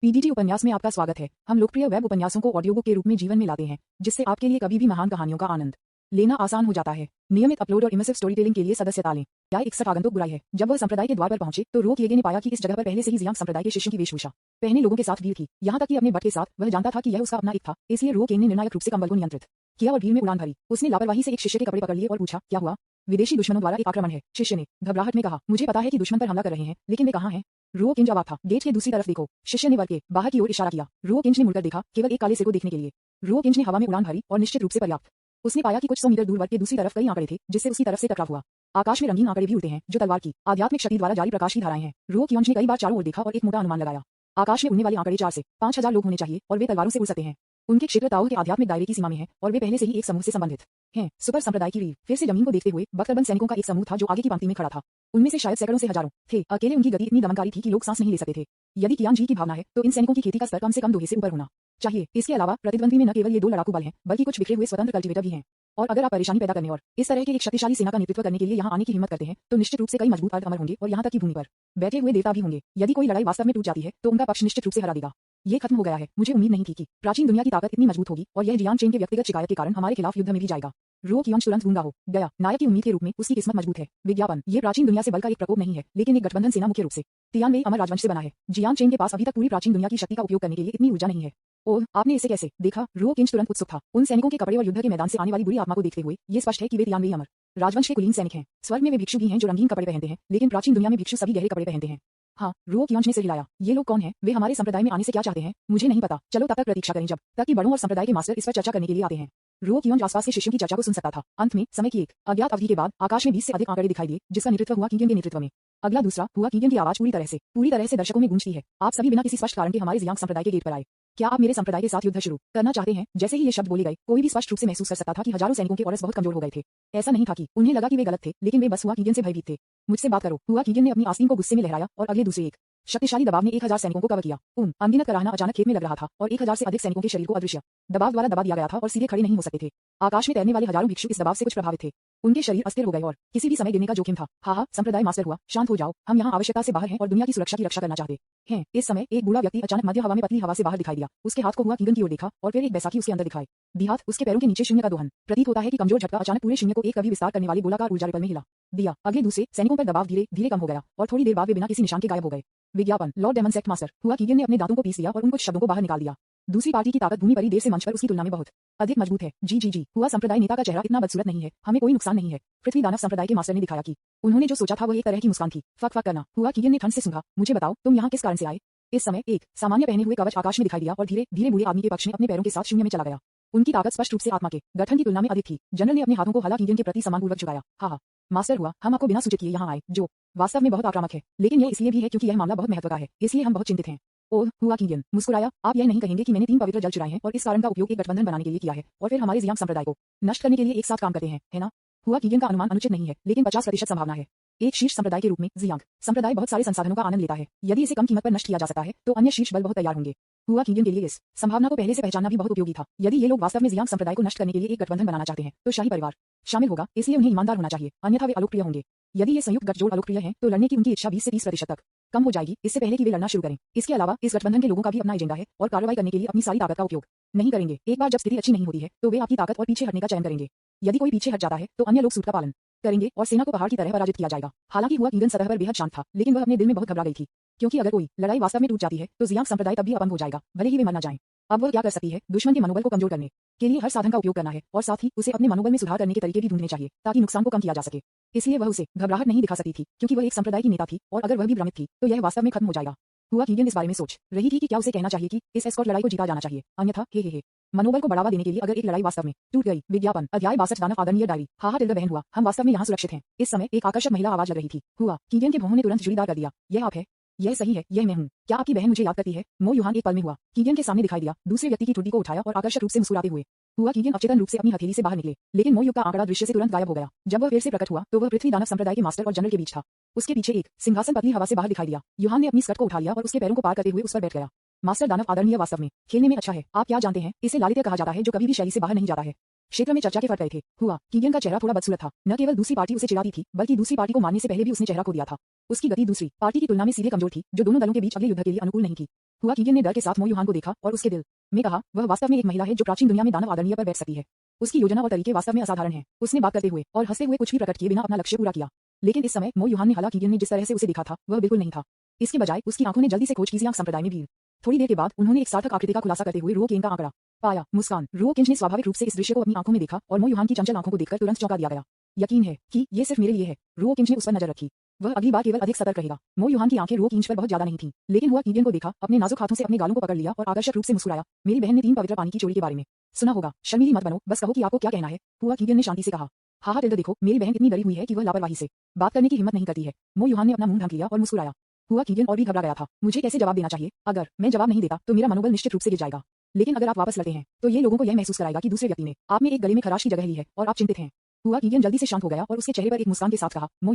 PDT उपन्यास में आपका स्वागत है। हम लोकप्रिय वेब उपन्यासों को ऑडियो बुक के रूप में जीवन में लाते हैं, जिससे आपके लिए कभी भी महान कहानियों का आनंद लेना आसान हो जाता है। नियमित अपलोड और इमर्सिव स्टोरी टेलिंग के लिए सदस्यता लें। क्या 61 आगंतुक बुराई है? जब वह संप्रदाय के द्वार पर पहुंचे तो रो किएगे ने पाया कि इस जगह पर पहले से ही जियांग संप्रदाय के शिष्यों की वेशभूषा पहने लोगों के साथ भीड़ थी। यहाँ तक कि अपने बट के साथ वह जानता था कि यह उसका अपना एक था, इसलिए रो केंग ने निर्णायक रूप से कंबल को नियंत्रित किया और भीड़ में उड़ान भरी। उसने लापरवाही से एक शिष्य के कपड़े पकड़ लिए और पूछा, क्या हुआ? विदेशी दुश्मनों द्वारा एक आक्रमण है, शिष्य ने घबराहट में कहा। मुझे पता है कि दुश्मन पर हमला कर रहे हैं, लेकिन वे कहाँ हैं? रो किंज जवाब था, गेट के दूसरी तरफ देखो। शिष्य ने वर्ग के बाहर की ओर इशारा किया। रो किंज ने मुड़कर देखा, केवल एक काले सिर को देखने के लिए। रो किंज ने हवा में उड़ान भरी और निश्चित रूप से पर्याप्त। उसने पाया कि कुछ 100 मीटर दूर वर्ग के दूसरी तरफ कई आंकड़े थे, जिससे उसकी तरफ से टकराव हुआ। आकाश में रंगीन आंकड़े भी उड़ते हैं, जो तलवार की आध्यात्मिक शक्ति द्वारा जारी प्रकाश की धाराएं हैं। रो किंज ने कई बार चारों ओर देखा और एक मोटा अनुमान लगाया। आकाश में उड़ने वाले आंकड़े 4 से 5,000 लोग होने चाहिए और वे तलवारों से उड़ सकते हैं। उनके क्षेत्र ताओ के आध्यात्मिक दायरे की सीमा में है और वे पहले से ही एक समूह से संबंधित हैं। सुपर संप्रदाय की रीढ़ फिर से जमीन को देखते हुए बख्तरबंद सैनिकों का एक समूह था जो आगे की पंक्ति में खड़ा था। उनमें से शायद सैकड़ों से हजारों थे। अकेले उनकी गति इतनी दमनकारी थी कि लोग सांस नहीं ले सकते थे। यदि कियांग जी की भावना है तो इन सैनिकों की खेती का स्तर कम से कम 2 से ऊपर होना चाहिए। इसके अलावा प्रतिद्वंदी में न केवल ये 2 लड़ाकू बल हैं, बल्कि कुछ बिखरे हुए स्वतंत्र कल्टीवेटर भी हैं। और अगर आप परेशानी पैदा करने और इस तरह के एक शक्तिशाली सेना का नेतृत्व करने के लिए यहाँ आने की हिम्मत करते हैं, तो निश्चित रूप से कई मजबूत अर्ध अमर होंगे और यहाँ तक की भूमि पर बैठे हुए देवता भी होंगे। यदि कोई लड़ाई वास्तव में टूट जाती है तो उनका पक्ष निश्चित रूप से हरा देगा। ये खत्म हो गया है। मुझे उम्मीद नहीं थी कि प्राचीन दुनिया की ताकत इतनी मजबूत होगी और यह जियांग चेन के व्यक्तिगत शिकायत के कारण हमारे खिलाफ युद्ध में भी जाएगा। रो कियांग तुरंत गूंगा हो गया। नायक की उम्मीद के रूप में उसकी किस्मत मजबूत है। विज्ञापन ये प्राचीन दुनिया से बल का एक प्रकोप नहीं है, लेकिन एक गठबंधन सेना मुख्य रूप से तियानवे अमर राजवंश से बना है। जियांग चेन के पास अभी तक पूरी प्राचीन दुनिया की शक्ति का उपयोग करने के लिए इतनी ऊर्जा नहीं है। ओह, आपने इसे कैसे देखा? रो किंज तुरंत उत्सुक था। उन सैनिकों के कपड़े और युद्ध के मैदान से आने वाली बुरी आत्मा को देखते हुए ये स्पष्ट है कि वे तियानवे अमर राजवंश के कुलीन सैनिक हैं। स्वर्ग में वे भिक्षु भी हैं जो रंगीन कपड़े पहनते हैं, लेकिन प्राचीन दुनिया में भिक्षु सभी गहरे कपड़े पहनते हैं। हाँ, रो कियांग ने सिर हिलाया। ये लोग कौन हैं? वे हमारे संप्रदाय में आने से क्या चाहते हैं? मुझे नहीं पता। चलो तब तक प्रतीक्षा करें जब तक कि बड़ों और संप्रदाय के मास्टर इस पर चर्चा करने के लिए आते हैं। रो कियांग आसपास के शिष्यों की चर्चा को सुन सकता था। अंत में समय की एक अज्ञात अवधि के बाद आकाश में 20 से अधिक आंकड़े दिखाई दिए, जिसका नेतृत्व हुआ कीगन के नेतृत्व में। अगला दूसरा हुआ कीगन की आवाज पूरी तरह से दर्शकों में गूंजती है। आप सभी बिना किसी स्पष्ट कारण के हमारे जियांग संप्रदाय के गेट पर आए। क्या आप मेरे संप्रदाय के साथ युद्ध शुरू करना चाहते हैं? जैसे ही ये शब्द बोले गए, कोई भी स्पष्ट रूप से महसूस कर सकता था कि हजारों सैनिकों के औरस बहुत कमजोर हो गए थे। ऐसा नहीं था कि उन्हें लगा कि वे गलत थे, लेकिन वे बस हुआ कीगन से भयभीत थे। मुझसे बात करो। हुआ कीगन ने अपनी आस्तीन को गुस्से में लहराया और अगले दूसरे एक शक्तिशाली दबाव ने 1000 सैनिकों को कवर किया। अनगिनत कराहना अचानक खेत में लग रहा था और 1000 से अधिक सैनिकों के शरीर को अदृश्य दबाव द्वारा दबा दिया गया था और सीधे खड़े नहीं हो सकते थे। आकाश में तैरने वाले हजारों भिक्षु इस दबाव से कुछ प्रभावित थे। उनके शरीर अस्थिर हो गए और किसी भी समय गिरने का जोखिम था। हाँ, संप्रदाय मास्टर हुआ, शांत हो जाओ। हम यहाँ आवश्यकता से बाहर हैं और दुनिया की सुरक्षा की रक्षा करना चाहते हैं। इस समय एक बूढ़ा व्यक्ति अचानक मध्य हवा में पतली हवा से बाहर दिखाई दिया। उसके हाथ को हुआ कीगन की ओर देखा और फिर एक बैसाखी उसके अंदर दिखाई दी। हाथ उसके पैरों के नीचे शून्य का दोहन प्रतीत होता है कि कमजोर झटका अचानक पूरे शून्य को एक कभी विस्तार करने वाली गोलाकार ऊर्जा रिपल में हिला दिया। अगले दूसरे सैनिकों पर दबाव धीरे धीरे कम हो गया और थोड़ी देर बाद वे बिना किसी निशान के गायब हो गए। विज्ञापन लॉर्ड डेमनसेक्ट मास्टर हुआ कीगन ने अपने दांतों को पीस लिया और उन कुछ शब्दों को बाहर निकाल दिया। दूसरी पार्टी की ताकत भूमि परी देव से मंच पर उसकी तुलना में बहुत अधिक मजबूत है। जी हुआ संप्रदाय नेता का चेहरा इतना बदसूरत नहीं है, हमें कोई नुकसान नहीं है। पृथ्वी दानव संप्रदाय के मास्टर ने दिखाया कि उन्होंने जो सोचा था वह एक तरह की मुस्कान थी। फक करना। हुआ कीगन ने ठंड से सूंघा। मुझे बताओ, तुम यहाँ किस कारण से आए? इस समय एक सामान्य पहने हुए कवच आकाश में दिखाई दिया और धीरे धीरे बूढ़े आदमी के पक्ष में अपने पैरों के साथ शून्य में चला गया। उनकी ताकत स्पष्ट रूप से आत्मा के गठन की तुलना में अधिक थी। जनरल ने अपने हाथों को हाला कीगन के प्रति सम्मानपूर्वक झुकाया। हाँ, मास्टर हुआ, हम आपको बिना सूचित किए यहाँ आए, जो वास्तव में बहुत आक्रामक है, लेकिन यह इसलिए भी है क्योंकि यह मामला बहुत महत्व का है, इसलिए हम बहुत चिंतित हैं। ओह, हुआ कीगन मुस्कुराया। आप यह नहीं कहेंगे कि मैंने 3 पवित्र जल चुराए हैं और इस कारण का उपयोग एक गठबंधन बनाने के लिए किया है और फिर हमारे जियांग संप्रदाय को नष्ट करने के लिए एक साथ काम करते हैं, है ना? हुआ कीगन का अनुमान अनुचित नहीं है, लेकिन 50% संभावना है। एक शीर्ष संप्रदाय के रूप में जियांग संप्रदाय बहुत सारे संसाधनों का आनंद लेता है। यदि इसे कम कीमत पर नष्ट किया जा सकता है तो अन्य शीर्ष बल बहुत तैयार होंगे। हुआ कीगन के लिए इस संभावना को पहले से पहचानना भी बहुत उपयोगी था। यदि ये लोग वास्तव में जियांग संप्रदाय को नष्ट करने के लिए एक गठबंधन बनाना चाहते हैं तो शाही परिवार शामिल होगा, इसलिए उन्हें ईमानदार होना चाहिए, अन्यथा वे अलोकप्रिय होंगे। यदि ये संयुक्त गठजोड़ अलोकप्रिय है तो लड़ने की उनकी इच्छा 20 से 30% तक कम हो जाएगी, इससे पहले कि वे लड़ना शुरू करें। इसके अलावा इस गठबंधन के लोगों का भी अपना एजेंडा है और कार्रवाई करने के लिए अपनी सारी ताकत का उपयोग नहीं करेंगे। एक बार जब स्थिति अच्छी नहीं होती है तो वे आपकी ताकत और पीछे हटने का चयन करेंगे। यदि कोई पीछे हट जाता है तो अन्य लोग सूत्र का पालन करेंगे और सेना को पहाड़ की तरह पराजित किया जाएगा। हालांकि हुआ कीगन सतह पर बेहद शांत था, लेकिन वह अपने दिल में बहुत घबरा गई थी, क्योंकि अगर कोई लड़ाई वास्तव में टूट जाती है तो जियांग संप्रदाय तब भी अपंग हो जाएगा, भले ही वे मर न जाएं। अब वह क्या कर सकती है? दुश्मन के मनोबल को कमजोर करने के लिए हर साधन का उपयोग करना है और साथ ही उसे अपने मनोबल में सुधार करने के तरीके भी ढूंढने चाहिए ताकि नुकसान को कम किया जा सके। इसलिए वह उसे घबराहट नहीं दिखा सकती थी, क्योंकि वह एक संप्रदाय की नेता थी और अगर वह भी भ्रमित थी तो यह वास्तव में खत्म हो जाएगा। हुआ कीगन इस बारे में सोच रही थी कि क्या उसे कहना चाहिए कि इस एस्कॉर्ट लड़ाई को जीता जाना चाहिए, अन्यथा हे मनोबल को बढ़ावा देने के लिए अगर एक लड़ाई वास्तव में टूट गई। विज्ञापन अध्याय 62 दानव आदरणीय डायरी। हाहा टिल्डर बहन हुआ, हम वास्तव में यहाँ सुरक्षित हैं। इस समय एक आकर्षक महिला आवाज लग रही थी। हुआ कीगन के भौहों ने तुरंत जुड़ीदार कर दिया। यह आप है? यह सही है, यह मैं हूँ। क्या आपकी बहन मुझे याद करती है? मो युहान एक पल में हुआ कीगन के सामने दिखाई दिया। दूसरे व्यक्ति की ठुड्डी को उठाया और आकर्षक रूप से मुस्कुराते हुए हुआ कीगन अचेतन रूप से अपनी हथेली से बाहर निकले, लेकिन मो युग का आंकड़ा दृश्य से तुरंत गायब हो गया। जब वह फिर से प्रकट हुआ तो वह पृथ्वी दानव संप्रदाय के मास्टर और जनरल के बीच था। उसके पीछे एक सिंहासन पतली हवा से बाहर दिखाई दिया। युहान ने अपनी स्कर्ट को उठा लिया और उसके पैरों को पार करते हुए उस पर बैठ गया। मास्टर दानव आदरणीय, वास्तव में खेलने में अच्छा है। आप क्या जानते हैं, इसे लालित्य कहा जाता है जो कभी भी शैली से बाहर नहीं जाता है। क्षेत्र में चर्चा के फट गए थे। हुआ कीगन का चेहरा थोड़ा बदसूरत था। न केवल दूसरी पार्टी उसे चिढ़ाती थी, बल्कि दूसरी पार्टी को मारने से पहले भी उसने चेहरा खो दिया था। उसकी गति दूसरी पार्टी की तुलना में सीधे कमजोर थी, जो दोनों दलों के बीच अगले युद्ध के लिए अनुकूल नहीं थी। हुआ कीगियन ने डर के साथ मो युहान को देखा और उसके दिल में कहा, वह वास्तव में एक महिला है जो प्राचीन दुनिया में दानव आदरणीय पर बैठ सकती है। उसकी योजना और तरीके वास्तव में असाधारण हैं। उसने बात करते हुए और हंसते हुए कुछ भी प्रकट किए बिना अपना लक्ष्य पूरा किया। लेकिन इस समय मो युहान ने हाला कीगियन ने जिस तरह से उसे देखा था वह बिल्कुल नहीं था। इसके बजाय उसकी आंखों ने जल्दी से खोज की जियांग संप्रदाय में भीड़। थोड़ी देर के बाद उन्होंने एक सार्थक आकृति का खुलासा करते हुए रुओ केन का आंकड़ा पाया। मुस्कान। रुओ केंज ने स्वाभाविक रूप से इस दृश्य को अपनी आंखों में देखा और मो युहान की चंचल आंखों को देखकर तुरंत चौंका दिया गया। यकीन है कि ये सिर्फ मेरे लिए है। रुओ केंज ने उस पर नजर रखी। वह अगली बार केवल अधिक सतर्क रहेगा। मो युहान की आंखें रुओ केंज पर बहुत ज्यादा नहीं थीं, लेकिन हुआ कीगियन को देखा, अपने नाजुक हाथों से अपने गालों को पकड़ लिया और आकर्षक रूप से मुस्कुराया। मेरी बहन ने 3 पवित्र पानी की चोरी के बारे में सुना होगा। शर्मीली मत बनो, बस कहो कि आपको क्या कहना है। हुआ कीगियन ने शांति से कहा। हाँ टिल्डा, देखो मेरी बहन इतनी डरी हुई है कि वह लापरवाही से बात करने की हिम्मत नहीं करती है। मो युहान ने अपना मुंह ढक लिया और मुस्कुराया। हुआ कीगियन और भी घबरा गया था। मुझे कैसे जवाब देना चाहिए? अगर मैं जवाब नहीं देता तो मेरा मनोबल निश्चित रूप से गिर जाएगा। लेकिन अगर आप वापस लौटे हैं तो ये लोगों को यह महसूस कराएगा कि दूसरे व्यक्ति ने आप में एक गले में खराश की जगह ली है और आप चिंतित हैं। हुआ कीगियन जल्दी से शांत हो गया और उसके चेहरे पर एक मुस्कान के साथ कहा, मो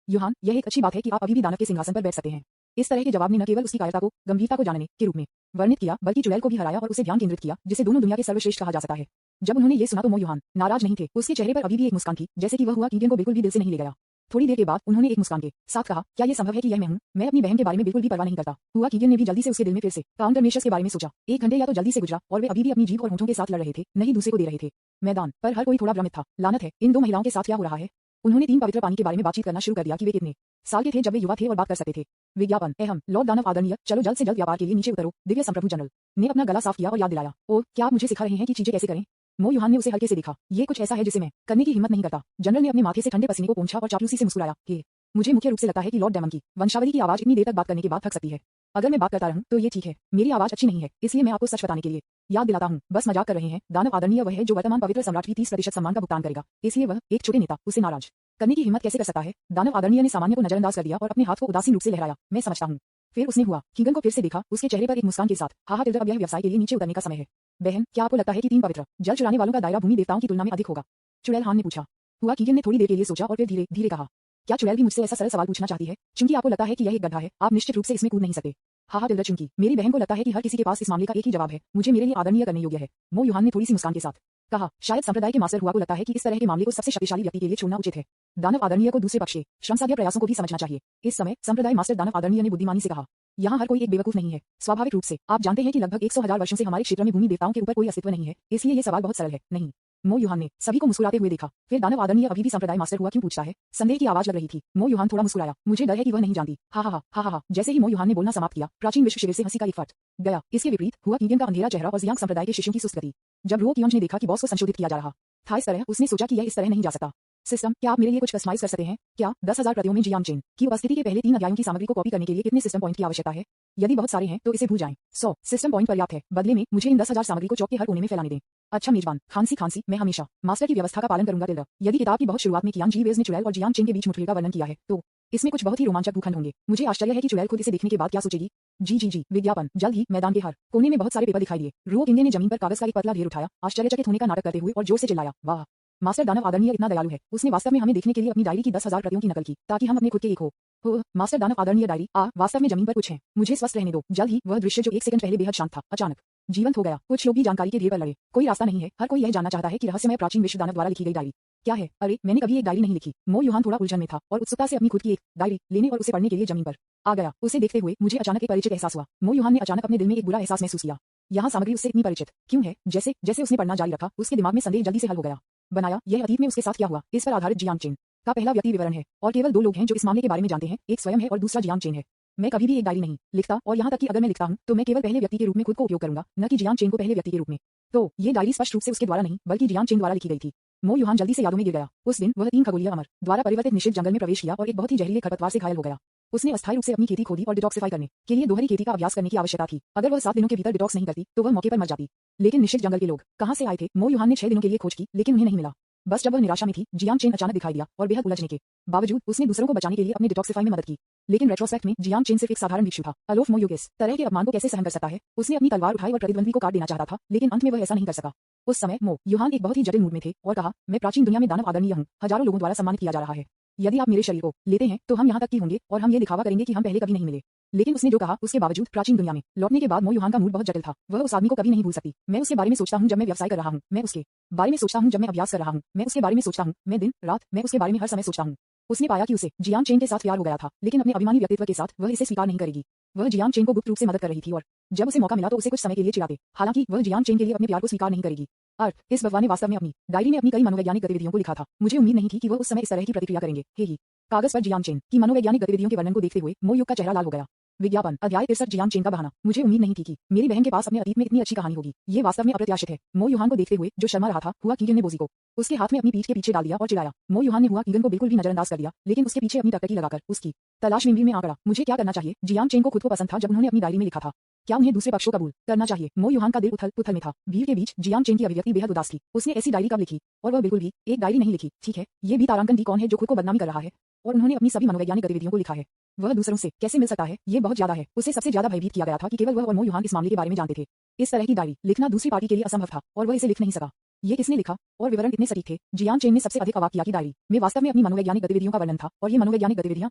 युहान, यह एक अच्छी बात है कि आप अभी भी दानव के सिंहासन पर बैठ सकते हैं। इस तरह के जवाब ने न केवल उसकी कायरता को, गंभीरता को जानने के रूप में वर्णित किया, बल्कि चुड़ैल को भी हराया और उसे ध्यान केंद्रित किया, जिसे दोनों दुनिया के सर्वश्रेष्ठ कहा जा सकता है। जब उन्होंने ये सुना तो मो युहान नाराज नहीं थे। उसके चेहरे पर अभी भी एक मुस्कान थी, जैसे कि वह हुआ कीगियन को बिल्कुल भी दिल से नहीं ले गया। थोड़ी देर के बाद उन्होंने एक मुस्कान के साथ कहा, क्या यह संभव है कि यह मैं हूं? मैं अपनी बहन के बारे में बिल्कुल भी परवाह नहीं करता। हुआ कीगियन ने भी जल्दी से उसके दिल में फिर से काउंटरमेशर्स के बारे में सोचा। 1 घंटे या तो जल्दी से गुजरा और वे अभी भी अपनी जीभ और होंठों के साथ लड़ रहे थे, नहीं दूसरे को दे रहे थे। मैदान पर हर कोई थोड़ा भ्रमित था। लानत है, इन 2 महिलाओं के साथ क्या हो रहा है? उन्होंने 3 पवित्र पानी के बारे में बातचीत करना शुरू कर दिया कि वे कितने साल के थे जब वे युवा थे और बात कर सकते थे। विज्ञापन अहम लॉर्ड दानव आदरणीय, चलो जल्द से जल्द व्यापार के लिए नीचे उतरो। दिव्य संप्रभु जनरल ने अपना गला साफ किया और याद दिलाया, ओ क्या आप मुझे सिखा रहे हैं कि चीजें कैसे करें? मो युहान ने उसे हल्के से देखा। ये कुछ ऐसा है जिसे मैं करने की हिम्मत नहीं करता। जनरल ने अपने माथे से ठंडे पसीने को पोंछा और चापलूसी से मुस्कुराया कि मुझे मुख्य रूप से लगता है कि लॉर्ड डेमन की वंशावली की आवाज इतनी देर तक बात करने के बाद थक सकती है। अगर मैं बात करता रहूं तो ये ठीक है। मेरी आवाज अच्छी नहीं है, इसलिए मैं आपको सच बताने के लिए याद दिलाता हूं। बस मजाक कर रहे हैं। दानव आदरणीय वह है जो वर्तमान पवित्र सम्राट की 30% सम्मान का भुगतान करेगा, इसलिए वह एक छोटे नेता उसे नाराज करने की हिम्मत कैसे कर सकता है? दानव आदरणीय ने सामान्य को नजरअंदाज कर दिया और अपने हाथ को उदासीन रूप से लहराया। मैं समझता हूं। फिर उसने हुआ कीगन को फिर से देखा, उसके चेहरे पर एक मुस्कान के साथ। हाँ टिल्डा, अब यह व्यवसाय के लिए नीचे उतरने का समय है। बहन, क्या आपको लगता है कि 3 पवित्र जल चुराने वालों का दायरा भूमि देवताओं की तुलना में अधिक होगा? चुड़ैल हान ने पूछा। हुआ कीगन ने थोड़ी देर के लिए सोचा और फिर धीरे धीरे कहा, क्या चुड़ैल भी मुझसे ऐसा सरल सवाल पूछना चाहती है? चूंकि आपको लगता है कि यह एक गड्ढा है, आप निश्चित रूप से इसमें कूद नहीं सकते। हाँ टिल्डा, चूंकि मेरी बहन को लगता है कि हर किसी के पास इस मामले का एक ही जवाब है, मुझे मेरे लिए आदरणीय करने योग्य है। मो युहान ने थोड़ी सी मुस्कान के साथ कहा, शायद संप्रदाय के मास्टर हुआ को लगता है कि इस तरह के मामले को सबसे शक्तिशाली व्यक्ति के लिए छोड़ना उचित है। दानव आदरणीय को दूसरे पक्ष के श्रमसाध्य प्रयासों को भी समझना चाहिए। इस समय संप्रदाय मास्टर दानव आदरणीय ने बुद्धिमानी से कहा, यहाँ हर कोई एक बेवकूफ नहीं है। स्वाभाविक रूप से आप जानते हैं कि लगभग 100,000 वर्षों से हमारे क्षेत्र में भूमि देवताओं के ऊपर कोई अस्तित्व नहीं है, इसलिए ये सवाल बहुत सरल है। नहीं। मो युहान ने सभी को मुस्कुराते हुए देखा। फिर दानव आदरणीय अभी भी संप्रदाय मास्टर हुआ क्यों पूछता है? संदेह की आवाज लग रही थी। मो युहान थोड़ा मुस्कुराया। मुझे डर है कि वह नहीं जानती। हा हा हा हा हा। जैसे ही मो युहान ने बोलना समाप्त किया, प्राचीन विश्व शिविर से हंसी का एक फट गया। इसके विपरीत हुआ कीगियन का अंधेरा चेहरा और जियांग संप्रदाय के शिष्यों की सुस्त गति। जब रुओ कियोंज ने देखा कि बॉस को संशोधित किया जा रहा था इस तरह, उसने सोचा कि यह इस तरह नहीं जा सकता। सिस्टम, क्या आप मेरे लिए कुछ कस्टमाइज कर सकते हैं? क्या 10,000 प्रतियों में जियांग चेन की उपस्थिति के पहले 3 अध्यायों की सामग्री को कॉपी करने के लिए कितने सिस्टम पॉइंट की आवश्यकता है? यदि बहुत सारे हैं तो इसे भूल जाएं। 100 सिस्टम पॉइंट पर्याप्त है। बदले में मुझे इन 10,000 सामग्री को चौक के हर कोने में फैलाने दें। अच्छा मेजबान, खांसी, मैं हमेशा मास्टर की व्यवस्था का पालन करूंगा टिल्डा। यदि किताब की बहुत शुरुआत में कियांग जी वेज ने चुड़ैल और जियांग चेन के बीच मुठभेड़ का वर्णन किया है तो इसमें कुछ बहुत ही रोमांचक भूखंड होंगे। मुझे आश्चर्य है कि चुड़ैल खुद इसे देखने के बाद क्या सोचेगी। जी। विज्ञापन। जल्द ही मैदान के हर कोने में बहुत सारे पेपर दिखाई दिए। रुओ किंगे ने जमीन पर कागज का एक पतला ढेर उठाया, आश्चर्यचकित होने का नाटक करते हुए और जोर से चिल्लाया, वाह! मास्टर दानव आदरणीय इतना दयालु है। उसने वास्तव में हमें देखने के लिए अपनी डायरी की 10,000 प्रतियों की नकल की ताकि हम अपने खुद के एक हो। मास्टर दानव आदरणीय डायरी वास्तव में जमीन पर कुछ है। मुझे स्वस्थ रहने दो। जल्द ही वह दृश्य जो 1 सेकंड पहले बेहद शांत था, अचानक जीवंत हो गया। कुछ लोग भी जानकारी के ढेर पर लड़े। कोई रास्ता नहीं है। हर कोई यह जानना चाहता है कि रहस्यमय प्राचीन विश्व दानव द्वारा लिखी गई डायरी क्या है। अरे, मैंने कभी एक डायरी नहीं लिखी। मो युहान थोड़ा उलझन में था और उत्सुकता से अपनी खुद की एक डायरी लेने और उसे पढ़ने के लिए जमीन पर आ गया। उसे देखते हुए मुझे अचानक एक परिचित एहसास हुआ। मो युहान ने अचानक अपने दिल में एक बुरा एहसास महसूस किया। यहाँ सामग्री उससे इतनी परिचित क्यों है? जैसे जैसे उसने पढ़ना जारी रखा, उसके दिमाग में संदेह जल्दी से हल हो गया। बनाया, यह अतीत में उसके साथ क्या हुआ, इस पर आधारित जियांग चेन का पहला व्यक्ति विवरण है और केवल 2 लोग हैं जो इस मामले के बारे में जानते हैं, एक स्वयं है और दूसरा जियांग चेन है। मैं कभी भी एक डायरी नहीं लिखता और यहाँ तक कि अगर मैं लिखता हूँ तो मैं केवल पहले व्यक्ति के रूप में खुद को उपयोग करूंगा, न कि जियांग चेन को पहले व्यक्ति के रूप में। तो ये डायरी स्पष्ट रूप से उसके द्वारा नहीं बल्कि जियांग चेन द्वारा लिखी गई थी। मो युहान जल्दी से यादों में गिर गया। उस दिन वह 3 खगोलीय अमर द्वारा परिवर्तित निषिद्ध जंगल में प्रवेश किया और एक बहुत ही जहरीले खरपतवार से घायल हो गया। उसने अस्थायी रूप से अपनी खेती खोदी और डिटॉक्सिफाई करने के लिए दोहरी खेती का अभ्यास करने की आवश्यकता थी। अगर वह 7 दिनों के भीतर डिटॉक्स नहीं करती तो वह मौके पर मर जाती। लेकिन निषिद्ध जंगल के लोग कहाँ से आए थे? मो युहान ने 6 दिनों के लिए खोज की लेकिन उन्हें नहीं मिला। बस जब वह निराशा में थी, जियांग चेन अचानक दिखाई दिया और बेहद उलझने के बावजूद उसने दूसरों को बचाने के लिए अपने डिटॉक्सिफाई में मदद की। लेकिन रेट्रोस्पेक्ट में जियांग चेन सिर्फ एक साधारण भिक्षु था। अलोफ मो युग इस तरह के अपमान को कैसे सहन कर सकता है? उसने अपनी तलवार उठाई और प्रतिद्वंदी को काट देना चाहता था, लेकिन अंत में वह ऐसा नहीं कर सका। उस समय मो युहान एक बहुत ही जटिल मूड में थे और कहा, मैं प्राचीन दुनिया में दानव आदरणीय हूँ, हजारों लोगों द्वारा सम्मानित किया जा रहा है। यदि आप मेरे शरीर को लेते हैं तो हम यहाँ तक की होंगे और हम ये दिखावा करेंगे कि हम पहले कभी नहीं मिले। लेकिन उसने जो कहा उसके बावजूद प्राचीन दुनिया में लौटने के बाद मो युहान का मूड बहुत जटिल था। वह उस आदमी को कभी नहीं भूल सकती। मैं उसके बारे में सोचता हूँ जब मैं व्यवसाय कर रहा हूँ, मैं उसके बारे में सोचता हूँ जब मैं अभ्यास कर रहा हूँ, मैं उसके बारे में सोचता हूँ, मैं दिन रात मैं उसके बारे में हर समय सोचता हूँ। उसने पाया कि उसे जियांग चेन के साथ प्यार हो गया था, लेकिन अपने अभिमानी व्यक्तित्व के साथ वह इसे स्वीकार नहीं करेगी। वह जियांग चेन को गुप्त रूप से मदद कर रही थी और जब उसे मौका मिला तो उसे कुछ समय के लिए चिढ़ाते। हालांकि वह जियांग चेन के लिए अपने प्यार को स्वीकार नहीं करेगी। अर्थ, इस बफवा ने वास्तव में अपनी डायरी में अपनी कई मनोवैज्ञानिक गतिविधियों को लिखा था। मुझे उम्मीद नहीं थी कि वह उस समय इस तरह की प्रतिक्रिया करेंगे। हे ही कागज पर जियांग चेन की मनोवैज्ञानिक गतिविधियों के वर्णन को देखते हुए मो युग का चेहरा लाल हो गया। विज्ञापन अध्याय 63 जियांग चेन का बहाना। मुझे उम्मीद नहीं थी कि मेरी बहन के पास अपने अतीत में इतनी अच्छी कहानी होगी। ये वास्तव में अप्रत्याशित है। मो युहान को देखते हुए जो शर्मा रहा था, हुआ कीगन ने बोजी को उसके हाथ में अपनी पीठ के पीछे डाल दिया और चिढ़ाया। मो युहान ने हुआ कीगन को बिल्कुल भी नजरअंदाज कर दिया, लेकिन उसके पीछे अपनी टकटकी लगाकर उसकी तलाश मिम्बी में आ पड़ा। मुझे क्या करना चाहिए? जियांग चेन को खुद को पसंद था जब उन्होंने अपनी डायरी में लिखा था। क्या उन्हें दूसरे पक्ष को कबूल करना चाहिए? मो युहान का दिल उथल पुथल में था। भीड़ के बीच जियांग चेन की अभिव्यक्ति बेहद उदास थी। उसने ऐसी डायरी कब लिखी? और वह बिल्कुल भी एक डायरी नहीं लिखी। ठीक है, ये भी तारांकन डी कौन है जो खुद को बदनामी कर रहा है और उन्होंने अपनी सभी मनोवैज्ञानिक गतिविधियों को लिखा है। वह दूसरों से कैसे मिल सकता है? ये बहुत ज्यादा है। उसे सबसे ज्यादा भयभीत किया गया था कि केवल वह और मो युहान इस मामले के बारे में जानते थे। इस तरह की डायरी लिखना दूसरी पार्टी के लिए असंभव था और वह इसे लिख नहीं सका। ये किसने लिखा? और विवरण कितने सटीक थे? जियांग चेन ने सबसे अधिक अवाक किया कि डायरी में वास्तव में अपनी मनोवैज्ञानिक गतिविधियों का वर्णन था और ये मनोवैज्ञानिक गतिविधियां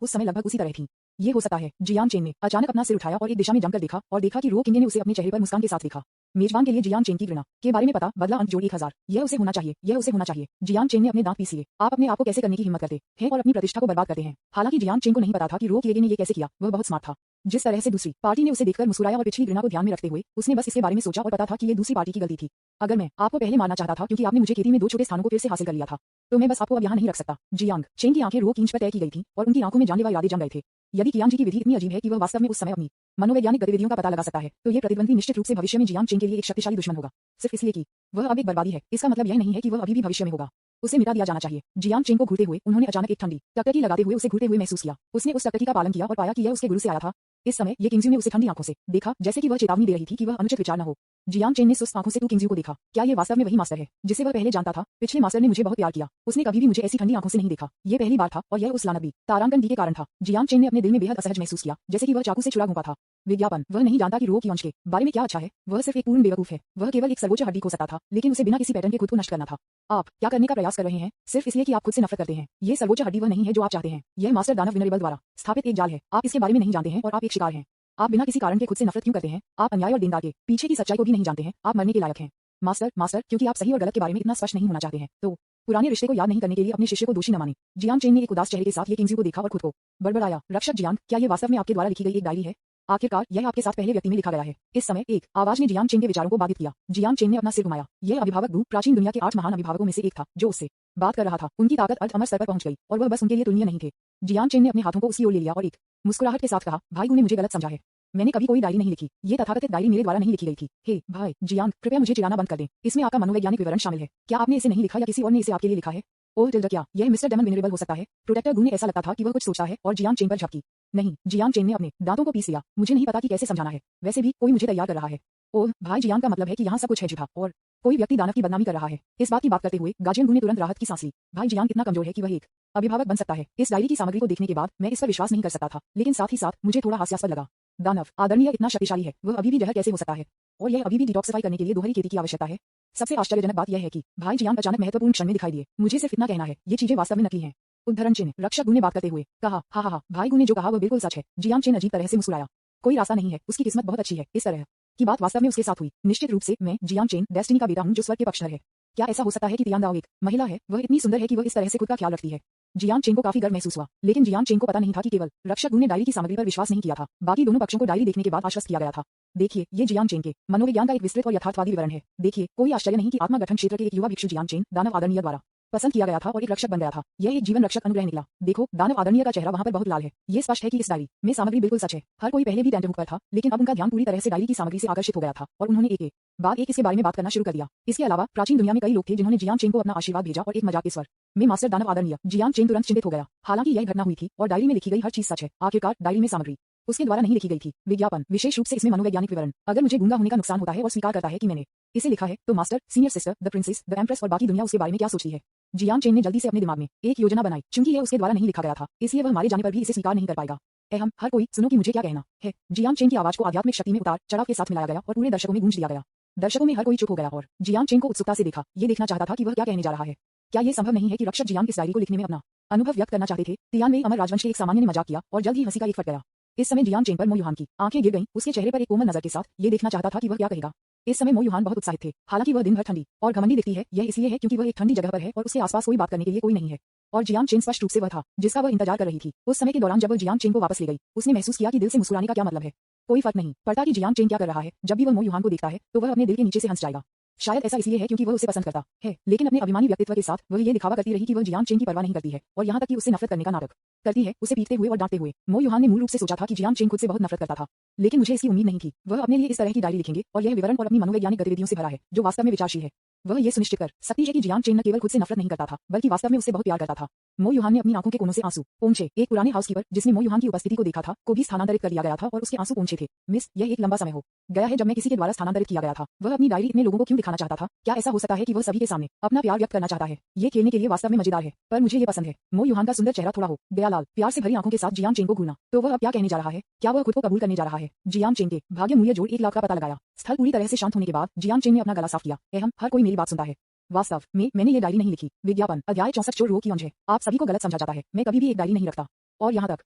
उस समय लगभग उसी तरह थीं। ये हो सकता है। जियांग चेन ने अचानक अपना सिर उठाया और एक दिशा में जमकर देखा और देखा कि रो किंगे ने उसे अपने चेहरे पर मुस्कान के साथ देखा। मेजबान के लिए जियांग चेन की घृणा के बारे में पता बदला अंक जोड़ 1000। यह उसे होना चाहिए, यह उसे होना चाहिए। जियांग चेन ने अपने दांत पीस लिए। आप अपने आप को कैसे करने की हिम्मत करते हैं और अपनी प्रतिष्ठा को बर्बाद करते हैं? हालांकि जियांग चेन को नहीं पता था कि रो किगे ने ये कैसे किया। वह बहुत स्मार्ट था। जिस तरह से दूसरी पार्टी ने उसे देखकर मुस्कुराया और पिछली घृणा को ध्यान में रखते हुए उसने बस इसके बारे में सोचा और पता था कि ये दूसरी पार्टी की गलती थी। अगर मैं आपको पहले मारना चाहता था क्योंकि आपने मुझे खेती में 2 छोटे स्थानों को फिर से हासिल कर लिया था, तो मैं बस आपको अब यहाँ नहीं रख सकता। जियांग चेन की आंखें रो खींच पर तय की गई थीं और उनकी आंखों में जानलेवा इरादे जम गए थे। यदि कियांग जी की विधि इतनी अजीब है कि वह वास्तव में उस समय अपनी मनोवैज्ञानिक गतिविधियों का पता लगा सकता है, तो ये प्रतिद्वंदी निश्चित रूप से भविष्य में जियांग चेन के लिए एक शक्तिशाली दुश्मन होगा। सिर्फ इसलिए कि वह अब एक बर्बादी है, इसका मतलब यह नहीं है कि वह अभी भी भविष्य में होगा। उसे मिटा दिया जाना चाहिए। जियांग चेन को घूरते हुए उन्होंने अचानक एक ठंडी टकटकी लगाते हुए उसे घूरते हुए महसूस किया। उसने उस टकटकी का पालन किया और पाया कि यह उसके गुरु से आया था। इस समय ये किंगजू ने उसे ठंडी आंखों से देखा, जैसे कि वह चेतावनी दे रही थी कि वह अनुचित विचार न हो। जियांग चेन ने सुस्त आंखों से टू किंगजू को देखा। क्या ये वास्तव में वही मास्टर है जिसे वह पहले जानता था? पिछले मास्टर ने मुझे बहुत प्यार किया। उसने कभी भी मुझे ऐसी ठंडी आंखों से नहीं देखा। ये पहली बार था और यह उस लानत तारांकन डी के कारण था। जियांग चेन ने अपने दिल में बेहद असहज महसूस किया, जैसे कि वह चाकू से छुरा घूंपा था। विज्ञापन वह नहीं जानता कि रो की अंश के बारे में क्या अच्छा है। वह सिर्फ एक पूर्ण बेवकूफ है। वह केवल एक सर्वोच्च हड्डी खो सकता था, लेकिन उसे बिना किसी पैटर्न के खुद को नष्ट करना था। आप क्या करने का प्रयास कर रहे हैं? सिर्फ इसलिए कि आप खुद से नफरत करते हैं। ये सर्वोच्च हड्डी वह नहीं है जो आप चाहते हैं। यह मास्टर दानव विनरेबल द्वारा स्थापित एक जाल है। आप इसके बारे में नहीं जानते हैं और आप एक शिकार हैं। आप बिना किसी कारण के खुद से नफरत क्यों करते हैं? आप अन्याय और दीनदार के पीछे की सच्चाई को भी नहीं जानते हैं। आप मरने के लायक हैं। मास्टर, क्योंकि आप सही और गलत के बारे में इतना स्पष्ट नहीं होना चाहते हैं, तो पुराने रिश्ते को याद नहीं करने के लिए अपने शिष्य को दोषी न माने। जियांग चेन ने एक उदास चेहरे के साथ ये किंगजू को देखा और खुद को बड़बड़ाया। रक्षक जियांग, क्या ये वास्तव में आपके द्वारा लिखी गई एक डायरी है? आखिरकार यह आपके साथ पहले व्यक्ति में लिखा गया है। इस समय एक आवाज ने जियांग चेन के विचारों को बाधित किया। जियांग चेन ने अपना सिर घुमाया। यह अभिभावक दू प्राचीन दुनिया के 8 महान अभिभावकों में से एक था जो उससे बात कर रहा था। उनकी ताकत अर्ध अमर स्तर पर पहुंच गई और वह बस उनके लिए तुलनीय नहीं थे। जियांग चेन ने अपने हाथों को उसकी ओर ले लिया और एक मुस्कुराहट के साथ कहा, भाई तूने मुझे गलत समझा है। मैंने कभी कोई डायरी नहीं लिखी। ये तथाकथित डायरी मेरे द्वारा नहीं लिखी गई थी। हे भाई जियांग, कृपया मुझे चिढ़ाना बंद कर दें। इसमें आपका मनोवैज्ञानिक विवरण शामिल है। क्या आपने इसे नहीं लिखा या किसी और ने इसे आपके लिए लिखा है? ओह टिल्डर, क्या यह मिस्टर डेमन विनरेबल हो सकता है? प्रोटेक्टर गू ने ऐसा लगता था कि वह कुछ सोचता है और जियांग चेन पर झपकी। नहीं, जियांग चेन ने अपने दांतों को पीस लिया। मुझे नहीं पता कि कैसे समझाना है। वैसे भी कोई मुझे तैयार कर रहा है। ओह भाई जियांग, का मतलब है कि यहाँ सब कुछ है झूठा और कोई व्यक्ति दानव की बदनामी कर रहा है। इस बात की बात करते हुए गार्जियन गू ने तुरंत राहत की सांस ली। भाई जियांग कितना कमजोर है कि वह एक अभिभावक बन सकता है। इस डायरी की सामग्री को देखने के बाद मैं इस पर विश्वास नहीं कर सकता था, लेकिन साथ ही साथ मुझे थोड़ा हास्यास्पद लगा। दानव आदरणीय इतना शक्तिशाली है, वह अभी भी जहर कैसे हो सकता है? और यह अभी भी डिटॉक्सिफाई करने के लिए दोहरी खेती की आवश्यकता है। सबसे आश्चर्यजनक बात यह है कि भाई जियांग अचानक महत्वपूर्ण क्षण में दिखाई दिए। मुझे सिर्फ इतना कहना है, ये चीजें वास्तव में नकली हैं। उद्धरण चिन्ह। रक्षक गू ने बात करते हुए कहा, हा, भाई गू ने जो कहा वह बिल्कुल सच है। जियांग चेन अजीब तरह से मुस्कुराया। कोई रास्ता नहीं है, उसकी किस्मत बहुत अच्छी है। इस तरह की बात वास्तव में उसके साथ हुई। निश्चित रूप से मैं जियांग चेन डेस्टिनी का बेटा हूं जो स्वर्ग के पक्षधर है। क्या ऐसा हो सकता है कि तियांग दाओ एक महिला है? वह इतनी सुंदर है कि वह इस तरह से खुद का ख्याल रखती है। जियांग चेन को काफी गर्व महसूस हुआ, लेकिन जियांग चेन को पता नहीं था कि केवल रक्षक गू ने डायरी की सामग्री पर विश्वास नहीं किया था, बाकी दोनों पक्षों को डायरी देखने के बाद आश्वस्त किया गया था। देखिए, ये जियांग चेन के मनोविज्ञान का एक विस्तृत और यथार्थवादी विवरण है। देखिए, कोई आश्चर्य नहीं कि आत्मा गठन क्षेत्र के एक युवा भिक्षु जियांग चेन दानव आदरणीय द्वारा पसंद किया गया था और एक रक्षक बन गया था। यह एक जीवन रक्षक अनुग्रह निकला। देखो, दानव आदरणीय का चेहरा वहां पर बहुत लाल है। ये स्पष्ट है कि इस डायरी में सामग्री बिल्कुल सच है। हर कोई पहले भी टेंटरहुक पर था, लेकिन अब उनका ध्यान पूरी तरह से डायरी की सामग्री से आकर्षित हो गया था और उन्होंने एक बाद एक इसके बारे में बात करना शुरू कर दिया। इसके अलावा प्राचीन दुनिया में कई लोग थे जिन्होंने जियांग चेन को अपना आशीर्वाद भेजा और एक मजाक के स्वर में मास्टर दानव आदरणीय। जियांग चेन तुरंत चिंतित हो गया। हालांकि यह घटना हुई थी और डायरी में लिखी गई हर चीज सच है। आखिरकार डायरी में सामग्री उसके द्वारा नहीं लिखी गई थी। विज्ञापन, विशेष रूप से इसमें मनोवैज्ञानिक विवरण। अगर मुझे गूंगा होने का नुकसान होता है और स्वीकार करता है कि मैंने इसे लिखा है, तो master, senior sister, the princess, the empress और बाकी दुनिया उसके बारे में क्या सोचती है? जियांग चेन ने जल्दी से अपने दिमाग में एक योजना बनाई। चूंकि यह उसके द्वारा नहीं लिखा गया था, इसलिए वह मारे जाने पर भी इसे स्वीकार नहीं कर पाएगा। हर कोई सुनो कि मुझे क्या कहना है। जियांग चेन की आवाज को आध्यात्मिक शक्ति में उतार चढ़ाव के साथ मिलाया गया और पूरे दर्शकों में गूंज दिया गया। दर्शकों में हर कोई चुप हो गया और जियांग चेन को उत्सुकता से देखा। ये देखना चाहता था कि वह क्या कहने जा रहा है। क्या यह संभव नहीं है कि रक्षक जियांग इस डायरी को लिखने में अपना अनुभव व्यक्त करना चाहते थे? तियान अमर राजवंश के एक सामान्य ने मजाक किया और जल्द ही हंसी का एक फट गया। इस समय जियांग चेन पर मो युहान की आंखें गिर गईं। उसके चेहरे पर एक कोमल नजर के साथ ये देखना चाहता था कि वह क्या कहेगा। इस समय मो युहान बहुत उत्साहित थे। हालांकि वह दिन भर ठंडी और घमंडी दिखती है, यह इसलिए है क्योंकि वह एक ठंडी जगह पर है और उसके आसपास कोई बात करने के लिए कोई नहीं है। और जियांग चेन स्पष्ट रूप से वह था जिसका वह इंतजार कर रही थी। उस समय के दौरान जब वह जियांग चेन को वापस ले गई, उसने महसूस किया कि दिल से मुस्कुराने का क्या मतलब है। कोई फर्क नहीं पड़ता कि जियांग चेन क्या कर रहा है, जब भी वह मो युहान को देखता है तो वह अपने दिल के नीचे से हंस जाएगा। शायद ऐसा इसलिए है क्योंकि वह उसे पसंद करता है, लेकिन अपने अभिमानी व्यक्तित्व के साथ वह ये दिखावा करती रही कि वह जियांग चेन की परवाह नहीं करती है और यहाँ तक कि उससे नफरत करने का नाटक करती है, उसे पीटते हुए और डांटते हुए। मो युहान ने मूल रूप से सोचा था कि जियांग चेन खुद से बहुत नफरत करता था, लेकिन मुझे इसकी उम्मीद नहीं थी। वह अपने लिए इस तरह की डायरी लिखेंगे और यह विवरण और अपनी मनोवैज्ञानिक गतिविधियों से भरा है जो वास्तव में विचारशील है। वह ये सुनिश्चित कर सकती है कि जियांग चेन न केवल खुद से नफरत नहीं करता था बल्कि वास्तव में उससे बहुत प्यार करता था। मो युहान ने अपनी आंखों के कोनों से आंसू पोंछे। एक पुराने हाउसकीपर जिसने मो युहान की उपस्थिति को देखा था को भी स्थानांतरित कर दिया गया था और उसके आंसू पोंछे थे। मिस, यह एक लंबा समय हो गया है जब मैं किसी के द्वारा स्थानांतरित किया गया था। वह अपनी डायरी इतने लोगों को क्यों दिखाना चाहता था? क्या ऐसा हो सकता है कि वह सभी के सामने अपना प्यार व्यक्त करना चाहता है? ये खेलने के लिए वास्तव में मजेदार है, पर मुझे ये पसंद है। मो युहान का सुंदर चेहरा थोड़ा हो गया लाल। प्यार से भरी आंखों के साथ जियांग चेन को घूरना। तो वह अब क्या कहने जा रहा है? क्या वह खुद को कबूल करने जा रहा है? जियांग चेन के भाग्य मूल्य जोड़ 1 लाख का पता लगाया। स्थल पूरी तरह से शांत होने के बाद जियांग चेन ने अपना गला साफ किया। हर कोई मेरी बात सुनता है। वास्तव में मैंने ये डायरी नहीं लिखी। विज्ञापन अध्याय 64 चोर रो की अंश है। आप सभी को गलत समझा जाता है। मैं कभी भी एक डायरी नहीं रखता, और यहाँ तक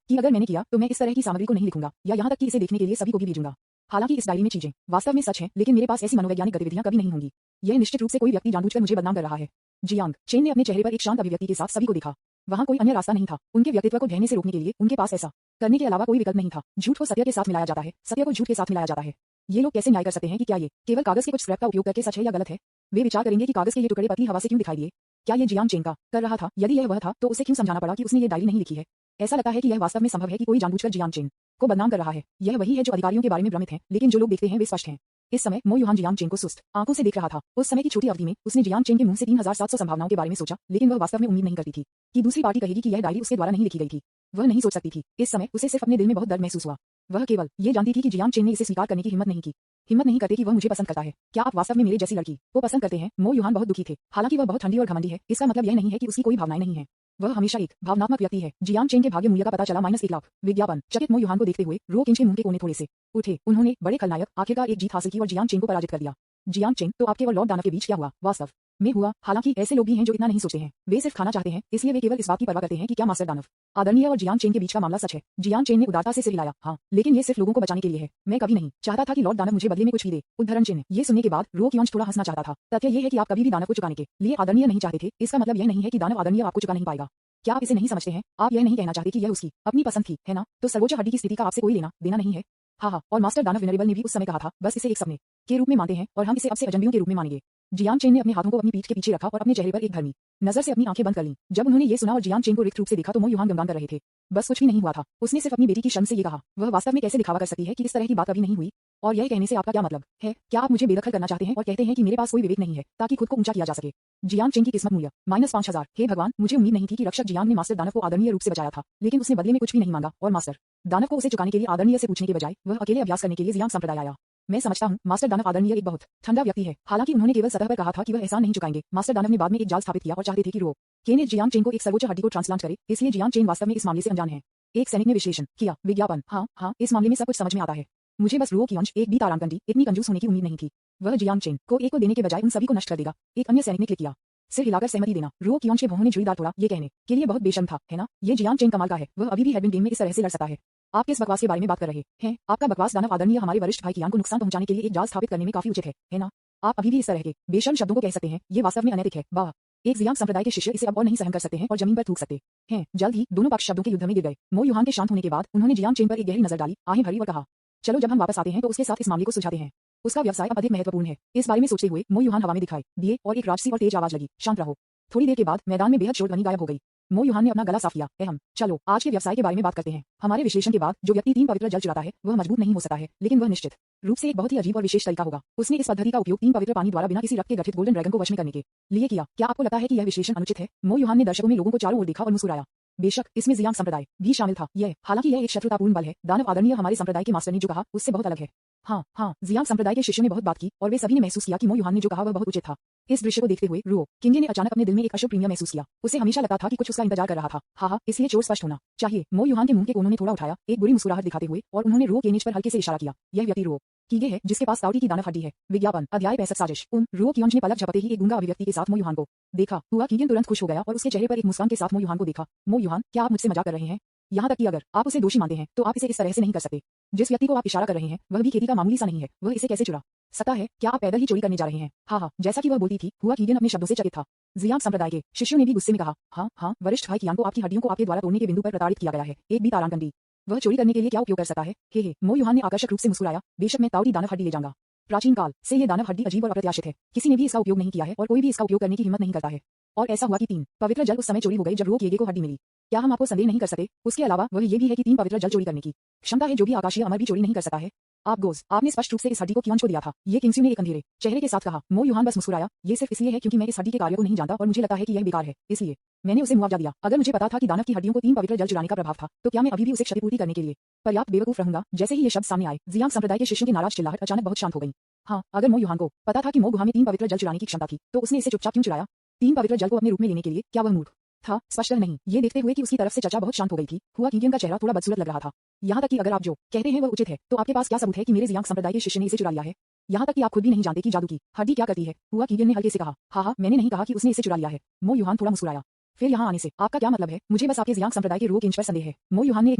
कि अगर मैंने किया तो मैं इस तरह की सामग्री को नहीं लिखूंगा या यहाँ तक कि इसे देखने के लिए सभी को भी भेजूंगा। हालांकि इस डायरी में चीजें वास्तव में सच हैं, लेकिन मेरे पास ऐसी मनोवैज्ञानिक गतिविधियां कभी नहीं होंगी। यह निश्चित रूप से कोई व्यक्ति जानबूझकर मुझे बदनाम कर रहा है। जियांग चेन ने अपने चेहरे पर एक शांत अभिव्यक्ति के साथ सभी को देखा। वहां कोई अन्य रास्ता नहीं था। उनके व्यक्तित्व को ढहने से रोकने के लिए उनके पास ऐसा करने के अलावा कोई विकल्प नहीं था। झूठ को सत्य के साथ मिलाया जाता है, सत्य को झूठ के साथ मिलाया जाता है। ये लोग कैसे न्याय कर सकते हैं कि क्या ये केवल कागज के कुछ स्क्रैप का उपयोग करके सच है या गलत है? वे विचार करेंगे कि कागज के ये टुकड़े पतली हवा से क्यों दिखाई दिए। क्या ये जियांग चेन का कर रहा था? यदि यह वह था तो उसे क्यों समझाना पड़ा कि उसने ये डायरी नहीं लिखी है? ऐसा लगता है कि यह वास्तव में संभव है कि कोई जानबूझकर जियांग चेन को बदनाम कर रहा है। यह वही है जो अधिकारियों के बारे में भ्रमित हैं, लेकिन जो लोग देखते हैं वे स्पष्ट हैं। इस समय मो युहान जियांग चेन को सुस्त आंखों से देख रहा था। उस समय की छोटी अवधि में उसने जियांग चेन के मुंह से 3700 संभावनाओं के बारे में सोचा, लेकिन वह वास्तव में उम्मीद नहीं करती थी कि दूसरी पार्टी कहेगी कि यह डायरी उसके द्वारा नहीं लिखी गई थी। वह नहीं सोच सकती थी। इस समय उसे सिर्फ अपने दिल में बहुत दर्द महसूस हुआ। वह केवल ये जानती थी कि जियांग चेन ने इसे स्वीकार करने की हिम्मत नहीं की। हिम्मत नहीं करते कि वह मुझे पसंद करता है। क्या आप वास्तव में मेरे जैसी लड़की को पसंद करते हैं? मो युहान बहुत दुखी थे। हालांकि वह बहुत ठंडी और घमंडी है, इसका मतलब यह नहीं है कि उसकी कोई भावनाएं नहीं है। वह हमेशा एक भावनात्मक व्यक्ति है। जियांग चेन के भाग्य मूल्य का पता चला -1 लाख। विज्ञापन चकित मो युहान को देखते हुए रो किंच के मुंह के कोने थोड़े से उठे। उन्होंने बड़े खलनायक आखिरकार एक जीत हासिल की और जियांग चेन को पराजित कर दिया। जियांग चेन, तो आपके और लॉर्ड दानव के बीच क्या हुआ? वास्तव में हुआ। हालांकि ऐसे लोग भी हैं जो इतना नहीं सोचते हैं। वे सिर्फ खाना चाहते हैं, इसलिए वे केवल इस बात की परवाह करते हैं कि क्या मास्टर दानव आदरणीय और जियांग चेन के बीच का मामला सच है। जियांग चेन ने उदारता से सिर हिलाया। हाँ, लेकिन ये सिर्फ लोगों को बचाने के लिए है। मैं कभी नहीं चाहता था कि लॉर्ड दानव मुझे बदले में कुछ भी दे। उद्धरण चिन्ह। ये सुनने के बाद रो कियोंच थोड़ा हंसना चाहता था। तथ्य ये है कि आप कभी भी दानव को चुकाने के लिए आदरणीय नहीं चाहते थे। इसका मतलब यह नहीं है कि दानव आदरणीय आपको चुका नहीं पाएगा। क्या आप इसे नहीं समझते हैं? आप यह नहीं कहना चाहते कि यह उसकी अपनी पसंद थी, है ना? तो सर्वोच्च हड्डी की स्थिति का आपसे कोई लेना देना नहीं है। हाँ, और मास्टर दानव विनरेबल ने भी उस समय कहा था, बस इसे एक सपने के रूप में मानते हैं और हम इसे अब से अजनबियों के रूप में मानेंगे। जियांग चेन ने अपने हाथों को अपनी पीठ के पीछे रखा और अपने चेहरे पर एक धर्मी नजर से अपनी आंखें बंद कर लीं। जब उन्होंने ये सुना और जियांग चेन को रिक्त रूप से देखा तो मो युहान गमगन कर रहे थे। बस कुछ भी नहीं हुआ था। उसने सिर्फ अपनी बेटी की शर्म से ये कहा। वह वास्तव में कैसे दिखावा कर सकती है कि इस तरह की बात कभी नहीं हुई? और यह कहने से आपका क्या मतलब है? क्या आप मुझे बेदखल करना चाहते हैं और कहते हैं कि मेरे पास कोई विवेक नहीं है ताकि खुद को ऊंचा किया जा सके? जियांग चेन की किस्मत मूल्य -5000। हे भगवान, मुझे उम्मीद नहीं थी कि रक्षक जियांग ने मास्टर दानव को आदरणीय रूप से बचाया था, लेकिन उसने बदले में कुछ भी नहीं मांगा और मास्टर दानव को उसे चुकाने के लिए आदरणीय से पूछने के बजाय वह अकेले अभ्यास करने के लिए जियांग संप्रदाय आया। मैं समझता हूँ मास्टर दानव आदरणीय एक बहुत ठंडा व्यक्ति है। हालांकि उन्होंने केवल सतह पर कहा था कि वह एहसान नहीं चुकाएंगे। मास्टर दानव ने बाद में एक जाल स्थापित किया और चाहते थे कि रो केन जियांग चेन को एक सर्वोच्च हड्डी को ट्रांसप्लांट करे, इसलिए जियांग चेन वास्तव में इस मामले से अनजान है। एक सैनिक ने विश्लेषण किया। विज्ञापन हाँ, इस मामले में सब कुछ समझ में आता है। मुझे बस रो कियोंच एक भी तारांकंडी इतनी कंजूस होने की उम्मीद नहीं थी। वह जियांग चेन को एक को देने के बजाय उन सभी को नष्ट कर देगा। एक अन्य सैनिक ने क्लिक किया। सिर हिलाकर सहमति देना। रो कियोंच के भौहों ने झुर्रीदार तोड़ा। ये कहने के लिए बहुत बेशर्म था, है ना? ये जियांग चेन कमाल का है। वह अभी भी हेडविन गेम में इस तरह से लड़ सकता है। आप किस बकवास के बारे में बात कर रहे हैं? आपका बकवास दानव आदरणीय हमारे वरिष्ठ भाई कियांग को नुकसान पहुंचाने के लिए एक जाल स्थापित करने में काफी उचित है ना? आप अभी भी इस तरह के बेशर्म शब्दों को कह सकते हैं। ये वास्तव में अनैतिक है। वाह, एक जियांग संप्रदाय के शिष्य इसे अब और नहीं सहन कर सकते हैं और जमीन पर थूक सकते हैं। जल्द ही दोनों पक्ष शब्दों के युद्ध में गिर गए। मो युहान के शांत होने के बाद उन्होंने जियांग चेन पर एक गहरी नजर डाली, आहें भरी और कहा, चलो जब हम वापस आते हैं तो उसके साथ इस मामले को सुलझाते हैं। उसका व्यवसाय अब अधिक महत्वपूर्ण है। इस बारे में सोचते हुए मो युहान हवा में दिखाई दिए और एक राजसी और तेज आवाज लगी, शांत रहो। थोड़ी देर के बाद मैदान में बेहद शोर ध्वनि गायब हो गई। मो युहान ने अपना गला साफ किया। चलो आज के व्यवसाय के बारे में बात करते हैं। हमारे विश्लेषण के बाद जो व्यक्ति 3 पवित्र जल चुराता है वह मजबूत नहीं हो सकता है, लेकिन वह निश्चित रूप से एक बहुत ही अजीब और विशेष तरीका होगा। उसने इस पद्धति का उपयोग 3 पवित्र पानी द्वारा बिना किसी रक्त के गठित गोल्डन ड्रैगन को वश में करने के लिए किया। क्या आपको लगता है कि यह विश्लेषण अनुचित है? मो युहान ने दर्शकों में लोगों को चारों ओर देखा और मुस्कुराया। बेशक इसमें जियांग संप्रदाय भी शामिल था। हालांकि यह एक शत्रुतापूर्ण बल है। दानव आदरणीय हमारे संप्रदाय के मास्टर ने जो कहा उससे बहुत अलग है। हाँ, जियांग संप्रदाय के शिष्यों ने बहुत बात की और वे सभी ने महसूस किया कि मो युहान ने जो कहा वह बहुत उचित था। इस दृश्य को देखते हुए रो किंगे ने अचानक अपने दिल में एक अशुभ प्रीमियम महसूस किया। उसे हमेशा लगता था कि कुछ उसका इंतजार कर रहा था। हाँ, इसलिए चोर स्पष्ट होना चाहिए। मो युहान के मुंह के कोनों ने थोड़ा उठाया, एक बुरी मुस्कुराहट दिखाते हुए, और उन्होंने रो के नीच पर हल्के से इशारा किया। यह व्यक्ति रो कीगे है जिसके पास ताउटी की दानव हड्डी है। विज्ञापन अध्याय 65 साजिश। रो कियोंच ने पलक झपकते ही एक गूंगा अभिव्यक्ति के साथ मो युहान को देखा हुआ। कीगन तुरंत खुश हो गया और उसके चेहरे पर एक मुस्कान के साथ मो युहान को देखा। मो युहान, क्या आप मुझसे मजाक कर रहे हैं? यहाँ तक कि अगर आप उसे दोषी मानते हैं तो आप इसे इस तरह से नहीं कर सकते। जिस व्यक्ति को आप इशारा कर रहे हैं वह भी खेती का मामूली सा नहीं है। वह इसे कैसे चुरा सकता है? क्या आप पैदल ही चोरी करने जा रहे हैं? हाँ, जैसा कि वह बोलती थी, हुआ कीगन अपने शब्दों से चकित था। जियांग संप्रदाय के शिष्यों ने भी गुस्से में कहा, हाँ, वरिष्ठ भाई कियांग को आपकी हड्डियों को आपके द्वारा तोड़ने के बिंदु पर प्रताड़ित किया गया है। एक भी तारांकंडी वह चोरी करने के लिए क्या उपयोग कर सकता है? हे मो युहान ने आकर्षक रूप से मुस्कुराया। बेशक मैं ताओटी दानव हड्डी ले जाऊंगा। प्राचीन काल से ये दानव हड्डी अजीब और अप्रत्याशित है। किसी ने भी इसका उपयोग नहीं किया है और कोई भी इसका उपयोग करने की हिम्मत नहीं करता है। और ऐसा हुआ कि 3 पवित्र जल उस समय चोरी हो गए जब रो केगे को हड्डी मिली। क्या हम आपको संदेह नहीं कर सकते? उसके अलावा वह ये भी है कि 3 पवित्र जल चोरी करने की क्षमता है जो भी आकाशीय अमर भी चोरी नहीं कर सकता है। आप गोज, आपने स्पष्ट रूप से इस हड्डी को क्यों छो दिया था? ये किंगस्यू ने एक अंधेरे चेहरे के साथ कहा। मो युहान बस मुस्कुराया। ये सिर्फ इसलिए है क्योंकि मैं इस हड्डी के कार्य को नहीं जानता और मुझे लगता है कि यह बेकार है, इसलिए मैंने उसे मुआवजा दिया। अगर मुझे पता था कि दानव की हड्डियों को 3 पवित्र जल चुराने का प्रभाव था, तो क्या मैं अभी भी उसे क्षतिपूर्ति करने के लिए पर्याप्त बेवकूफ रहूंगा? जैसे ही ये शब्द सामने आए, जियांग संप्रदाय के शिष्यों की नाराज चिल्लाहट अचानक बहुत शांत हो गई। हाँ, अगर मो युहान को पता था कि मो गुहा में 3 पवित्र जल चुराने की क्षमता थी, तो उसने इसे चुपचाप क्यों चुराया? 3 पवित्र जल को अपने रूप में लेने के लिए क्या वह मूर्ख था? स्पष्ट नहीं। ये देखते हुए कि उसकी तरफ से चर्चा बहुत शांत हो गई थी, हुआ कीगियन का चेहरा थोड़ा बदसूरत लग रहा था। यहाँ तक कि अगर आप जो कहते हैं वह उचित है, तो आपके पास क्या सबूत है कि मेरे जियांग संप्रदाय के शिष्य ने इसे चुरा लिया है? यहाँ तक कि आप खुद भी नहीं जानते कि जादू की हड्डी क्या करती है। हुआ कीगियन ने हल्के से कहा। हाँ, मैंने नहीं कहा कि उसने इसे चुरा लिया है। मो युहान थोड़ा मुस्कुराया। फिर यहाँ आने से आपका क्या मतलब है? मुझे बस आपके जियांग संप्रदाय के रो किंच पर संदेह है। मो युहान ने एक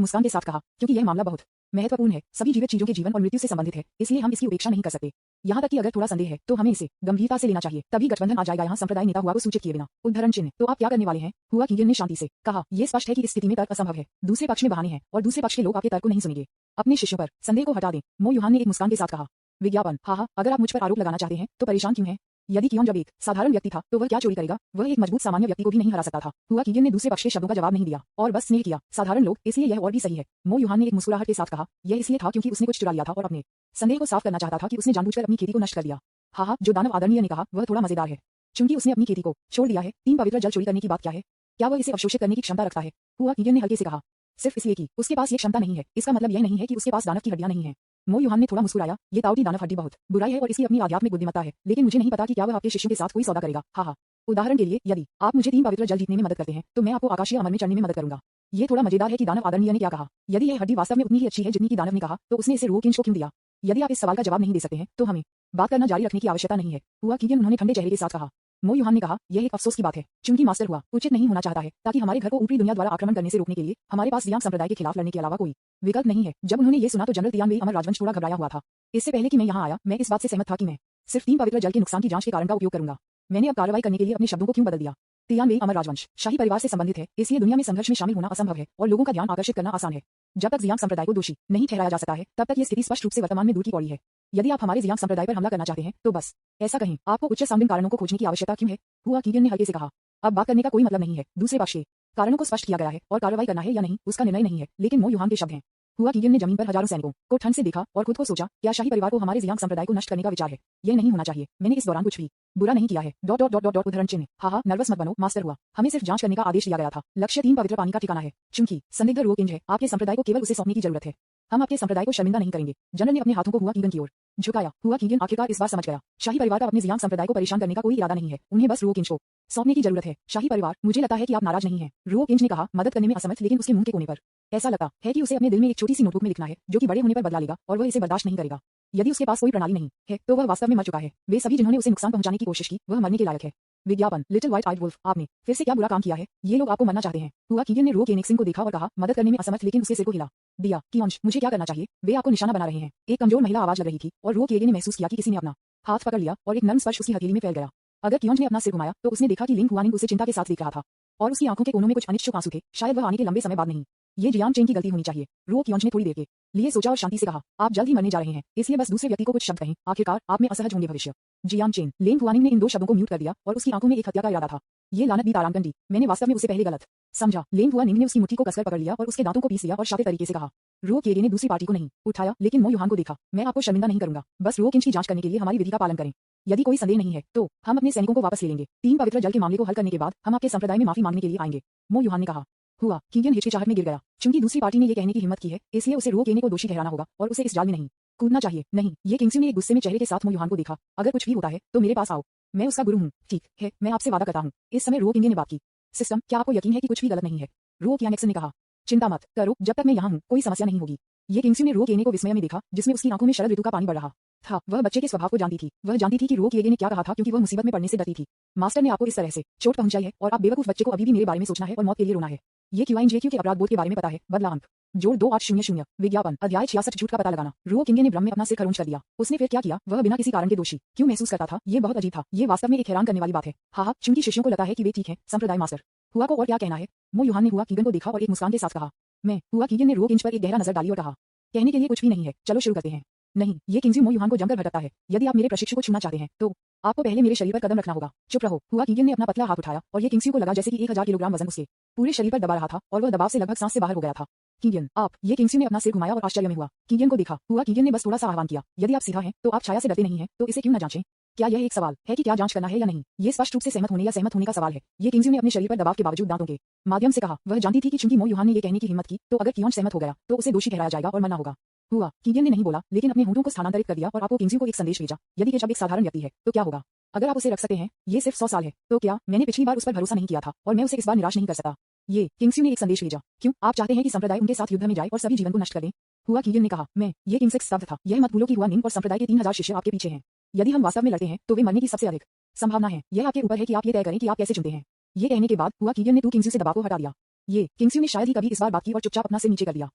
मुस्कान के साथ कहा, क्योंकि यह मामला बहुत महत्वपूर्ण है। सभी जीवित चीजों के जीवन और मृत्यु से संबंधित है, इसलिए हम इसकी उपेक्षा नहीं कर सकते। यहाँ तक कि अगर थोड़ा संदेह है, तो हमें इसे गंभीरता से लेना चाहिए, तभी गठबंधन आ जाएगा। यहाँ संप्रदाय नेता हुआ को सूचित किए बिना उद्धरण चिन्ह। तो आप क्या करने वाले हैं? हुआ कीगियन ने शांति से कहा। यह स्पष्ट है कि इस स्थिति में तर्क असंभव है। दूसरे पक्ष में बहाने हैं और दूसरे पक्ष के लोग आपके तर्क को नहीं सुनेंगे। अपने शिष्यों पर संदेह को हटा दें। मो युहान ने एक मुस्कान के साथ कहा। विज्ञापन, हाँ, अगर आप मुझ पर आरोप लगाना चाहते हैं, तो परेशान क्यों हैं? यदि कियोन जब एक साधारण व्यक्ति था, तो वह क्या चोरी करेगा? वह एक मजबूत सामान्य व्यक्ति को भी नहीं हरा सकता था। हुआ कीगियन ने दूसरे पक्ष के शब्दों का जवाब नहीं दिया और बस स्नेह किया। साधारण लोग, इसलिए यह और भी सही है। मो युहान ने एक मुस्कुराहट के साथ कहा। यह इसलिए था क्योंकि उसने कुछ चुरा लिया था और अपने संदेह को साफ करना चाहता था कि उसने जानबूझकर अपनी खेती को नष्ट कर दिया। हाँ, जो दानव आदरणीय ने कहा वह थोड़ा मजेदार है। चूंकि उसने अपनी खेती को छोड़ दिया है, 3 पवित्र जल चोरी करने की बात क्या है? क्या वह इसे अवशोषित करने की क्षमता रखता है? हुआ कीगियन ने हल्के से कहा। सिर्फ इसलिए कि उसके पास ये क्षमता नहीं है, इसका मतलब यह नहीं है कि उसके पास दानव की हड्डियां नहीं है। मो युहान ने थोड़ा मुस्कुराया। ये ताओटी दानव हड्डी बहुत बुराई है और इसकी अपनी आध्यात्मिक बुद्धिमत्ता है, लेकिन मुझे नहीं पता कि क्या वह आपके शिष्यों के साथ कोई सौदा करेगा। हाँ, उदाहरण के लिए, यदि आप मुझे 3 पवित्र जल जीतने में मदद करते हैं, तो मैं आपको आकाशीय अमर में चढ़ने में मदद करूंगा। ये थोड़ा मजेदार है कि दानव आदरणीय ने क्या कहा। यदि यह हड्डी वास्तव में उतनी ही अच्छी है जितनी की दानव ने कहा, तो उसने इसे रो किंच को क्यों दिया? यदि आप इस सवाल का जवाब नहीं दे सकते हैं, तो हमें बात करना जारी रखने की आवश्यकता नहीं है। हुआ कीगियन उन्होंने ठंडे चेहरे के साथ कहा। मो युहान ने कहा, यह एक अफसोस की बात है, चूंकि मास्टर हुआ उचित नहीं होना चाहता है, ताकि हमारे घर को ऊपरी दुनिया द्वारा आक्रमण करने से रोकने के लिए हमारे पास जियांग संप्रदाय के खिलाफ लड़ने के अलावा कोई विकल्प नहीं है। जब उन्होंने ये सुना तो जनरल तियानवेई अमर राजवंश थोड़ा घबराया हुआ था। इससे पहले कि मैं यहाँ आया, मैं इस बात से सहमत था कि मैं सिर्फ 3 पवित्र जल के नुकसान की जांच के कारण का उपयोग करूंगा। मैंने अब कार्रवाई करने के लिए अपने शब्दों को क्यों बदल दिया? तियानवेई अमर राजवंश शाही परिवार से संबंधित है, इसलिए दुनिया में संघर्ष में शामिल होना असंभव है और लोगों का ध्यान आकर्षित करना आसान है। जब तक जियांग संप्रदाय को दोषी नहीं ठहराया जा सकता है, तब तक ये स्थिति स्पष्ट रूप से वर्तमान में दूर की पौड़ी है। यदि आप हमारे जियांग संप्रदाय पर हमला करना चाहते हैं, तो बस ऐसा कहें। आपको उच्च सामंदिन कारणों को खोजने की आवश्यकता क्यों है? हुआ कीगियन ने हल्के से कहा। अब बात करने का कोई मतलब नहीं है। दूसरे पक्ष के कारणों को स्पष्ट किया गया है और कार्रवाई करना है या नहीं उसका निर्णय नहीं है, लेकिन मो युहान के शब्द हैं। हुआ कीगियन ने जमीन पर हजारों सैनिकों को ठंड से देखा और खुद को सोचा, क्या शाही परिवार को हमारे जियांग संप्रदाय को नष्ट करने का विचार है? यह नहीं होना चाहिए। मैंने इस दौरान कुछ भी बुरा नहीं किया है। उद्धरण चिन्ह। हाँ, नर्वस मत बनो मास्टर हुआ। हमें सिर्फ जांच करने का आदेश दिया गया था। लक्ष्य 3 पवित्र पानी का ठिकाना है। चूंकि संदिग्ध रो किंज है, आपके संप्रदाय को केवल उसे सौंपने की जरूरत है। हम आपके संप्रदाय को शर्मिंदा नहीं करेंगे। जनरल ने अपने हाथों को हुआ कीगियन की ओर झुकाया। हुआ कीगियन आखिरकार इस बार समझ गया, शाही परिवार का अपने जियांग संप्रदाय को परेशान करने का कोई इरादा नहीं है। उन्हें बस रो किंज को सौंपने की जरूरत है। शाही परिवार, मुझे लगता है कि आप नाराज नहीं हैं। रो किंज ने कहा, मदद करने में असमर्थ, लेकिन उसके मुंह के कोने पर ऐसा लगता है कि उसे अपने दिल में एक छोटी सी नोटबुक में लिखना है, जो कि बड़े होने पर बदला लेगा और वह इसे बर्दाश्त नहीं करेगा। यदि उसके पास कोई प्रणाली नहीं है, तो वह वास्तव में मर चुका है। वे सभी जिन्होंने उसे नुकसान पहुंचाने की कोशिश की, वह मरने के लायक है। विज्ञापन, लिटिल व्हाइट आइड वुल्फ, आपने फिर से क्या बुरा काम किया है? ये लोग आपको मरना चाहते हैं। हुआ कीगियन ने रो केनिक्सिंग को देखा और कहा, मदद करने में असमर्थ, लेकिन उसके सिर को हिला दिया। कियोंज, मुझे क्या करना चाहिए? वे आपको निशाना बना रहे हैं। एक कमजोर महिला आवाज लग रही थी और रो केगे ने महसूस किया कि किसी ने अपना हाथ पकड़ लिया और एक नर्म स्पर्श उसकी हथेली में फैल गया। अगर कियोंज ने अपना सिर घुमाया, तो उसने देखा कि लिंग हुआनिंग उसे चिंता के साथ देख रहा था और उसकी आंखों के कोनों में कुछ अनिश्चित आंसू थे। शायद वह आने के लंबे समय बाद नहीं। ये जियांग चेन की गलती होनी चाहिए। रो कियोंज ने थोड़ी देर के लिए सोचा और शांति से कहा, आप जल्द ही मरने जा रहे हैं, इसलिए बस दूसरे व्यक्ति को कुछ शब्द कहें। आखिरकार आप में असहज होंगे भविष्य। Jiang chain. लिंग हुआनिंग ने इन 2 शब्दों को म्यूट कर दिया और उसकी आंखों में एक हत्या का इरादा था। ये लानत भी तारांकन, मैंने वास्तव में उसे पहले गलत समझा। लिंग हुआनिंग ने उसकी मुट्ठी को कसकर पकड़ लिया और उसके दांतों को पीस लिया और शातिर तरीके से कहा। रो केगे ने दूसरी पार्टी को नहीं उठाया, लेकिन मो युहान को देखा। मैं आपको शर्मिंदा नहीं करूंगा, बस रो किंच की जांच करने के लिए हमारी विधि का पालन करें। यदि कोई संदेह नहीं है, तो हम अपने सैनिकों को वापस ले लेंगे। 3 पवित्र जल के मामले को हल करने के बाद हम आपके संप्रदाय में माफी मांगने के लिए आएंगे। मो युहान ने कहा। हुआ कीगियन हिचकिचाहट में गिर गया। चूंकि दूसरी पार्टी ने यह कहने की हिम्मत की है, इसलिए उसे रो केगे को दोषी ठहराना होगा और उसे इस जाल में नहीं कूदना चाहिए। नहीं, ये किंगस्यू ने एक गुस्से में चेहरे के साथ मो युहान को देखा। अगर कुछ भी होता है तो मेरे पास आओ, मैं उसका गुरु हूँ। ठीक है, मैं आपसे वादा करता हूँ। इस समय रो किंगे ने बात की। सिस्टम, क्या आपको यकीन है कि कुछ भी गलत नहीं है? रो कियानेक्सन ने कहा। चिंता मत करो, जब तक मैं यहाँ हूँ कोई समस्या नहीं होगी। ये किंगस्यू ने रो केगे को विस्मय में देखा, जिसमें उसकी आंखों में शरद ऋतु का पानी बढ़ रहा था। वह बच्चे के स्वभाव को जानती थी। वह जानती थी कि रो केगे ने क्या कहा था, क्योंकि वह मुसीबत में पड़ने से डरती थी। मास्टर ने आपको इस तरह से चोट पहुंचाई है और आप बेवकूफ बच्चे को अभी भी मेरे बारे में सोचना है और मौत के लिए रोना है। ये क्यूआईएनजे के अपराध बोध के बारे में पता है। बदला अंक जोड़ 2800। विज्ञापन, अध्याय 66, झूठ का पता लगाना। रो किंगे ने भ्रम में अपना सिर खरोंच कर दिया। उसने फिर क्या किया? वह बिना किसी कारण के दोषी क्यों महसूस करता था? ये बहुत अजीब था। ये वास्तव में एक हैरान करने वाली बात है। हाँ, चूंकि शिष्यों को लगता है कि वे ठीक है। संप्रदाय मास्टर हुआ को और क्या कहना है? मो युहान ने हुआ कीगन को देखा और एक मुस्कान के साथ कहा, मैं हुआ कीजियन ने रो किंच पर एक गहरा नजर डाली और कहा, कहने के लिए कुछ भी नहीं है, चलो शुरू करते हैं। नहीं, ये किंगजी मो युहान को जमकर भटकता है। यदि आप मेरे प्रशिक्षु को छूना चाहते हैं तो आपको पहले मेरे शरीर पर कदम रखना होगा। चुप रहो। हुआ कीजियन ने अपना पतला हाथ उठाया और ये किंगसी को लगा जैसे कि 1000 किलोग्राम वजन उसके पूरे शरीर पर दबा रहा था और वह दबाव से लगभग सांस से बाहर हो गया था। कीगियन, आप, ये किंगसी ने अपना सिर घुमाया और आश्चर्य में हुआ कीगियन को देखा। हुआ कीगियन ने बस थोड़ा सा आह्वान किया, यदि आप सीधा हैं तो आप छाया से डरते नहीं हैं तो इसे क्यों न जांचें? क्या यह एक सवाल है कि क्या जांच करना है या नहीं? ये स्पष्ट रूप से सहमत होने या सहमत होने का सवाल है। ये किंगसी ने अपने शरीर पर दबाव के बावजूद दांतों के माध्यम से कहा। वह जानती थी कि चूंकि मो युहान ने ये कहने की हिम्मत की तो अगर कियोंज सहमत हो गया तो उसे दोषी ठहराया जाएगा और मरना होगा। हुआ कीगियन ने नहीं बोला, लेकिन अपने होंठों को स्थानांतरित कर दिया और आपको किंगसी को एक संदेश भेजा, यदि ये जब एक साधारण व्यक्ति है तो क्या होगा? अगर आप उसे रख सकते हैं, ये सिर्फ 100 साल है, तो क्या मैंने पिछली बार उस पर भरोसा नहीं किया था और मैं उसे इस बार निराश नहीं कर सकता? ये किंगसी ने एक संदेश भेजा। क्यों आप चाहते हैं कि संप्रदाय उनके साथ युद्ध में जाए और सभी जीवन को नष्ट कर दे? हुआ कीगियन ने कहा, मैं, ये किंगसेक्स स्तब्ध था। यह मत भूलो कि हुआ निंग और संप्रदाय के 3000 शिष्य आपके पीछे हैं। यदि हम वास्तव में लड़ते हैं तो वे मरने की सबसे अधिक संभावना है। यह आपके ऊपर है कि आप ये तय करें कि आप कैसे चुनते हैं। ये कहने के बाद हुआ कीगियन ने किंगसी से दबाव को हटा दिया। ये किंगसी ने शायद ही कभी इस बार बात की और चुपचाप अपना सिर नीचे कर दिया।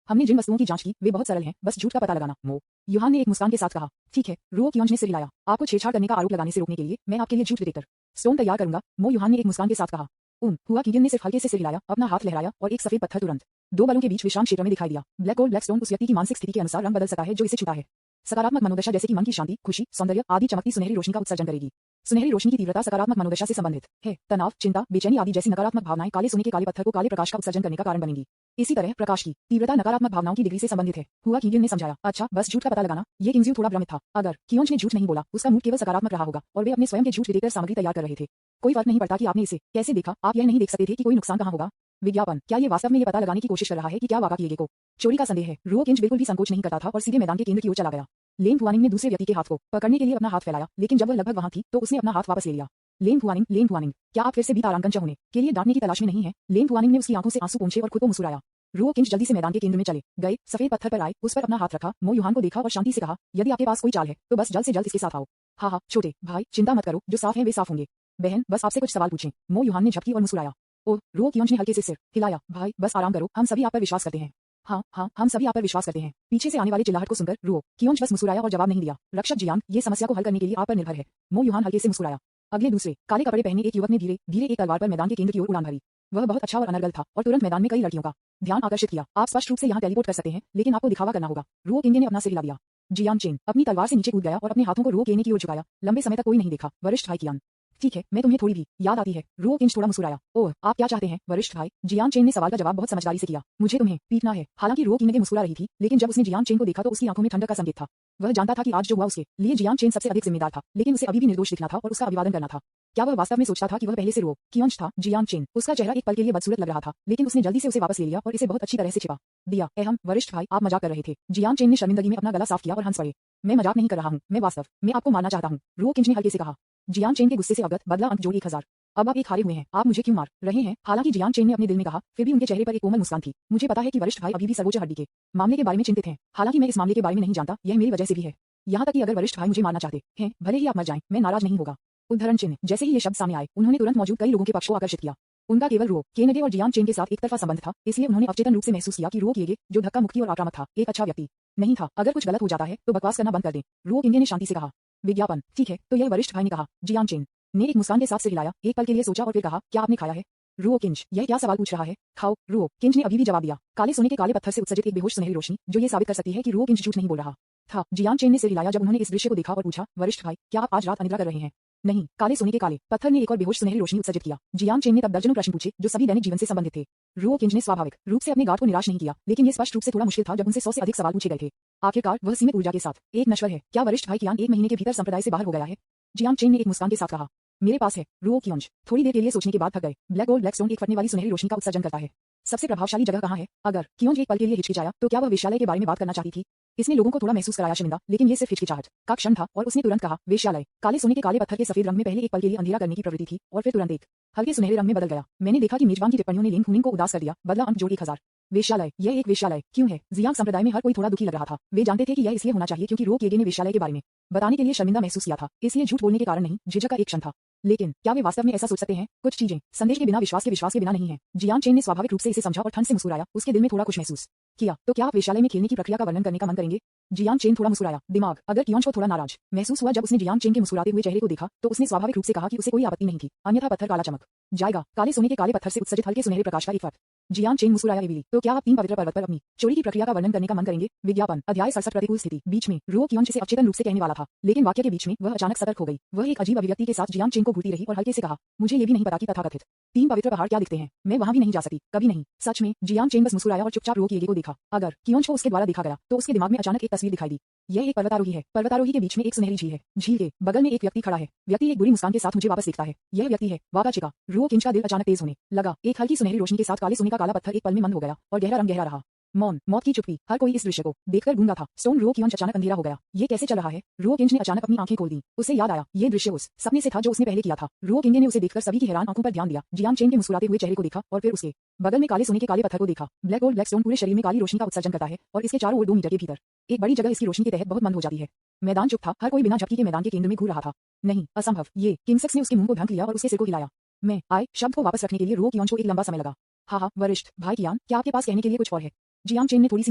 हमने जिन वस्तुओं की जांच की वे बहुत सरल हैं, बस झूठ का पता लगाना। मो युहान ने एक मुस्कान के साथ कहा, ठीक है। रुओ कियोंज ने सिर हिलाया। आपको छेड़छाड़ करने का आरोप लगाने से रोकने के लिए मैं आपके लिए झूठ डिटेक्टर स्टोन तैयार करूंगा। मो युहान ने एक मुस्कान के साथ कहा। हुआ कीगियन ने सिर्फ हल्के से सिर हिलाया, अपना हाथ लहराया और एक सफेद पत्थर तुरंत दो बलों के बीच विश्राम क्षेत्र में दिखाई दिया। ब्लैक गोल्ड ब्लैक स्टोन उस व्यक्ति की मानसिक स्थिति के अनुसार रंग बदल सकता है जो इसे छूता है। सकारात्मक मनोदशा जैसे कि मन की शांति, खुशी, सौंदर्य आदि चमकती सुनहरी रोशनी का उत्सर्जन करेगी। सुनहरी रोशनी की तीव्रता सकारात्मक मनोदशा से संबंधित है। तनाव, चिंता, बेचैनी आदि जैसी नकारात्मक भावनाएं काले सोने के काले पत्थर को काले प्रकाश का उत्सर्जन करने का कारण बनेंगी। इसी तरह प्रकाश की तीव्रता नकारात्मक भावनाओं की डिग्री से संबंधित है। हुआ कीगियन ने समझाया, अच्छा, बस झूठ का पता लगाना। ये किंगजी थोड़ा भ्रमित था। अगर कियोंज ने झूठ नहीं बोला, उसका मूड केवल सकारात्मक रहा होगा और वे अपने स्वयं के झूठ डिटेक्टर सामग्री तैयार कर रहे थे। कोई फर्क नहीं पड़ता कि आपने इसे कैसे देखा, आप यह नहीं देख सकते थे कि कोई नुकसान कहां होगा। विज्ञापन, क्या ये वास्तव में ये पता लगाने की कोशिश कर रहा है कि क्या वाकई किएगे को चोरी का संदेह है? रुओ किंज बिल्कुल भी संकोच नहीं करता था और सीधे मैदान के केंद्र की ओर चला गया। लेन हुआनिंग ने दूसरे व्यक्ति के हाथ को पकड़ने के लिए अपना हाथ फैलाया, लेकिन जब वह लगभग वहां थी तो उसने अपना हाथ वापस ले लिया। लेन हुआनिंग, क्या आप फिर से भी तारांकन होने के लिए डांटने की तलाश में नहीं है? लेन हुआनिंग ने उसकी आंखों से आंसू पोंछे और खुद को मुस्कुराया। रुओ किंज जल्दी से मैदान के केंद्र में चले गए, सफेद पत्थर पर आए, उस पर अपना हाथ रखा, मो युहान को देखा और शांति से कहा, यदि आपके पास कोई चाल है तो बस जल्द से जल्द इसके साथ आओ। हाँ, छोटे भाई, चिंता मत करो, जो साफ हैं वे साफ होंगे। बहन, बस आपसे कुछ सवाल पूछें। मो युहान ने झपकी और मुस्कुराया। ओह, रुओ कियोंज ने हल्के से सिर हिलाया। भाई, बस आराम करो, हम सभी आप पर विश्वास करते हैं। हाँ, हम सभी आप पर विश्वास करते हैं। पीछे से आने वाली चिल्लाहट को सुनकर रुओ कियोंज बस मुस्कुराया और जवाब नहीं दिया। रक्षक जियांग, ये समस्या को हल करने के लिए आप पर निर्भर है। मो युहान हल्के से मुस्कुराया। अगले दूसरे काले कपड़े पहने एक युवक ने धीरे धीरे एक तलवार पर मैदान के केंद्र की ओर उड़ान भरी। वह बहुत अच्छा और अनर्गल था और तुरंत मैदान में कई लड़कियों का ध्यान आकर्षित किया। आप स्पष्ट रूप से यहाँ टेलीपोर्ट कर सकते हैं, लेकिन आपको दिखावा करना होगा। रुओ किंग ने अपना सिर हिला दिया। जियांग चेन अपनी तलवार से नीचे कूद गया और अपने हाथों को रुओ केने की ओर झुकाया। लंबे समय तक कोई नहीं देखा। वरिष्ठ भाई कियान, ठीक है, मैं तुम्हें थोड़ी भी याद आती है। रुओ किंज थोड़ा मुस्कुराया। ओह, आप क्या चाहते हैं वरिष्ठ भाई? जियांग चेन ने सवाल का जवाब बहुत समझदारी से किया। मुझे तुम्हें पीटना है। हालांकि रुओ किंग मुस्कुरा रही थी, लेकिन जब उसने जियांग चेन को देखा तो उसकी आंखों में ठंडक का संकेत था। वह जानता था कि आज जो हुआ उसके लिए जियांग चेन सबसे अधिक जिम्मेदार था, लेकिन उसे अभी भी निर्दोष दिखना था और उसका अभिवादन करना था। क्या वह वास्तव में सोचता था कि वह पहले से रुओ कियोंज था? जियांग चेन, उसका चेहरा एक पल के लिए बदसूरत लग रहा था, लेकिन उसने जल्दी से उसे वापस ले लिया और इसे बहुत अच्छी तरह से छिपा दिया। एहम वरिष्ठ भाई, आप मजाक कर रहे थे। जियांग चेन ने शर्मिंदगी में अपना गला साफ किया और हंस पड़े। मैं मजाक नहीं कर रहा हूँ, मैं वास्तव में आपको मारना चाहता हूँ, रुओ किंज ने हल्के से कहा। जियांग चेन के गुस्से से अवगत, बदला अंक जोड़ 1000। अब आप एक हारे हुए हैं, आप मुझे क्यों मार रहे हैं? हालांकि जियांग चेन ने अपने दिल में कहा, फिर भी उनके चेहरे पर एक कोमल मुस्कान थी। मुझे पता है कि वरिष्ठ भाई अभी भी सर्वोच्च हड्डी के मामले के बारे में चिंतित हैं। हालांकि मैं इस मामले के बारे में नहीं जानता, यह मेरी वजह से भी है। यहाँ तक कि अगर वरिष्ठ भाई मुझे मारना चाहते हैं, भले ही आप मर जाएं, मैं नाराज नहीं होगा। उदाहरण चिन्ह, जैसे ही ये शब्द सामने आए, उन्होंने तुरंत मौजूद कई लोगों के पक्ष को आकर्षित किया। उनका केवल रुओ केनेडे और जियांग चेन के साथ एक तरफा संबंध था, इसलिए उन्होंने अवचेतन रूप से महसूस किया कि रुओ किएगे, जो धक्का मुक्की और आक्रामक था, एक अच्छा व्यक्ति नहीं था। अगर कुछ गलत हो जाता है तो बकवास करना बंद कर दें, रुओ किंग ने शांति से कहा। विज्ञापन, ठीक है, तो यह वरिष्ठ भाई ने कहा। जियांग चेन ने एक मुस्कान के साथ सिर हिलाया, एक पल के लिए सोचा और फिर कहा, क्या आपने खाया है? रुओ किंज, यह क्या सवाल पूछ रहा है? खाओ। रुओ किंज ने अभी भी जवाब दिया। काले सोने के काले पत्थर से उत्सर्जित एक बेहोश सुनहरी रोशनी, जो ये साबित कर सकती है कि रुओ किंज झूठ नहीं बोल रहा था। जियांग चेन ने सिर हिलाया जब उन्होंने इस दृश्य को देखा और पूछा, वरिष्ठ भाई, क्या आप आज रात अनिद्रा कर रहे हैं? नहीं, काले सोने के काले पत्थर ने एक और बेहोश सुनहरी रोशनी उत्सर्जित किया। जियांग चेन ने तब दर्जनों प्रश्न पूछे जो सभी दैनिक जीवन से संबंधित थे। रुओ किंज ने स्वाभाविक रूप से अपने गार्ड को निराश नहीं किया, लेकिन ये स्पष्ट रूप से थोड़ा मुश्किल था जब उनसे 100 से अधिक सवाल पूछे गए थे। आखिरकार वह सीमित ऊर्जा के साथ एक नश्वर है। क्या वरिष्ठ भाई कियान 1 महीने के भीतर संप्रदाय से बाहर हो गया है? जियांग चेन ने एक मुस्कान के साथ कहा, मेरे पास है। रुओ कियोंज थोड़ी देर के लिए सोचने के बाद थक गए। ब्लैक गोल्ड ब्लैक स्टोन एक फटने वाली सुनहरी रोशनी का उत्सर्जन करता है। सबसे प्रभावशाली जगह कहाँ है? अगर कियोंज एक पल के लिए हिचकिचाया तो क्या वह वेश्यालय के बारे में बात करना चाहती थी? इसने लोगों को थोड़ा महसूस कराया शर्मिंदा, लेकिन ये सिर्फ हिचकिचाहट का क्षण था और उसने तुरंत कहा, वेश्यालय। काले सोने के काले पत्थर के सफेद रंग में पहले एक पल के लिए अंधेरा करने की प्रवृत्ति थी और फिर तुरंत एक हल्के सुनहरे रंग में बदल गया। मैंने देखा कि मेजबान की टिप्पणियों ने लिंग हुनिंग को उदास कर दिया। बदला अंक जोड़ 1000। वेश्यालय, यह एक वेश्यालय क्यों है? जियांग संप्रदाय में हर कोई थोड़ा दुखी लग रहा था। वे जानते थे कि यह इसलिए होना चाहिए क्योंकि रुओ किएगे ने वेश्यालय के बारे में बताने के लिए शर्मिंदा महसूस किया था, इसलिए झूठ बोलने के कारण नहीं, झिझक का एक क्षण था। लेकिन क्या वे वास्तव में ऐसा सोच सकते हैं? कुछ चीजें संदेश के बिना विश्वास के बिना नहीं है। जियांग चेन ने स्वाभाविक रूप से इसे समझा और ठंड से मुस्कुराया। उसके दिल में थोड़ा कुछ महसूस किया। तो क्या आप वेश्यालय में खेलने की प्रक्रिया का वर्णन करने का मन करेंगे? जियांग चेन थोड़ा मुस्कुराया। दिमाग अगर कियोंछो थोड़ा नाराज महसूस हुआ जब उसने जियांग चेन के मुस्कुराते हुए चेहरे को देखा तो उसने स्वाभाविक रूप से कहा कि उसे कोई आपत्ति नहीं थी, अन्यथा पत्थर काला चमक जाएगा। काले सोने के काले पत्थर से उत्सर्जित हल्के सुनहरे प्रकाश का एक फट। जियांग चेन मुस्कुराया एविली, तो क्या आप 3 पवित्र पर्वत पर अपनी चोरी की प्रक्रिया का वर्णन करने का मन करेंगे? विज्ञापन अध्याय 67 प्रतिकूल स्थिति। बीच में रुओ कियोंछ से अचेतन रूप से कहने वाला था, लेकिन वाक्य के बीच में वह अचानक सतर्क हो गई। वह एक अजीब अभिव्यक्ति के साथ जियांग चेन को घूरती रही और हल्के से कहा, मुझे ये भी नहीं पता कि तथाकथित 3 पवित्र पहाड़ क्या दिखते हैं। मैं वहां भी नहीं जा सकती, कभी नहीं। सच में? जियांग चेन बस मुस्कुराया और चुपचाप रुओ किएगे को देखा। अगर कियोंछ को उसके द्वारा देखा गया तो उसके दिमाग में अचानक एक तस्वीर दिखाई दी। यह एक पर्वतारोही है। पर्वतारोही के बीच में एक सुनहरी झील है। झील के बगल में एक व्यक्ति खड़ा है। व्यक्ति एक बुरी मुस्कान के साथ मुझे वापस देखता है। यह व्यक्ति है वाकाचिका। रुओ किंच का दिल अचानक तेज होने लगा। एक हल्की सुनहरी रोशनी के साथ काले सोने का काला पत्थर एक पल में मंद हो गया और गहरा रंग गहरा रहा। मौन, मौत की चुप्पी। हर कोई इस दृश्य को देखकर गूंगा था। स्टोन रुओ कियोंछ अचानक अंधेरा हो गया। ये कैसे चल रहा है? रुओ किंच ने अचानक अपनी आंखें खोल दी। उसे याद आया, ये दृश्य उस सपने से था जो उसने पहले किया था। रुओ किंगे ने उसे देखकर सभी की हैरान आंखों पर ध्यान दिया। जियांग चेन के मुस्कुराते हुए चेहरे को देखा और फिर उसके बगल में काले सोने के काले पत्थर को देखा। ब्लैक गोल्ड ब्लैक स्टोन पूरे शरीर में काली रोशनी का उत्सर्जन करता है और इसके चारों ओर 2 मीटर के भीतर एक बड़ी जगह इसकी रोशनी के तहत बहुत मंद हो जाती है। मैदान चुप था। हर कोई बिना झपकी के मैदान के केंद्र में घूर रहा था। नहीं, असंभव। ये किंगसेक्स ने उसके मुंह को ढक लिया और उसके सिर को हिलाया। मैं आए शब्द को वापस रखने के लिए रुओ कियोंछ को एक लंबा समय लगा। हाँ, वरिष्ठ भाई कियान, क्या आपके पास कहने के लिए कुछ और है? जियांग चेन ने थोड़ी सी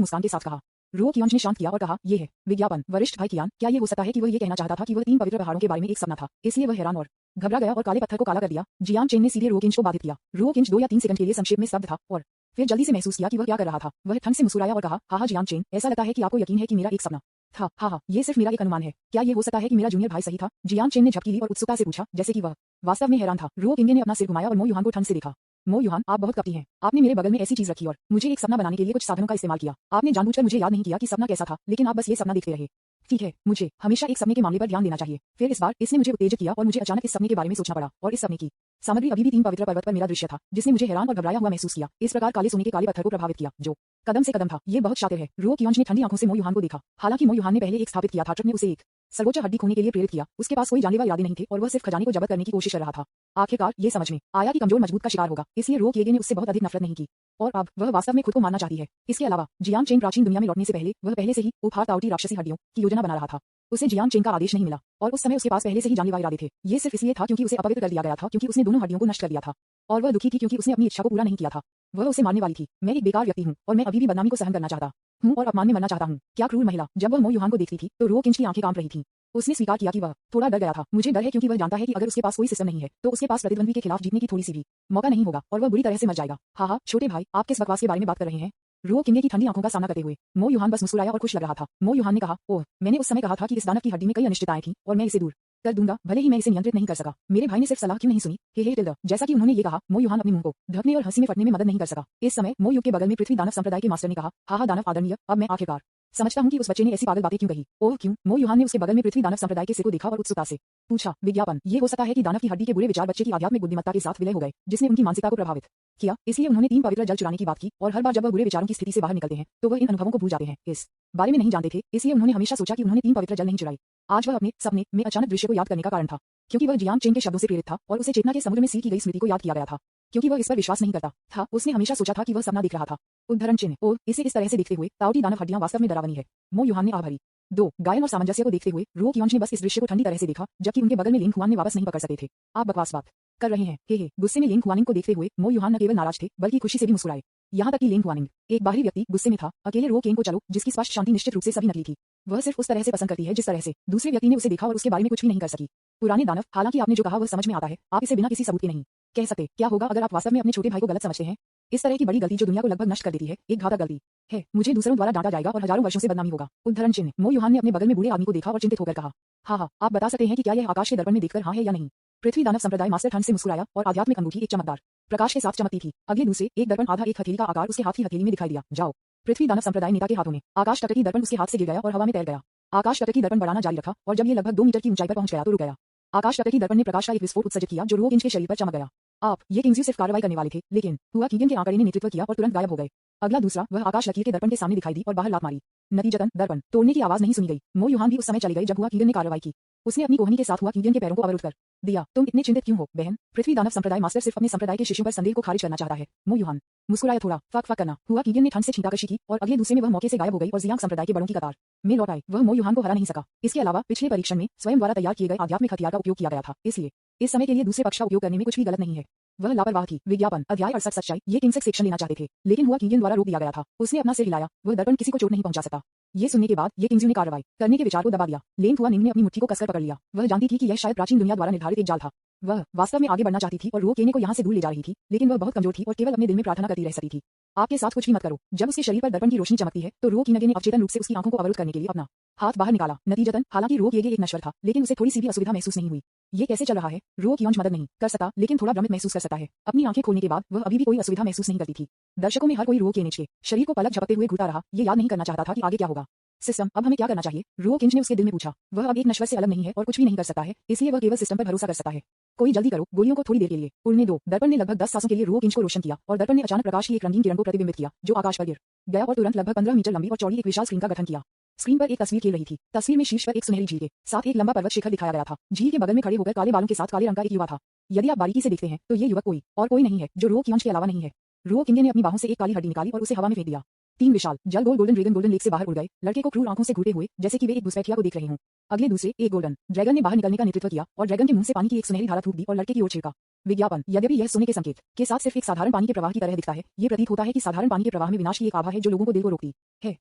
मुस्कान के साथ कहा। रुओ कियोंछ ने शांत किया और कहा, ये है विज्ञापन। वरिष्ठ भाई कियान, क्या ये हो सकता है कि वह ये कहना चाहता था कि वह 3 पवित्र पहाड़ों के बारे में एक सपना था, इसलिए वह हैरान और घबरा गया और काले पत्थर को काला कर दिया? जियांग चेन ने सीधे रुओ किंच को बाधित किया। रुओ किंच 2 या 3 सेकंड के लिए संक्षेप में स्तब्ध था और फिर जल्दी से महसूस किया कि वह क्या कर रहा था। वह ठंड से मुस्कुराया और कहा, हाँ जियांग चेन, ऐसा लगता है कि आपको यकीन है कि मेरा एक सपना था। हाँ, ये सिर्फ मेरा एक अनुमान है। क्या ये हो सकता है कि मेरा जूनियर भाई सही था? जियांग चेन ने झपकी ली और उत्सुकता से पूछा, जैसे कि वह वास्तव में हैरान था। रुओ किंगे ने अपना सिर घुमाया और मो युहान को ठंड से देखा। मो युहान, आप बहुत कपटी हैं। आपने मेरे बगल में ऐसी चीज रखी और मुझे एक सपना बनाने के लिए कुछ साधनों का इस्तेमाल किया। आपने जानबूझकर मुझे याद नहीं किया कि सपना कैसा था, लेकिन आप बस ये सपना देखते रहे। ठीक है, मुझे हमेशा एक सपने के मामले पर ध्यान देना चाहिए। फिर इस बार इसने मुझे उत्तेजित किया और मुझे अचानक इस सपने के बारे में सोचना पड़ा और इस सपने की सामग्री अभी भी 3 पवित्र पर्वत पर मेरा दृश्य था, जिसने मुझे हैरान और घबराया हुआ महसूस किया। इस प्रकार काले सोने के काले पत्थर को प्रभावित किया जो कदम से कदम था। ये बहुत शातिर है। रुओ कियोंछ ने ठंडी आंखों से मो युहान को देखा। हालांकि मो युहान ने पहले एक स्थापित किया था, ट्रक ने उसे एक सर्वोच्च हड्डी खोने के लिए प्रेरित किया। उसके पास कोई जानलेवा इरादे नहीं थे और वह सिर्फ खजाने को जब्त करने की कोशिश कर रहा था। आखिरकार ये समझ में आया कि कमजोर मजबूत का शिकार होगा, इसलिए रुओ किएगे ने उससे बहुत अधिक नफरत नहीं की और अब वह वास्तव में खुद को मारना चाहती है। इसके अलावा जियांग चेन प्राचीन दुनिया में लौटने से पहले वह पहले से ही उपहार ताओटी राक्षसी हड्डियों की योजना बना रहा था। उसे जियांग चेन का आदेश नहीं मिला और उस समय उसके पास पहले से ही जानलेवा इरादे थे। ये सिर्फ इसलिए था क्योंकि उसे अपवित्र कर दिया गया था, क्योंकि उसने दोनों हड्डियों को नष्ट कर दिया था और वह दुखी थी क्योंकि उसने अपनी इच्छा को पूरा नहीं किया था। वह उसे मारने वाली थी। मैं एक बेकार व्यक्ति हूँ और मैं अभी भी बदनामी को सहन करना चाहता हूँ और अपमान में मरना चाहता हूँ। क्या क्रूर महिला। जब वह मो युहान को देखती थी तो रुओ किंच की आंखें कांप रही थीं। उसने स्वीकार किया कि वह थोड़ा डर गया था। मुझे डर है क्योंकि वह जानता है कि अगर उसके पास कोई सिस्टम नहीं है तो उसके पास प्रतिद्वंदी के खिलाफ जीतने की थोड़ी सी भी मौका नहीं होगा और वह बुरी तरह से मर जाएगा। हाँ, छोटे भाई, आप किस बकवास के बारे में बात कर रहे हैं? रुओ किंगे की ठंडी आंखों का सामना करते हुए मो युहान बस मुस्कुराया और खुश लग रहा था। मो युहान ने कहा, ओह, मैंने उस समय कहा था कि इस दानव की हड्डी में कई अनिश्चितताएं थीं और मैं इसे दूर कर दूंगा, भले ही मैं इसे नियंत्रित नहीं कर सका। मेरे भाई ने सिर्फ सलाह क्यों नहीं सुनी? हे टिल्डा, जैसा कि उन्होंने ये कहा, मो युहान अपने मुंह को ढकने और हंसी में फटने में मदद नहीं कर सका। इस समय मो युग के बगल में पृथ्वी दानव संप्रदाय के मास्टर ने कहा, हाँ दानव आदरणीय, अब मैं आखिरकार समझता हूँ कि उस बच्चे ने ऐसी पागल बातें क्यों कही। ओह क्यों? मो युहान ने उसके बगल में पृथ्वी दानव संप्रदाय के सिर को देखा और उत्सुकता से पूछा, विज्ञापन। ये हो सकता है कि दानव की हड्डी के बुरे विचार बच्चे की आध्यात्मिक बुद्धिमत्ता के साथ विलय हो गए, जिसने उनकी मानसिकता को प्रभावित किया। इसलिए उन्होंने 3 पवित्र जल चुराने की बात की और हर बार जब वह बुरे विचारों की स्थिति से बाहर निकलते हैं तो वह इन अनुभवों को भूल जाते हैं। इस बारे में नहीं जानते थे, इसलिए उन्होंने हमेशा सोचा कि उन्होंने 3 पवित्र जल नहीं चुराई। आज वह अपने सपने में अचानक दृश्य को याद करने का कारण था, क्योंकि वह जियांग चेन के शब्दों से प्रेरित था और उसे चेतना के समुद्र में सील की गई स्मृति को याद किया गया था, क्योंकि वह इस पर विश्वास नहीं करता था। उसने हमेशा सोचा था कि वह सपना देख रहा था। उद्धरण चिन्ह। और इसे इस तरह से देखते हुए ताओटी दानव हड्डियां वास्तव में डरावनी है। मो युहान ने आभारी 2 गायन और सामंजस्य को देखते हुए रुओ कियोंछ ने बस इस दृश्य को ठंडी तरह से देखा, जबकि उनके बगल में लिंग हुआन ने वापस नहीं पकड़ सके थे। आप बकवास बात कर रहे हैं। हे गुस्से में लिंग हुआनिंग को देखते हुए मो युहान न केवल नाराज थे बल्कि खुशी से भी मुस्कुराए। यहाँ तक कि लिंग हुआनिंग, एक बाहरी व्यक्ति, गुस्से में था। अकेले रुओ किंग को चलो, जिसकी स्पष्ट शांति निश्चित रूप से सभी नकली थी। वह सिर्फ उस तरह से पसंद करती है जिस तरह से दूसरे व्यक्ति ने उसे देखा और उसके बारे में कुछ भी नहीं कर सकी। पुराने दानव, हालांकि आपने जो कहा वह समझ में आता है, आप इसे बिना किसी सबूत के नहीं कह सकते। क्या होगा अगर आप वास्तव में अपने छोटे भाई को गलत समझते हैं? इस तरह की बड़ी गलती जो दुनिया को लगभग नष्ट कर देती है, एक घातक गलती है। मुझे दूसरों द्वारा डांटा जाएगा और हजारों वर्षों से बदनामी होगा। उद्धरण चिन्ह। मो युहान ने अपने बगल में बूढ़े आदमी को देखा और चिंतित होकर कहा, हाँ, आप बता सकते हैं कि क्या यह आकाश के दर्पण में देखकर हाँ है या नहीं? पृथ्वी दानव संप्रदाय मास्टर ठंड से मुस्कुराया और आध्यात्मिक अंगूठी एक चमकदार प्रकाश के साथ चमकती थी। अगले दूसरे एक दर्पण आधा एक हथेली का आकार उसके हाथ की हथेली में दिखाई दिया। जाओ। पृथ्वी दानव संप्रदाय नेता के हाथों में आकाश टकटकी दर्पण उसके हाथ से गिर गया और हवा में तैर गया। आकाश टकटकी दर्पण बढ़ाना जारी रखा और जब ये लगभग 2 मीटर की ऊंचाई पर पहुंच गया तो रुक गया। आकाश टकटकी दर्पण ने प्रकाश का एक विस्फोट उत्सर्जित किया जो रुओ किंच के शरीर पर चमक गया। आप ये किंग्स सिर्फ कार्रवाई करने वाले थे, लेकिन हुआ कीगन के आंकड़े ने नेतृत्व किया और तुरंत गायब हो गए। अगला दूसरा वह आकाश लकीर के दर्पण के सामने दिखाई दी और बाहर लात मारी। नतीजतन दर्पण तोड़ने की आवाज नहीं सुनी गई। मो युहान भी उस समय चली गई जब हुआ कीगन ने कार्रवाई की। उसने अपनी कोहनी के साथ हुआ कीगन के पैरों को अवरुद्ध कर दिया। तुम इतने चिंतित क्यों हो बहन? पृथ्वी दानव संप्रदाय मास्टर सिर्फ अपने संप्रदाय के शिष्यों पर संदेह को खारिज करना चाहता है। मो युहान मुस्कुराया। थोड़ा फक फक करना। हुआ कीगन ने ठंड से छींटाकशी की और अगले दूसरे में वह मौके से गायब हो गई और जियांग संप्रदाय के बड़ों की कतार में लौट आई। वह मो युहान को हरा नहीं सका। इसके अलावा पिछले परीक्षण में स्वयं द्वारा तैयार किए गए आध्यात्मिक हथियार का उपयोग किया गया था, इसलिए इस समय के लिए दूसरे पक्ष का उपयोग करने में कुछ भी गलत नहीं है। वह लापरवाह थी। विज्ञापन अध्याय 68 सच्चाई। ये किंग से सेक्शन लेना चाहते थे, लेकिन हुआ किंगियन द्वारा रोक दिया गया था। उसने अपना सिर हिलाया। वह दर्पण किसी को चोट नहीं पहुंचा सकता। ये सुनने के बाद ये किंगजू ने कार्रवाई करने के विचार को दबा दिया। लेन थुआ निंग ने अपनी मुट्ठी को कसकर पकड़ लिया। वह जानती थी कि यह शायद प्राचीन दुनिया द्वारा निर्धारित एक जाल था। वह वास्तव में आगे बढ़ना चाहती थी और रो केने को यहाँ से दूर ले जा रही थी, लेकिन वह बहुत कमजोर थी और केवल अपने दिल में प्रार्थना करती रह सकती थी। आपके साथ कुछ भी मत करो। जब उसके शरीर पर दर्पण की रोशनी चमकती है तो रो कीनगे ने अवचेतन रूप से उसकी आंखों को अवरुद्ध करने के लिए अपना हाथ बाहर निकाला। नतीजतन हालांकि रो केगे एक नश्वर था, लेकिन उसे थोड़ी सी भी असुविधा महसूस नहीं हुई। ये कैसे चल रहा है? रो कियोंज मदद नहीं कर सकता, लेकिन थोड़ा भ्रमित महसूस कर सकता है। अपनी आंखें खोलने के बाद वह अभी भी कोई असुविधा महसूस नहीं करती थी। दर्शकों में हर कोई रो केनेज के शरीर को पलक झपकते हुए घूरता रहा। ये याद नहीं करना चाहता था कि आगे क्या होगा। सिस्टम, अब हमें क्या करना चाहिए? रो किंज ने उसके दिल में पूछा। वह अब एक नश्वर से अलग नहीं है और कुछ भी नहीं कर सकता है, इसलिए वह केवल सिस्टम पर भरोसा कर सकता है। कोई जल्दी करो, गोलियों को थोड़ी देर के लिए उड़ने दो। दर्पण ने लगभग 10 सांसों के लिए रो किंज को रोशन किया और दर्पण ने अचानक प्रकाश की एक रंगीन किरण को प्रतिबिंबित किया जो आकाश पर गिर गया और तुरंत लगभग 15 मीटर लंबी और चौड़ी एक विशाल स्क्रीन का गठन किया। स्क्रीन पर एक तस्वीर खेल रही थी। तस्वीर में शीर्ष पर एक सुनहरी झील के साथ एक लंबा पर्वत शिखर दिखाया गया था। झील के बगल में खड़े होकर काले बालों के साथ काले रंग का एक युवा था। यदि आप बारीकी से देखते हैं तो ये युवक कोई और कोई नहीं है जो रो कियोंज के अलावा नहीं है। रो किंगे ने अपनी बाहों से एक काली हड्डी निकाली और उसे हवा में फेंक दिया। 3 विशाल जल गोल्डन ड्रैगन गोल्डन लेक से बाहर उड़ गए, लड़के को क्रूर आंखों से घूरते हुए जैसे कि वे एक घुसपैठिया को देख रहे हों। अगले दूसरे एक गोल्डन ड्रैगन ने बाहर निकलने का नेतृत्व किया और ड्रैगन के मुंह से पानी की एक सुनहरी धारा थूक दी और लड़के की ओर छिड़का। विज्ञापन यद्यपि यह सोने के संकेत के साथ सिर्फ एक साधारण पानी के प्रवाह की तरह दिखता है, ये प्रतीत होता है कि साधारण पानी के प्रवाह में विनाश की एक आभा है जो लोगों को दिल को रोकती है।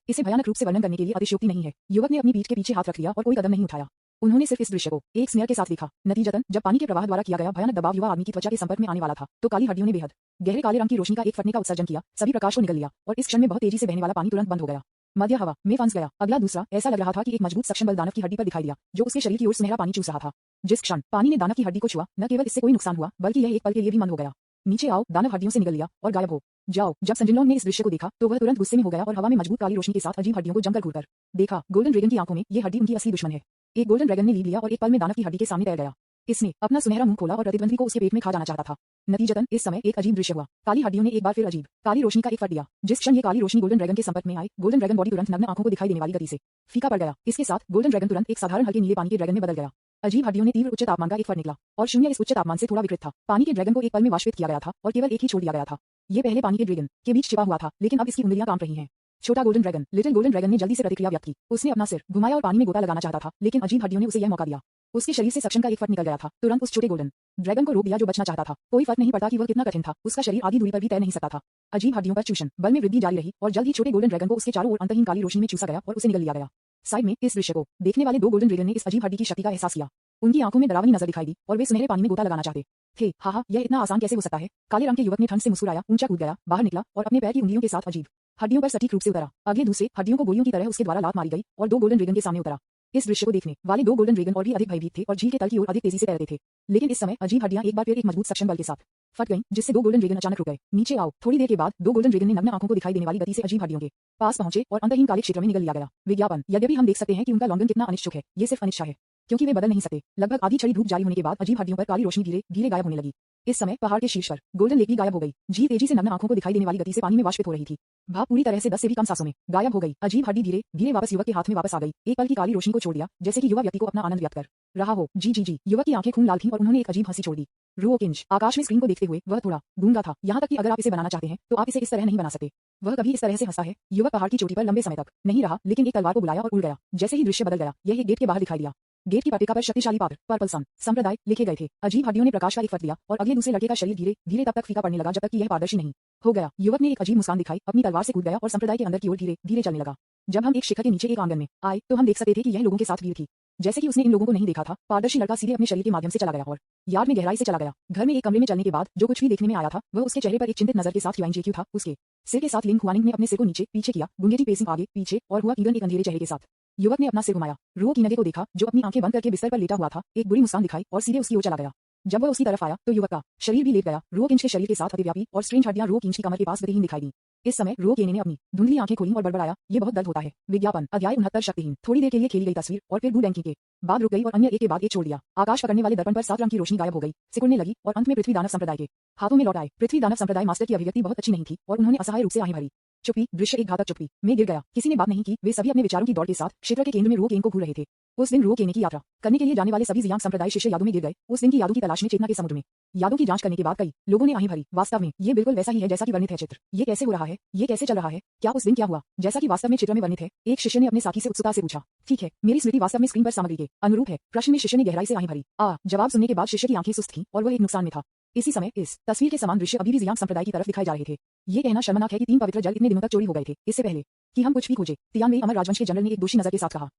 इसे भयानक रूप से वर्णन करने के लिए अतिशयोक्ति नहीं है। युवक ने अपनी पीठ के पीछे हाथ रख लिया और कोई कदम नहीं उठाया। उन्होंने सिर्फ इस दृश्य को एक स्नेह के साथ देखा। नतीजतन जब पानी के प्रवाह द्वारा किया गया भयानक दबाव युवा आदमी की त्वचा के संपर्क में आने वाला था तो काली हड्डियों ने बेहद गहरे काले रंग की रोशनी का एक फटने का उत्सर्जन किया। सभी प्रकाश को निकल लिया और इस क्षण में बहुत तेजी से बहने वाला पानी तुरंत बंद हो गया। मध्य हवा में फंस गया। अगला दूसरा ऐसा लग रहा था कि एक मजबूत सक्शन बल दानव की हड्डी पर दिखाई दिया जो उसके शरीर की ओर सुनहरा पानी चूस रहा था। जिस क्षण पानी ने दानव की हड्डी को छुआ, न केवल इससे कोई नुकसान हुआ बल्कि यह एक पल के लिए भी मंद हो गया। नीचे आओ, दानव हड्डियों से निकल लिया और गायब हो जाओ। जब संजिनलोन ने इस दृश्य को देखा तो वह तुरंत गुस्से में हो गया और हवा में मजबूत काली रोशनी के साथ अजीब हड्डियों को जमकर घूरकर देखा। गोल्डन ड्रैगन की आंखों में ये हड्डी उनकी असली दुश्मन है। एक गोल्डन ड्रैगन ने लीड लिया और एक पल में दानव की हड्डी के सामने तैर गया। इसने अपना सुनहरा मुंह खोला और प्रतिद्वंदी को उसके पेट में खा जाना चाहता था। नतीजतन इस समय एक अजीब दृश्य हुआ। काली हड्डियों ने एक बार फिर अजीब काली रोशनी का एक फट दिया। जिस क्षण ये काली रोशनी गोल्डन ड्रैगन के संपर्क में आई, गोल्डन ड्रैगन बॉडी तुरंत नग्न आंखों को दिखाई देने वाली गति से फीका पड़ गया। इसके साथ गोल्डन ड्रैगन तुरंत एक साधारण हल्के नीले पानी के ड्रैगन में बदल गया। अजीब हड्डियों ने तीव्र उच्च तापमान का एक फट निकला और शून्य इस उच्च तापमान से थोड़ा विकृत था। पानी के ड्रैगन को एक पल में वाष्पित किया गया था और केवल एक ही छोड़ दिया गया था। ये पहले पानी के ड्रैगन के बीच छिपा हुआ था, लेकिन अब इसकी उंगलियां काम रही हैं। छोटा golden dragon, little golden dragon ने जल्दी से प्रतिक्रिया व्यक्त की। उसने अपना सिर घुमाया और पानी में गोता लगाना चाहता था, लेकिन अजीब हड्डियों ने उसे यह मौका दिया। उसके शरीर से सक्शन का एक फट निकल गया था। तुरंत उस छोटे गोल्डन ड्रैगन को रोक दिया जो बचना चाहता था। कोई फर्क नहीं पड़ता कि वह कितना कठिन था, उसका शरीर आधी दूरी पर भी तैर नहीं सकता था। अजीब हड्डियों पर चूषण बल में वृद्धि जारी रही और जल्द ही छोटे गोल्डन ड्रैगन को उसके चारों ओर अंतहीन काली रोशनी में चूसा गया और उसे निगल लिया गया। साइड में इस दृश्य को देखने वाले 2 गोल्डन ड्रैगन ने इस अजीब हड्डी की शक्ति का एहसास किया। उनकी आंखों में डरावनी नजर दिखाई दी और वे सुनहरे पानी में गोता लगाना चाहते थे। हाँ, यह इतना आसान कैसे हो सकता है? काले रंग के युवक ने ठंड से मुस्कुराया, ऊंचा कूद गया, बाहर निकला और अपने पैर की उंगलियों के साथ अजीब हड्डियों पर सटीक रूप से उतरा। अगले दूसरे हड्डियों को गोलियों की तरह उसके द्वारा लात मारी गई और 2 गोल्डन ड्रैगन के सामने उतरा। इस दृश्य को देखने वाले 2 गोल्डन ड्रैगन और भी अधिक भयभीत थे और झील के तल की ओर अधिक तेजी से तैर रहे थे। लेकिन इस समय अजीब हड्डियां एक बार फिर एक मजबूत सक्शन बल के साथ फट गईं, जिससे 2 गोल्डन ड्रैगन अचानक रुक गए। नीचे आओ। थोड़ी देर के बाद 2 गोल्डन ड्रैगन ने नग्न आंखों को दिखाई देने वाली गति से अजीब हड्डियों के पास पहुंचे और अंतहीन काले क्षेत्र में निगल लिया गया। विज्ञापन यद्यपि हम देख सकते हैं कि उनका लॉन्गन कितना अनिश्चित है, ये सिर्फ अनिच्छा है क्योंकि वे बदल नहीं सकते। लगभग आधी छड़ी धूप जारी होने के बाद अजीब हड्डियों पर काली रोशनी धीरे धीरे गायब होने लगी। इस समय पहाड़ के शीर्ष पर गोल्डन लेक भी गायब हो गई। झील तेजी से नग्न आंखों को दिखाई देने वाली गति से पानी में वाष्पित हो रही थी। भाप पूरी तरह से 10 से भी कम सांसों में गायब हो गई। अजीब हड्डी धीरे धीरे वापस युवक के हाथ में वापस आ गई। एक पल की काली रोशनी को छोड़ दिया, जैसे कि युवा व्यक्ति को अपना आनंद व्यक्त कर रहा हो। जी। युवक की आंखें खून लाल थीं और उन्होंने एक अजीब हंसी छोड़ दी। रो किंज आकाश में स्क्रीन को देखते हुए वह थोड़ा गूंगा था। यहाँ तक कि अगर आप इसे बनाना चाहते हैं तो आप इसे इस तरह नहीं बना सकते। वह कभी इस तरह से हंसता है। युवक पहाड़ की चोटी पर लंबे समय तक नहीं रहा, लेकिन एक तलवार को बुलाया और उड़ गया। जैसे ही दृश्य बदल गया, यह एक गेट के बाहर दिखाई दिया। गेट की पट्टिका पर शक्तिशाली पात्र पर्पल सन संप्रदाय लिखे गए थे। अजीब हड्डियों ने प्रकाश का एक फट दिया और अगले दूसरे लड़के का शरीर धीरे धीरे तब तक फीका पड़ने लगा जब तक कि यह पारदर्शी नहीं हो गया। युवक ने एक अजीब मुस्कान दिखाई, अपनी तलवार से कूद गया और संप्रदाय के अंदर की ओर धीरे धीरे चलने लगा। जब हम एक शिखर के नीचे एक आंगन में आए तो हम देख सकते थे कि यह लोगों के साथ भीड़ थी। जैसे कि उसने इन लोगों को नहीं देखा था, पारदर्शी लड़का सीधे अपने शरीर के माध्यम से चला गया और यार्ड में गहराई से चला गया। घर में एक कमरे में चलने के बाद जो कुछ भी देखने में आया था वह उसके चेहरे पर एक चिंतित नजर के साथ यूएनजेक्यू था। उसके सिर के साथ लिंग हुआनिंग ने अपने सिर को नीचे पीछे किया। गुंगेटी पेसिंग आगे पीछे और हुआ कीगन एक अंधेरे चेहरे के साथ। युवक ने अपना सिर घुमाया। रो कीनगे को देखा जो अपनी आंखें बंद करके बिस्तर पर लेटा हुआ था। एक बुरी मुस्कान दिखाई और सीधे उसकी ओर चला गया। जब वह उसकी तरफ आया तो युवक का शरीर भी लेट गया। रो किंज के शरीर के साथ अतिव्यापी और स्ट्रेंज हड्डियां रो किंज की कमर के पास गतिहीन दिखाई दी। इस समय रो केने ने अपनी धुंधली आंखें खोली और बड़बड़ाया, ये बहुत दर्द होता है। विज्ञापन अध्याय 69 शक्तिहीन। थोड़ी देर के लिए खेली गई तस्वीर और फिर गुड के बाद रुक गई और अन्य एक के बाद एक छोड़ दिया। आकाश पकड़ने वाले दर्पण पर 7 रंग की रोशनी गायब हो गई, सिकुड़ने लगी और अंत में पृथ्वी दानव संप्रदाय के हाथों में लौट आए। पृथ्वी दानव संप्रदाय मास्टर की अभिव्यक्ति बहुत अच्छी नहीं थी और उन्होंने असहाय रूप से आहें भरी। चुप्पी दृश्य एक घातक चुप्पी में गिर गया। किसी ने बात नहीं की। वे सभी अपने विचारों की दौड़ के साथ क्षेत्र के केंद्र में रो केन को घूर रहे थे। उस दिन रो केने की यात्रा करने के लिए जाने वाले सभी जियांग संप्रदाय शिष्य यादों में गिर गए। उस दिन की यादों की तलाश में चेतना के समुद्र में यादों की जांच करने के बाद कई लोगों ने आहें भरी। वास्तव में ये बिल्कुल वैसा ही है जैसा कि वर्णित है चित्र। ये कैसे हो रहा है? ये कैसे चल रहा है? क्या उस दिन क्या हुआ जैसा कि वास्तव में चित्र में वर्णित है? एक शिष्य ने अपने साथी से उत्सुकता से पूछा। ठीक है, मेरी स्मृति वास्तव में स्क्रीन पर सामग्री के अनुरूप है। प्रश्न में शिष्य ने गहराई से आहें भरी। जवाब सुनने के बाद शिष्य की आंखें सुस्त थीं और वह एक नुकसान में था। इसी समय इस तस्वीर के समान दृश्य अभी भी जियांग संप्रदाय की तरफ दिखाए जा रहे थे। ये कहना शर्मनाक है कि 3 पवित्र जल इतने दिनों तक चोरी हो गए थे। इससे पहले कि हम कुछ भी खोजे, तियान में अमर राजवंश के जनरल ने एक दोषी नजर के साथ कहा,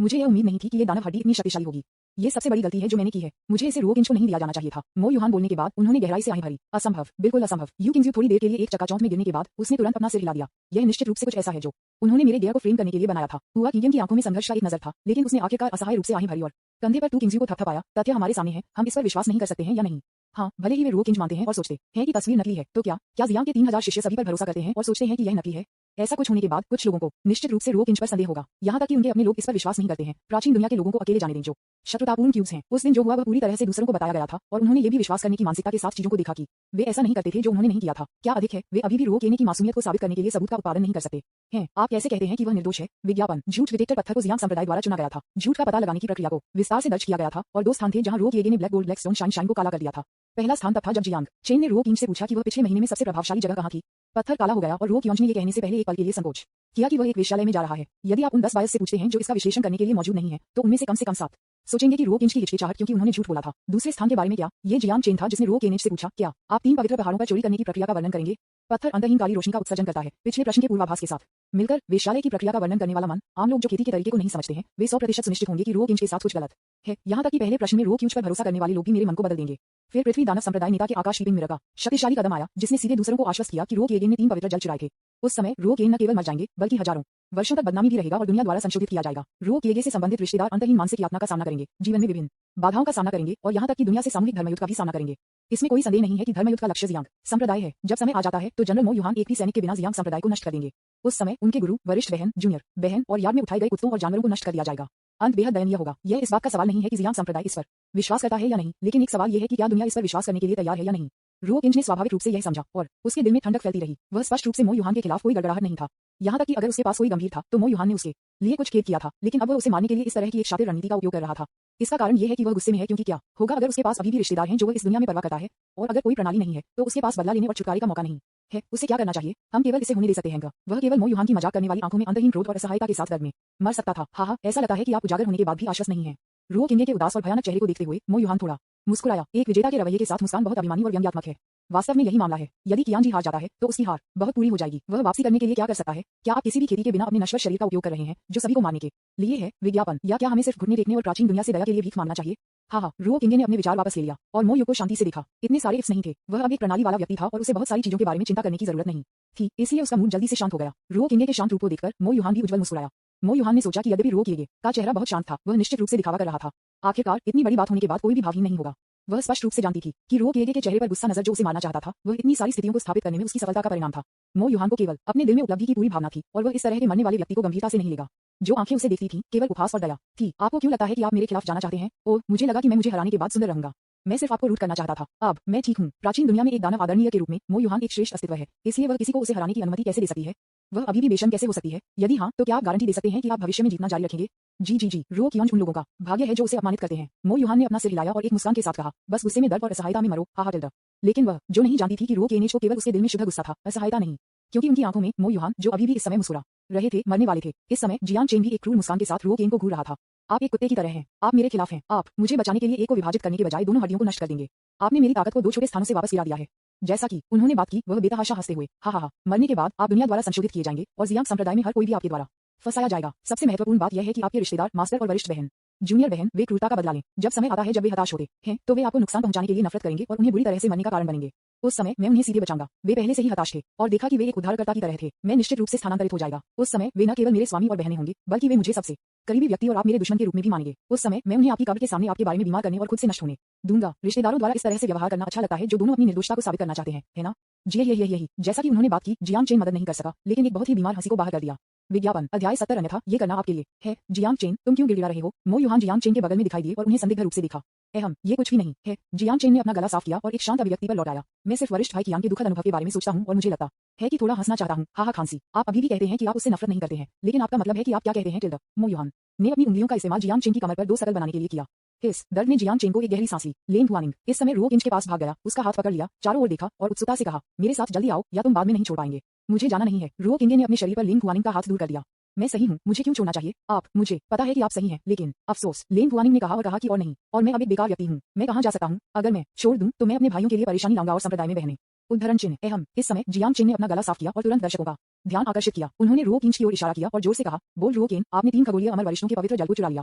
मुझे यह उम्मीद नहीं थी कि ये दानव हड्डी इतनी शक्तिशाली होगी। ये सबसे बड़ी गलती है जो मैंने की है। मुझे इसे रो किंज को नहीं दिया जाना चाहिए था। मो युहान बोलने के बाद उन्होंने गहराई से आंखें भरी। असंभव, बिल्कुल असंभव। यू किंग्स थोड़ी देर के लिए एक चकाचौंध में गिरने के बाद उसने तुरंत अपना सिर हिला दिया। यह निश्चित रूप से कुछ ऐसा है जो उन्होंने मेरे गेयर को फ्रेम करने के लिए बनाया था। हुआ किंग की आंखों में संघर्ष का एक नजर था, लेकिन उसने आखिरकार असहाय रूप से आंखें भरी और कंधे पर टू किंग्स को थपथपाया। तथ्य हमारे सामने है, हम इस पर विश्वास नहीं कर सकते हैं या नहीं। हाँ, भले ही वे रो किंज मानते हैं और सोचते हैं कि तस्वीर नकली है, तो क्या जियांग के 3000 शिष्य सभी पर भरोसा करते हैं और सोचते हैं कि यह नकली है? ऐसा कुछ होने के बाद कुछ लोगों को निश्चित रूप से रो किंज पर संदेह होगा। यहाँ तक कि उनके अपने लोग इस पर विश्वास नहीं करते हैं। प्राचीन दुनिया के लोगों को अकेले जाने दें जो शत्रुतापूर्ण क्यूब्स हैं। उस दिन जो हुआ वह पूरी तरह से दूसरों को बताया गया था और उन्होंने ये भी विश्वास करने की मानसिकता के साथ चीजों को देखा कि वे ऐसा नहीं करते थे जो उन्होंने नहीं किया था। क्या अधिक है, वे अभी भी रो केने की मासूमियत को साबित करने के लिए सबूत का उत्पादन नहीं कर सकते हैं। आप कैसे कहते हैं कि वह निर्दोष है? विज्ञापन झूठ डिटेक्टर पत्थर को जियांग संप्रदाय द्वारा चुना गया था। झूठ का पता लगाने की प्रक्रिया को विस्तार से दर्ज किया गया था और 2 स्थान थे जहां रो किएगे ने black gold black stone shine को काला कर दिया था। पहला स्थान तब था जब जियांग चेन ने रो किंज से पूछा कि वह पिछले महीने में सबसे प्रभावशाली जगह कहां थी। पत्थर काला हो गया और रो कियोंज ने ये कहने से पहले एक पल के लिए संकोच किया कि वह एक वेश्यालय में जा रहा है। यदि आप उन 10 बायस से पूछते हैं जो इसका विश्लेषण करने के लिए मौजूद नहीं है, तो उनमें से कम 7 सोचेंगे कि रो किंज की हिचकिचाहट क्योंकि उन्होंने झूठ बोला था। दूसरे स्थान के बारे में क्या? ये जियांग चेन था जिसने रो केनेज से पूछा, क्या आप 3 पवित्र पहाड़ों पर चोरी करने की प्रक्रिया का वर्णन करेंगे? पत्थर अंतहीन काली रोशनी का उत्सर्जन करता है। पिछले प्रश्न के पूर्वाभास के साथ मिलकर वेश्यालय की प्रक्रिया का वर्णन करने वाला मन, आम लोग जो खेती के तरीके को नहीं समझते हैं, वे 100% सुनिश्चित होंगे कि रो किंज के साथ कुछ गलत है। यहाँ तक कि पहले प्रश्न में रो किंज पर भरोसा करने वाले लोग भी मेरे मन को बदल देंगे। फिर पृथ्वी दानव संप्रदाय नेता के आकाश कीपिंग मिरर का शक्तिशाली कदम आया, जिसने सीधे दूसरों को आश्वस्त किया कि रो केगेन ने 3 पवित्र जल चुराए थे। उस समय रो केन न केवल मर जाएंगे बल्कि हजारों वर्षों तक बदनामी भी रहेगा और दुनिया द्वारा संशोधित किया जाएगा। रो केगे से संबंधित रिश्तेदार अंतहीन मानसिक यातना का सामना करेंगे, जीवन में विभिन्न बाधाओं का सामना करेंगे और यहाँ तक कि दुनिया से सामूहिक धर्मयुद्ध का भी सामना करेंगे। इसमें कोई संदेह नहीं है कि धर्मयुद्ध का लक्ष्य जियांग संप्रदाय है। जब समय आ जाता है तो जनरल मो युहान एक भी सैनिक के बिना जियांग संप्रदाय को नष्ट कर देंगे। उस समय उनके गुरु, वरिष्ठ बहन, जूनियर बहन और यार्ड में उठाए गए कुत्तों और जानवरों को नष्ट कर दिया जाएगा। अंत बेहद दयनीय होगा। यह इस बात का सवाल नहीं है कि जियांग संप्रदाय इस पर विश्वास करता है या नहीं, लेकिन एक सवाल यह है कि क्या दुनिया इस पर विश्वास करने के लिए तैयार है या नहीं। रो किंज ने स्वाभाविक रूप से यह समझा और उसके दिल में ठंडक फैलती रही। वह स्पष्ट रूप से मो युहान के खिलाफ कोई गड़गड़ाहट नहीं था। यहाँ तक कि अगर उसके पास कोई गंभीर था तो मो युहान ने उसके लिए कुछ खेद किया था, लेकिन अब वह उसे मारने के लिए इस तरह की एक शातिर रणनीति का उपयोग कर रहा था। इसका कारण यह है कि वह गुस्से में है, क्योंकि क्या होगा अगर उसके पास अभी भी रिश्तेदार हैं जो वह इस दुनिया में परवाह करता है, और अगर कोई प्रणाली नहीं है तो उसके पास बदला लेने और छुटकारे का मौका नहीं है। उसे क्या करना चाहिए? हम केवल इसे होने दे सकते हैं। वह केवल मो युहान की मजाक करने वाली आंखों में अंतहीन क्रोध और असहायता के साथ दर्द में मर सकता था। हाँ, ऐसा लगता है कि आप उजागर होने के बाद भी आश्वस्त नहीं है। रो किंगे के उदास और भयानक चेहरे को देखते हुए मो युहान थोड़ा मुस्कुराया। एक विजेता के रवैये के साथ मुस्कान बहुत अभिमानी और व्यंग्यात्मक है। वास्तव में यही मामला है। यदि कियान जी हार जाता है तो उसकी हार बहुत पूरी हो जाएगी। वह वापसी करने के लिए क्या कर सकता है? क्या आप किसी भी खेती के बिना अपने नश्वर शरीर का उपयोग कर रहे हैं जो सभी को मारने के लिए है? विज्ञापन? या क्या हमें सिर्फ घुटने देखने और प्राचीन दुनिया से दया के लिए भीख मांगना चाहिए? हाँ, रो किंगे ने अपने विचार वापस ले लिया और मो यू को शांति से देखा। इतने सारे इफ्स नहीं थे। वह अब एक प्रणाली वाला व्यक्ति था और उसे बहुत सारी चीजों के बारे में चिंता करने की जरूरत नहीं थी, इसलिए उसका मूड जल्दी से शांत हो गया। रो किंगे के शांत रूप को देखकर मो युहान भी उज्जवल मुस्कुराया। मो युहान ने सोचा कि यद्यपि रो किंगे का चेहरा बहुत शांत था, वह निश्चित रूप से दिखावा कर रहा था। आखिरकार इतनी बड़ी बात होने के बाद कोई भी भावहीन नहीं होगा। वह स्पष्ट रूप से जानती थी कि रो किएगे के चेहरे पर गुस्सा नजर जो उसे मारना चाहता था, वह इतनी सारी स्थितियों को स्थापित करने में उसकी सफलता का परिणाम था। मो युहान को केवल अपने दिल में उपलब्धि की पूरी भावना थी और वह इस तरह के मरने वाले व्यक्ति को गंभीरता से नहीं लेगा। जो आंखें उसे देखती थीं, केवल उपहास और दया थी। आपको क्यों लगता है कि आप मेरे खिलाफ जाना चाहते हैं? ओह, मुझे लगा कि मैं मुझे हराने के बाद सुंदर रहूंगा। मैं सिर्फ आपको रूट करना चाहता था। अब मैं ठीक हूँ। प्राचीन दुनिया में एक दानव आदरणीय के रूप में मो युहान एक श्रेष्ठ अस्तित्व है, इसलिए वह किसी को उसे हराने की अनुमति कैसे दे सकती है? वह अभी भी बेशर्म कैसे हो सकती है? यदि हाँ, तो क्या आप गारंटी दे सकते हैं कि आप भविष्य में जीतना जारी रखेंगे? जी। रो कियोंज उन लोगों का भाग्य है जो उसे अपमानित करते हैं। मो युहान ने अपना सिर हिलाया और एक मुस्कान के साथ कहा, बस गुस्से में दर्द और असहायता में मरो। हाहा टिल्डा। लेकिन वह जो नहीं जानती थी कि रो केनेज को केवल उसके दिल में शुद्ध गुस्सा था, असहायता नहीं, क्योंकि उनकी आंखों में मो युहान, जो अभी भी इस समय मुस्कुरा रहे थे, मरने वाले थे। इस समय जियांग चेन भी एक क्रूर मुस्कान के साथ रो केन को घूर रहा था। आप एक कुत्ते की तरह हैं। आप मेरे खिलाफ हैं। आप मुझे बचाने के लिए एक को विभाजित करने के बजाय दोनों हड्डियों को नष्ट कर देंगे। आपने मेरी ताकत को 2 छोटे स्थानों से वापस गिरा दिया है। जैसा कि उन्होंने बात की, वह बेतहाशा हंसते हुए, हा। मरने के बाद आप दुनिया द्वारा संशोधित किए जाएंगे और जियांग संप्रदाय में हर कोई भी आपके द्वारा फंसाया जाएगा। सबसे महत्वपूर्ण बात यह है कि आपके रिश्तेदार, मास्टर और वरिष्ठ बहन, जूनियर बहन, वे क्रूरता का बदला लें। जब समय आता है जब वे हताश होते हैं तो वे आपको नुकसान पहुंचाने के लिए नफरत करेंगे और उन्हें बुरी तरह से मरने का कारण बनेंगे। उस समय मैं उन्हें सीधे बचाऊंगा। वे पहले से ही हताश थे और देखा कि वे एक उद्धारकर्ता की तरह थे। मैं निश्चित रूप से स्थानांतरित हो जाएगा। उस समय वे न केवल मेरे स्वामी और बहनें होंगे, बल्कि वे मुझे सबसे करीबी व्यक्ति और आप मेरे दुश्मन के रूप में भी मानेंगे। उस समय मैं उन्हें आपकी कब्र के सामने आपके बारे में बीमार करने और खुद से नष्ट होने दूंगा। रिश्तेदारों द्वारा इस तरह से व्यवहार करना अच्छा लगता है, जो दोनों अपनी निर्दोषता को साबित करना चाहते हैं, है ना? जी यही। जैसा कि उन्होंने बात की, जियांग चेन मदद नहीं कर सका, लेकिन एक बहुत ही बीमार हंसी को बाहर कर दिया। विज्ञापन? अध्याय 70। अन्यथा ये करना आपके लिए है। जियांग चेन, तुम क्यों गिड़गिड़ा रहे हो? मो युहान जियांग चेन के बगल में दिखाई दिए और उन्हें संदिग्ध रूप से देखा। ये कुछ भी नहीं है। जियांग चेन ने अपना गला साफ किया और एक शांत अभिव्यक्ति पर लौट आया। मैं सिर्फ वरिष्ठ भाई कियांग के दुखद अनुभव के बारे में सोचता हूँ और मुझे लगता है कि थोड़ा हंसना चाहता हूँ। हाँ, खांसी। आप अभी भी कहते हैं कि आप उससे नफरत नहीं करते हैं, लेकिन आपका मतलब है कि आप क्या कहते हैं? टिल्डा। मो युहान ने अपनी उंगलियों का इस्तेमाल जियांग चेन की कमर पर 2 सर्कल बनाने के लिए किया। इस दर्द ने जियांग चेन को एक गहरी सांस ली। लेन हुआनिंग इस समय रो किंज के पास भाग गया, उसका हाथ पकड़ लिया, चारों ओर देखा और उत्सुकता से कहा, मेरे साथ जल्दी आओ या तुम बाद में नहीं छोड़ पाएंगे। मुझे जाना नहीं है। रो किंगे ने अपने शरीर पर लेन हुआनिंग का हाथ दूर कर दिया। मैं सही हूँ, मुझे क्यों छोड़ना चाहिए? आप, मुझे पता है कि आप सही हैं, लेकिन अफसोस, लेन हुआनिंग ने कहा और कहा कि और नहीं, और मैं अब एक बेकार व्यक्ति हूँ, मैं कहाँ जा सकता हूँ? अगर मैं छोड़ दूँ तो मैं अपने भाइयों के लिए परेशानी लाऊंगा और संप्रदाय में बहने। उदाहरण चिन्ह अहम। इस समय जियांग चेन ने अपना गला साफ किया और तुरंत दर्शकों का ध्यान आकर्षित किया। उन्होंने रो किंच की ओर इशारा किया और जोर से कहा, बोल रो केन, आपने 3 खगोलीय अमर वरिष्ठों के पवित्र जल को चुरा लिया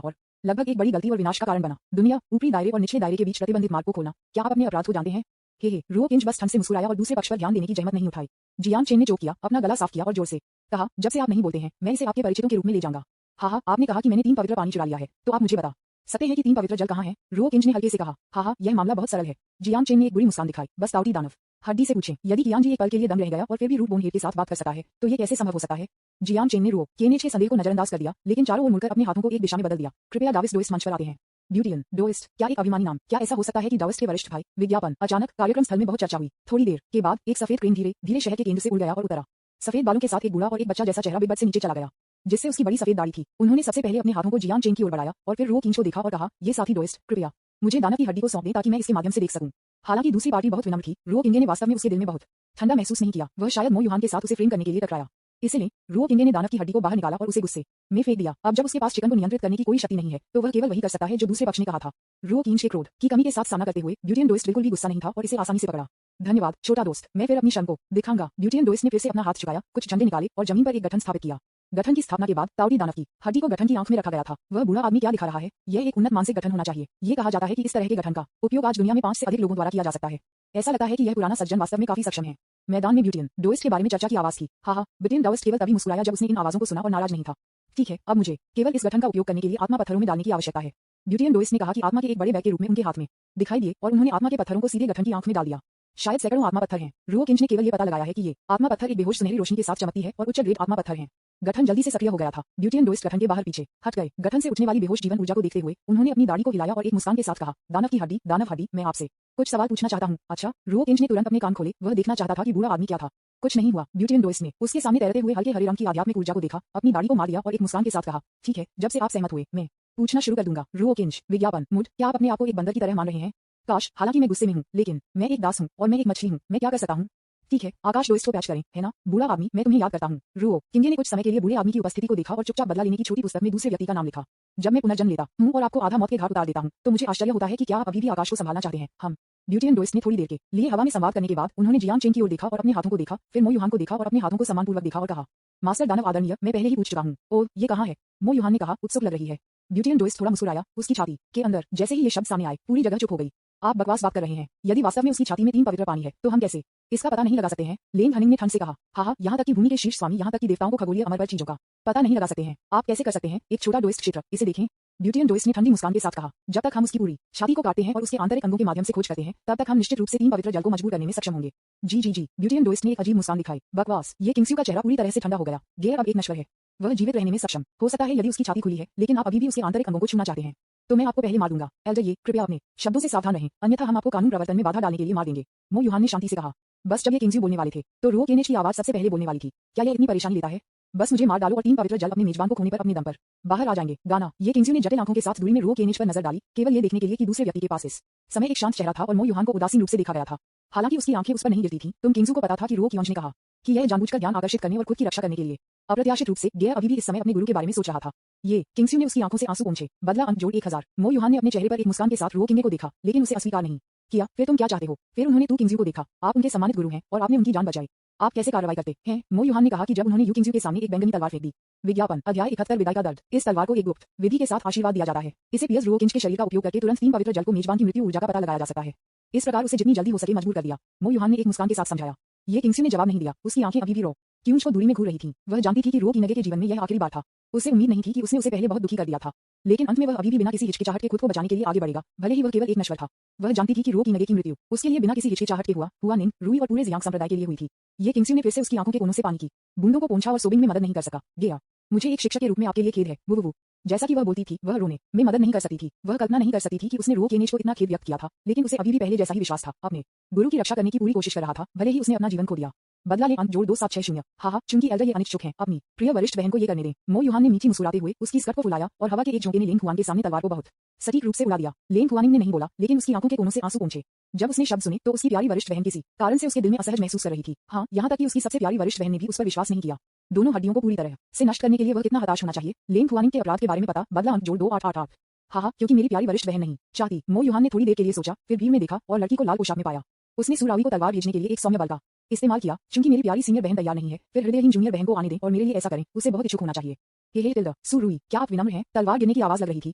और लगभग एक बड़ी गलती और विनाश का कारण बना। दुनिया, ऊपरी दायरे और निचले दायरे के बीच प्रतिबंधित मार्ग को खोलना। क्या आप अपने अपराध को जानते हैं? हे रो किंच बस ठंड से मुस्कुराया और दूसरे पक्ष पर ध्यान देने की जहमत नहीं उठाई। जियांग चेन ने चोक किया, अपना गला साफ किया और जोर से कहा, जब से आप नहीं बोलते हैं, मैं इसे आपके परिचितों के रूप में ले जाऊंगा। हाँ, आपने कहा कि मैंने 3 पवित्र पानी चुरा लिया है, तो आप मुझे बता सकते हैं कि 3 पवित्र जल कहाँ हैं? रो किंच ने हल्के से कहा, हाँ, यह मामला बहुत सरल है। जियांग चेन ने एक बुरी मुस्कान दिखाई, बस ताऊती दानव हड्डी से पूछें, यदि कियांग जी एक पल के लिए दम रह गया और फिर भी रूप बोनहेड के साथ बात कर सकता है, तो ये कैसे संभव हो सकता है? जियांग चेन ने रो केनेच के संदेह को नजरअंदाज कर दिया, लेकिन चारों ओर मुड़कर अपने हाथों को एक दिशा में बदल दिया। कृपया डाविस डोइस्ट मंच पर आते हैं। ब्यूटियन डोइस्ट, क्या एक अभिमानी नाम? क्या ऐसा हो सकता है कि डाविस्ट के वरिष्ठ भाई? विज्ञापन। अचानक कार्यक्रम स्थल में बहुत चर्चा हुई। थोड़ी देर के बाद एक सफेद क्रेन धीरे धीरे शहर के केंद्र से उड़ गया और उतरा। सफेद बालों के साथ एक बूढ़ा और एक बच्चा जैसा चेहरा बिग बट से नीचे चला गया, जिससे उसकी बड़ी सफेद दाढ़ी थी। उन्होंने सबसे पहले अपने हाथों को जियांग चेन की ओर बढ़ाया और फिर रो किंच को देखा और कहा, ये साथी डोइस्ट, कृपया मुझे दानव की हड्डी को सौंप दें ताकि मैं इसके माध्यम से देख सकूं। हालांकि दूसरी पार्टी बहुत विनम्र थी, रो किंगे ने वास्तव में उसके दिल में बहुत ठंडा महसूस नहीं किया। वह शायद मो युहान के साथ उसे फ्रेम करने के लिए टकराया। इसलिए रो किंगे ने दानव की हड्डी को बाहर निकाला और उसे गुस्से में फेंक दिया। अब जब उसके पास चिकन को नियंत्रित करने की कोई शक्ति नहीं है, तो वह केवल वही कर सकता है जो दूसरे पक्ष ने कहा था। रो किंच के क्रोध की कमी के साथ सामना करते हुए ब्यूटियन डोइस्ट बिल्कुल भी गुस्सा नहीं था और इसे आसानी से पकड़ा। धन्यवाद छोटा दोस्त, मैं फिर अपनी शर्म को दिखाऊंगा। ब्यूटियन डोइस्ट ने फिर से अपना हाथ झुकाया, कुछ झंडे निकाले और जमीन पर एक गठन स्थापित किया। गठन की स्थापना के बाद ताऊती दानव की हड्डी को गठन की आंख में रखा गया था। वह बूढ़ा आदमी क्या दिखा रहा है? यह एक उन्नत मानसिक गठन होना चाहिए। ये कहा जाता है कि इस तरह के गठन का उपयोग आज दुनिया में 5 से अधिक लोगों द्वारा किया जा सकता है। ऐसा लगता है कि यह पुराना सज्जन वास्तव में काफी सक्षम है। मैदान में ब्यूटियन डोइस्ट के बारे में चर्चा की आवाज थी। हाँ, ब्यूटियन डोइस्ट केवल तभी मुस्कुराया जब उसने इन आवाजों को सुना और नाराज नहीं था। ठीक है, अब मुझे केवल इस गठन का उपयोग करने के लिए आत्मा पत्थरों में डालने की आवश्यकता है। ब्यूटियन डोइस्ट ने कहा कि आत्मा के एक बड़े बैग के रूप में उनके हाथ में दिखाई दिए और उन्होंने आत्मा के पत्थरों को सीधे गठन की आंख में डाल दिया। शायद सैकड़ों आत्मा पत्थर हैं। रो किंच ने केवल ये पता लगाया है कि ये आत्मा पत्थर एक बेहोश सुनहरी रोशनी के साथ चमकती है और उच्च ग्रेड आत्मा पत्थर हैं। गठन जल्दी से सक्रिय हो गया था। ब्यूटियन डोइस्ट गठन के बाहर पीछे हट गए। गठन से उठने वाली बेहोश जीवन ऊर्जा को देखते हुए उन्होंने अपनी दाढ़ी को हिलाया और एक मुस्कान के साथ कहा, दानव की हड्डी, दानव हड्डी, मैं आपसे कुछ सवाल पूछना चाहता हूँ। अच्छा। रो किंच ने तुरंत अपने कान खोले। वह देखना चाहता था कि बूढ़ा आदमी क्या था। कुछ नहीं हुआ। ब्यूटियन डोइस्ट ने उसके सामने तैरते हुए हल्के हरे रंग की आध्यात्मिक ऊर्जा को देखा, अपनी दाढ़ी को मार दिया और एक मुस्कान के साथ कहा, ठीक है, जब से आप सहमत हुए, मैं पूछना शुरू कर दूंगा। रो किंच, विज्ञापन मूड, क्या आप अपने आप को एक बंदर की तरह मान रहे हैं? काश, हालांकि मैं गुस्से में हूँ, लेकिन मैं एक दास हूँ और मैं एक मछली हूँ, मैं क्या कर सकता हूँ? ठीक है, आकाश डोइस्ट को पैच करें, है ना? बूढ़ा आदमी, मैं तुम्हें याद करता हूँ। रो किंगे ने कुछ समय के लिए बूढ़े आदमी की उपस्थिति को देखा और चुपचाप बदला लेने की छोटी पुस्तक में दूसरे व्यक्ति का नाम लिखा। जब मैं पुनर्जन्म लेता हूँ और आपको आधा मौत के घाट उतार देता हूँ, तो मुझे आश्चर्य होता है कि क्या आप अभी भी आकाश को संभालना चाहते हैं? हम ब्यूटियन डोइस्ट ने थोड़ी देर के लिए हवा में संवाद करने के बाद उन्होंने जियांग चेन की ओर देखा और अपने हाथों को देखा, फिर मो युहान को देखा और अपने हाथों को सम्मानपूर्वक देखा और कहा, मास्टर दानव आदरणीय, मैं पहले ही पूछ चुका हूँ। ओह, ये कहाँ है? मो युहान ने कहा, उत्सुक लग रही है। ब्यूटियन डोइस्ट थोड़ा मुस्कुराया। उसकी छाती के अंदर जैसे ही ये शब्द सामने आए, पूरी जगह चुप हो गई। आप बकवास बात कर रहे हैं। यदि वास्तव में उसकी छाती में 3 पवित्र पानी है, तो हम कैसे इसका पता नहीं लगा सकते हैं? लेन हनिंग ने ठंड से कहा, हाँ, यहाँ तक कि भूमि के शीर्ष स्वामी, यहाँ तक कि देवताओं को खगोलीय अमर पर चीजों का पता नहीं लगा सकते हैं। आप कैसे कर सकते हैं? एक छोटा डोइस्ट क्षेत्र, इसे देखें। ब्यूटियन डोइस्ट ने ठंडी मुस्कान के साथ कहा, जब तक हम उसकी पूरी छाती को काटते हैं और उसके आंतरिक अंगों के माध्यम से खोज करते हैं, तब तक हम निश्चित रूप से 3 पवित्र जल को मजबूर करने में सक्षम होंगे। जी। ब्यूटियन डोइस्ट ने एक अजीब मुस्कान दिखाई। बकवास। ये किंग्स्यू का चेहरा पूरी तरह से ठंडा हो गया। गेयर अब एक नश्वर है। वह जीवित रहने में सक्षम हो सकता है यदि उसकी छाती खुली है, लेकिन आप अभी भी उसके आंतरिक अंगों को छूना चाहते हैं, तो मैं आपको पहले मार दूंगा। एल्डर ये, कृपया अपने शब्दों से सावधान रहें, अन्यथा हम आपको कानून प्रवर्तन में बाधा डालने के लिए मार देंगे। मो युहान ने शांति से कहा। बस जब ये किंग्स्यू बोलने वाले थे, तो रो केनेच की आवाज सबसे पहले बोलने वाली थी। क्या यह इतनी परेशानी लेता है? बस मुझे मार डालो और 3 पवित्र जल अपने मेजबान को खोने पर अपने दम पर बाहर आ जाएंगे। गाना। ये किंग्स्यू ने जटिल आंखों के साथ दूरी में रो केनेच पर नजर डाली, केवल ये देखने के लिए कि दूसरे व्यक्ति के पास इस समय एक शांत चेहरा था और मो युहान को उदासीन रूप से देखा गया था। हालांकि उसकी आंखें उस पर नहीं गिरती थीं, तो किंग्स्यू को पता था कि रो कियोंच ने कहा कि यह जानबूझकर ध्यान आकर्षित करने और खुद की रक्षा करने के लिए। अप्रत्याशित रूप से गेयर अभी भी इस समय अपने गुरु के बारे में सोच रहा था। ये किंग्स्यू ने उसकी आंखों से आंसू पोंछे। बदला अंक जोड़ 1000। मो युहान ने अपने चेहरे पर एक मुस्कान के साथ रो किंगे को देखा, लेकिन उसे अस्वीकार नहीं किया। फिर तुम क्या चाहते हो? फिर उन्होंने तू किंग्स्यू को देखा। आप उनके सम्मानित गुरु हैं और आपने उनकी जान बचाई। आप कैसे कार्रवाई करते हैं? मो युहान ने कहा कि जब उन्होंने यू किंग्स्यू के सामने एक बैंगनी तलवार फेंक दी। विज्ञापन। अध्याय 71 विदाई का दर्द। इस तलवार को एक गुप्त विधि के साथ आशीर्वाद दिया जाता है। इसे पियर्स रो किंच के शरीर का उपयोग करके तुरंत 3 पवित्र जल को मेजबान की मृत्यु ऊर्जा का पता लगाया जा सकता है। इस प्रकार उसे जितनी जल्दी हो सके मजबूर कर दिया। मो युहान ने एक मुस्कान के साथ समझाया। ये किंग्स्यू ने जवाब नहीं दिया। उसकी आंखें अभी भी रो किंच को दूरी में घूर रही थीं। वह जानती थी कि रो किनगे के जीवन में यह आखिरी बार था। उसे उम्मीद नहीं थी कि उसने उसे पहले बहुत दुखी कर दिया था, लेकिन अंत में वह अभी भी बिना किसी हिचकिचाहट के खुद को बचाने के लिए आगे बढ़ेगा, भले ही वह केवल एक नश्वर था। वह जानती थी कि रो किनगे की मृत्यु उसके लिए बिना किसी हिचकिचाहट के हुआ निन, रूई और पूरे जियांग संप्रदाय के लिए हुई थी। ये किंग्स्यू ने फिर से उसकी आंखों के कोनों से पानी की बूंदों को पोंछा और सोबिंग में मदद नहीं कर सका। गया, मुझे एक शिक्षक के रूप में आपके लिए खेद है। वो जैसा कि वह बोलती थी, वह रोने में मदद नहीं कर सकती थी। वह कल्पना नहीं कर सकती थी कि उसने रो केनेच को इतना खेद व्यक्त किया था, लेकिन उसे अभी भी पहले जैसा ही विश्वास था। अपने गुरु की रक्षा करने की पूरी कोशिश कर रहा था, भले ही उसने अपना जीवन खो दिया। बदला ले अंक जोड़ 2760। हाँ, चूंकि एल्डर ये अनिच्छुक हैं, अपनी प्रिय वरिष्ठ बहन को ये करने दें। मो युहान ने मीठी मुस्कुराते हुए उसकी स्कर्ट को फुलाया और हवा के एक झोंके ने लेन खुआन के सामने तलवार को बहुत सटीक रूप से उड़ा दिया। लेन खुआनिंग ने नहीं बोला, लेकिन उसकी आंखों के कोनों से आंसू पोंछे। जब उसने शब्द सुने, तो उसकी प्यारी वरिष्ठ बहन किसी कारण से उसके दिल में असहज महसूस कर रही थी। हाँ, यहाँ तक कि उसकी सबसे प्यारी वरिष्ठ बहन ने भी उस पर विश्वास नहीं किया। दोनों हड्डियों को पूरी तरह से नष्ट करने के लिए वह कितना हताश होना चाहिए। लेन खुआनिंग के अपराध के बारे में पता, बदला अंक जोड़ 2888। हाँ, क्योंकि मेरी प्यारी वरिष्ठ बहन नहीं चाहती। मो यूहान ने थोड़ी देर के लिए सोचा, फिर भीड़ में देखा और लड़की को लाल पोशाक में पाया। उसने सुरावी को तलवार भेजने के लिए एक सौम्य बल का इस्तेमाल किया। चूंकि मेरी प्यारी सीनियर बहन तैयार नहीं है, फिर हृदयहीन जूनियर बहन को आने दें और मेरे लिए ऐसा करें। उसे बहुत इच्छुक होना चाहिए। हे टिल्डा, सुरुई, क्या आप विनम्र हैं? तलवार गिरने की आवाज लग रही थी,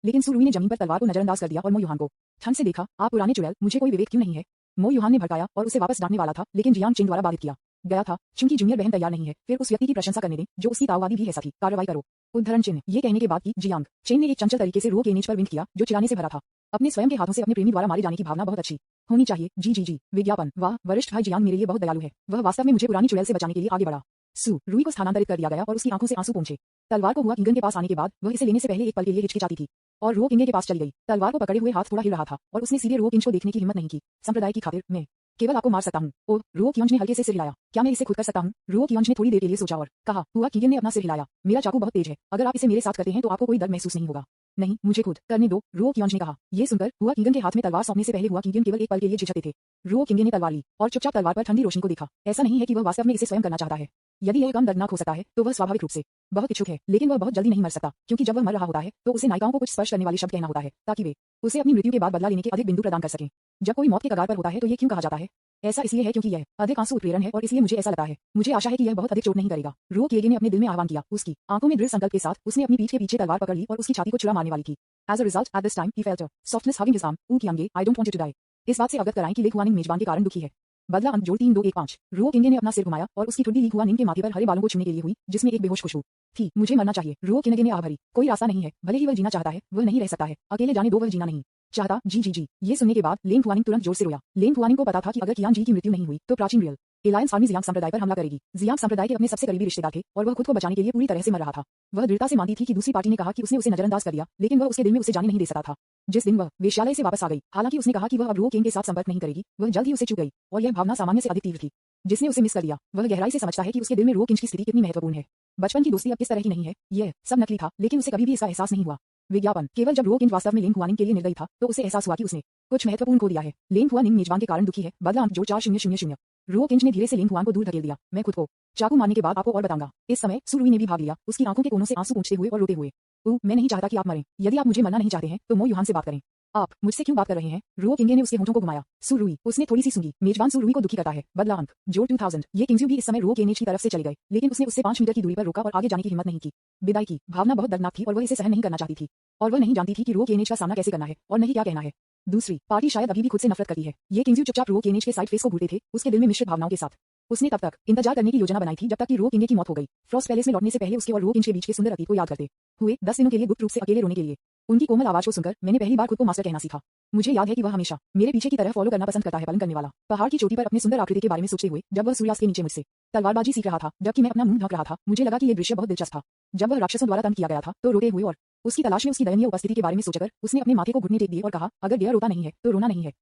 लेकिन सुरुई ने जमीन पर तलवार को नजरअंदाज कर दिया और मो यूहान को ठंड से देखा। आप पुराने चुड़ैल, मुझे कोई विवेक क्यों नहीं है? मो यूहान ने भड़काया और उसे वापस डांटने वाला था, लेकिन जियांग चेन द्वारा बाधित किया गया था। चूंकि जूनियर बहन तैयार नहीं है, फिर उस व्यक्ति की प्रशंसा करने दें जो उसकी ताओवादी भी है। साथी, कार्रवाई करो। उद्धरण चिन्ह। ये कहने के बाद कि जियांग चेन ने एक चंचल तरीके से रो के नीच पर विंक किया जो चिढ़ाने से भरा था। अपने स्वयं के हाथों से अपने प्रेमी द्वारा मारे जाने की भावना बहुत अच्छी होनी चाहिए। जी। विज्ञापन। वाह, वरिष्ठ भाई जियांग मेरे लिए बहुत दयालु है। वह वास्तव में मुझे पुरानी चुड़ैल से बचाने के लिए आगे बढ़ा। सु रुई को स्थानांतरित कर दिया गया और उसकी आंखों से आंसू पहुंचे। तलवार को हुआ कीगन के पास आने के बाद वह इसे लेने से पहले एक पल के लिए हिचकिचाती थी और रो किंगे के पास चली गई। तलवार को पकड़े हुए हाथ थोड़ा हिल रहा था और उसने सीधे रो किंज को देखने की हिम्मत नहीं की। संप्रदाय की खातिर मैं केवल आपको मार सकता हूँ। ओह, रो कियोंज ने हल्के से सिर हिलाया। क्या मैं इसे खुद कर सकता हूँ? रो कियोंज ने थोड़ी देर के लिए सोचा और कहा। हुआ कीगन ने अपना सिर हिलाया। मेरा चाकू बहुत तेज है, अगर आप इसे मेरे साथ करते हैं तो आपको कोई दर्द महसूस नहीं होगा। नहीं, मुझे खुद करने दो, रो कियोंज ने कहा। ये सुनकर हुआ कीगन के हाथ में तलवार सौंपने से पहले हुआ कीगन केवल एक पल के लिए झिझकते थे। रो किंगे ने तलवार ली और चुपचाप तलवार पर ठंडी रोशनी को देखा। ऐसा नहीं है कि वह वास्तव में इसे स्वयं करना चाहता है। यदि यह कम दर्दनाक हो सकता है तो वह स्वाभाविक रूप से बहुत इच्छुक है, लेकिन वह बहुत जल्दी नहीं मर सकता, क्योंकि जब वह मर रहा होता है तो उसे नायिकाओं को कुछ स्पर्श करने वाले शब्द कहना होता है ताकि वे उसे अपनी मृत्यु के बाद बदला लेने के अधिक बिंदु प्रदान कर सकें। जब कोई मौत के कगार पर होता है तो ये क्यों कहा जाता है? ऐसा इसलिए है क्योंकि यह अधिक आंसू उत्प्रेरण है और इसलिए मुझे ऐसा लगता है। मुझे आशा है कि यह बहुत अधिक चोट नहीं करेगा। रो किएगे ने अपने दिल में आह्वान किया। उसकी आंखों में दृढ़ संकल्प के साथ उसने अपनी पीठ के पीछे तलवार पकड़ ली और उसकी छाती को छुरा मारने वाली थी। As a result, at this time, he felt a softness hugging his arm. कियांगे, I don't want you to die. इस बात से अवगत कराएं कि ले खुआनिंग मेजबान के कारण दुखी है। बदला अंक जोड़ 3-2-1-5। रो किंगे ने अपना सिर घुमाया और उसकी ठुड्डी ली खुआनिंग के माथे पर हरे बालों को छूने के लिए हुई, जिसमें एक बेहोश खुशबू थी। मुझे मरना चाहिए। रो किंगे ने आह भरी। कोई रास्ता नहीं है, भले ही वह जीना चाहता है, वह नहीं रह सकता है। अकेले जाने दो, वह जीना नहीं चाहता। जी। ये सुनने के बाद लेन खुआनिंग तुरंत जोर से रोया। लेन खुआनिंग को पता था कि अगर कियांग जी की मृत्यु नहीं हुई तो प्राचीन रियल एलायंस आर्मी जियांग संप्रदाय पर हमला करेगी। जियांग संप्रदाय के अपने सबसे करीबी रिश्तेदार थे और वह खुद को बचाने के लिए पूरी तरह से मर रहा था। वह दृढ़ता से मानती थी कि दूसरी पार्टी ने कहा कि उसने उसे नजरअंदाज कर दिया, लेकिन वह उसके दिल में उसे जाने नहीं दे सकता था। जिस दिन वह वेश्यालय से वापस आ गई, हालांकि उसने कहा कि वह अब रो किंग के साथ संपर्क नहीं करेगी, वह जल्द ही उसे चूक गई और यह भावना सामान्य से अधिक तीव्र थी। जिसने उसे मिस कर दिया वह गहराई से समझता है कि उसके दिल में रो किंग की स्थिति कितनी महत्वपूर्ण है। बचपन की दोस्ती अब किस तरह की नहीं है। यह सब नकली था, लेकिन उसे कभी भी इसका एहसास नहीं हुआ। विज्ञापन। केवल जब रो किंग वास्तव में लेन खुआनिंग के लिए निर्दयी था तो उसे एहसास हुआ कि उसने कुछ महत्वपूर्ण खो दिया है। लेन खुआनिंग मेजबान के कारण दुखी है। बदला अंक जोड़ 4-0-0-0। रो किंज ने धीरे से लेन खुआन को दूर धकेल दिया। मैं खुद को चाकू मारने के बाद आपको और बताऊंगा। इस समय सुरुई ने भी भाग लिया, उसकी आंखों के कोनों से आंसू पूछते हुए और रोते हुए। मैं नहीं चाहता कि आप मरें। यदि आप मुझे मरना नहीं चाहते हैं तो मो यूहान से बात करें। आप मुझसे क्यों बात कर रहे हैं? रो किंगे ने उसके होंठों को घुमाया। सुरुई, उसने थोड़ी सी सूंघी। मेजबान सुरुई को दुखी करता है। बदला अंक जोड़ 2000। ये किंग्जू भी इस समय रो केनेज की तरफ से चले गए, लेकिन उसने उससे 5 मीटर की दूरी पर रोका और आगे जाने की हिम्मत नहीं की। विदाई की भावना बहुत दर्दनाक थी और वह इसे सहन नहीं करना चाहती थी और वह नहीं जानती थी कि रो केनेज का सामना कैसे करना है और नहीं क्या कहना है। दूसरी पार्टी शायद अभी भी खुद से नफरत करती है। ये किंग्जू चुपचाप रो केनेज के साइड फेस को घूरते थे, उसके दिल में मिश्रित भावनाओं के साथ। उसने तब तक इंतजार करने की योजना बनाई थी जब तक कि रो किंगे की मौत हो गई। फ्रॉस्ट पैलेस में लौटने से पहले उसके और रो किंज के बीच के सुंदर अतीत को याद करते हुए 10 दिनों के लिए गुप्त रूप से अकेले रोने के लिए। उनकी कोमल आवाज को सुनकर मैंने पहली बार खुद को मास्टर कहना सीखा। मुझे याद है कि वह हमेशा मेरे पीछे की तरह फॉलो करना पसंद करता है। पालन करने वाला पहाड़ की चोटी पर अपने सुंदर आकृति के बारे में सोचते हुए जब वह सूर्यास्त के नीचे मुझसे तलवारबाजी सीख रहा था, जबकि मैं अपना मुंह ढक रहा था, मुझे लगा कि यह दृश्य बहुत दिलचस्प था। जब वह राक्षसों द्वारा तंग किया गया था तो रोते हुए और उसकी तलाश में उसकी दयनीय उपस्थिति के बारे में सोचकर उसने अपने माथे को घुटने टेक दिए और कहा, अगर डियर रोता नहीं है तो रोना नहीं है।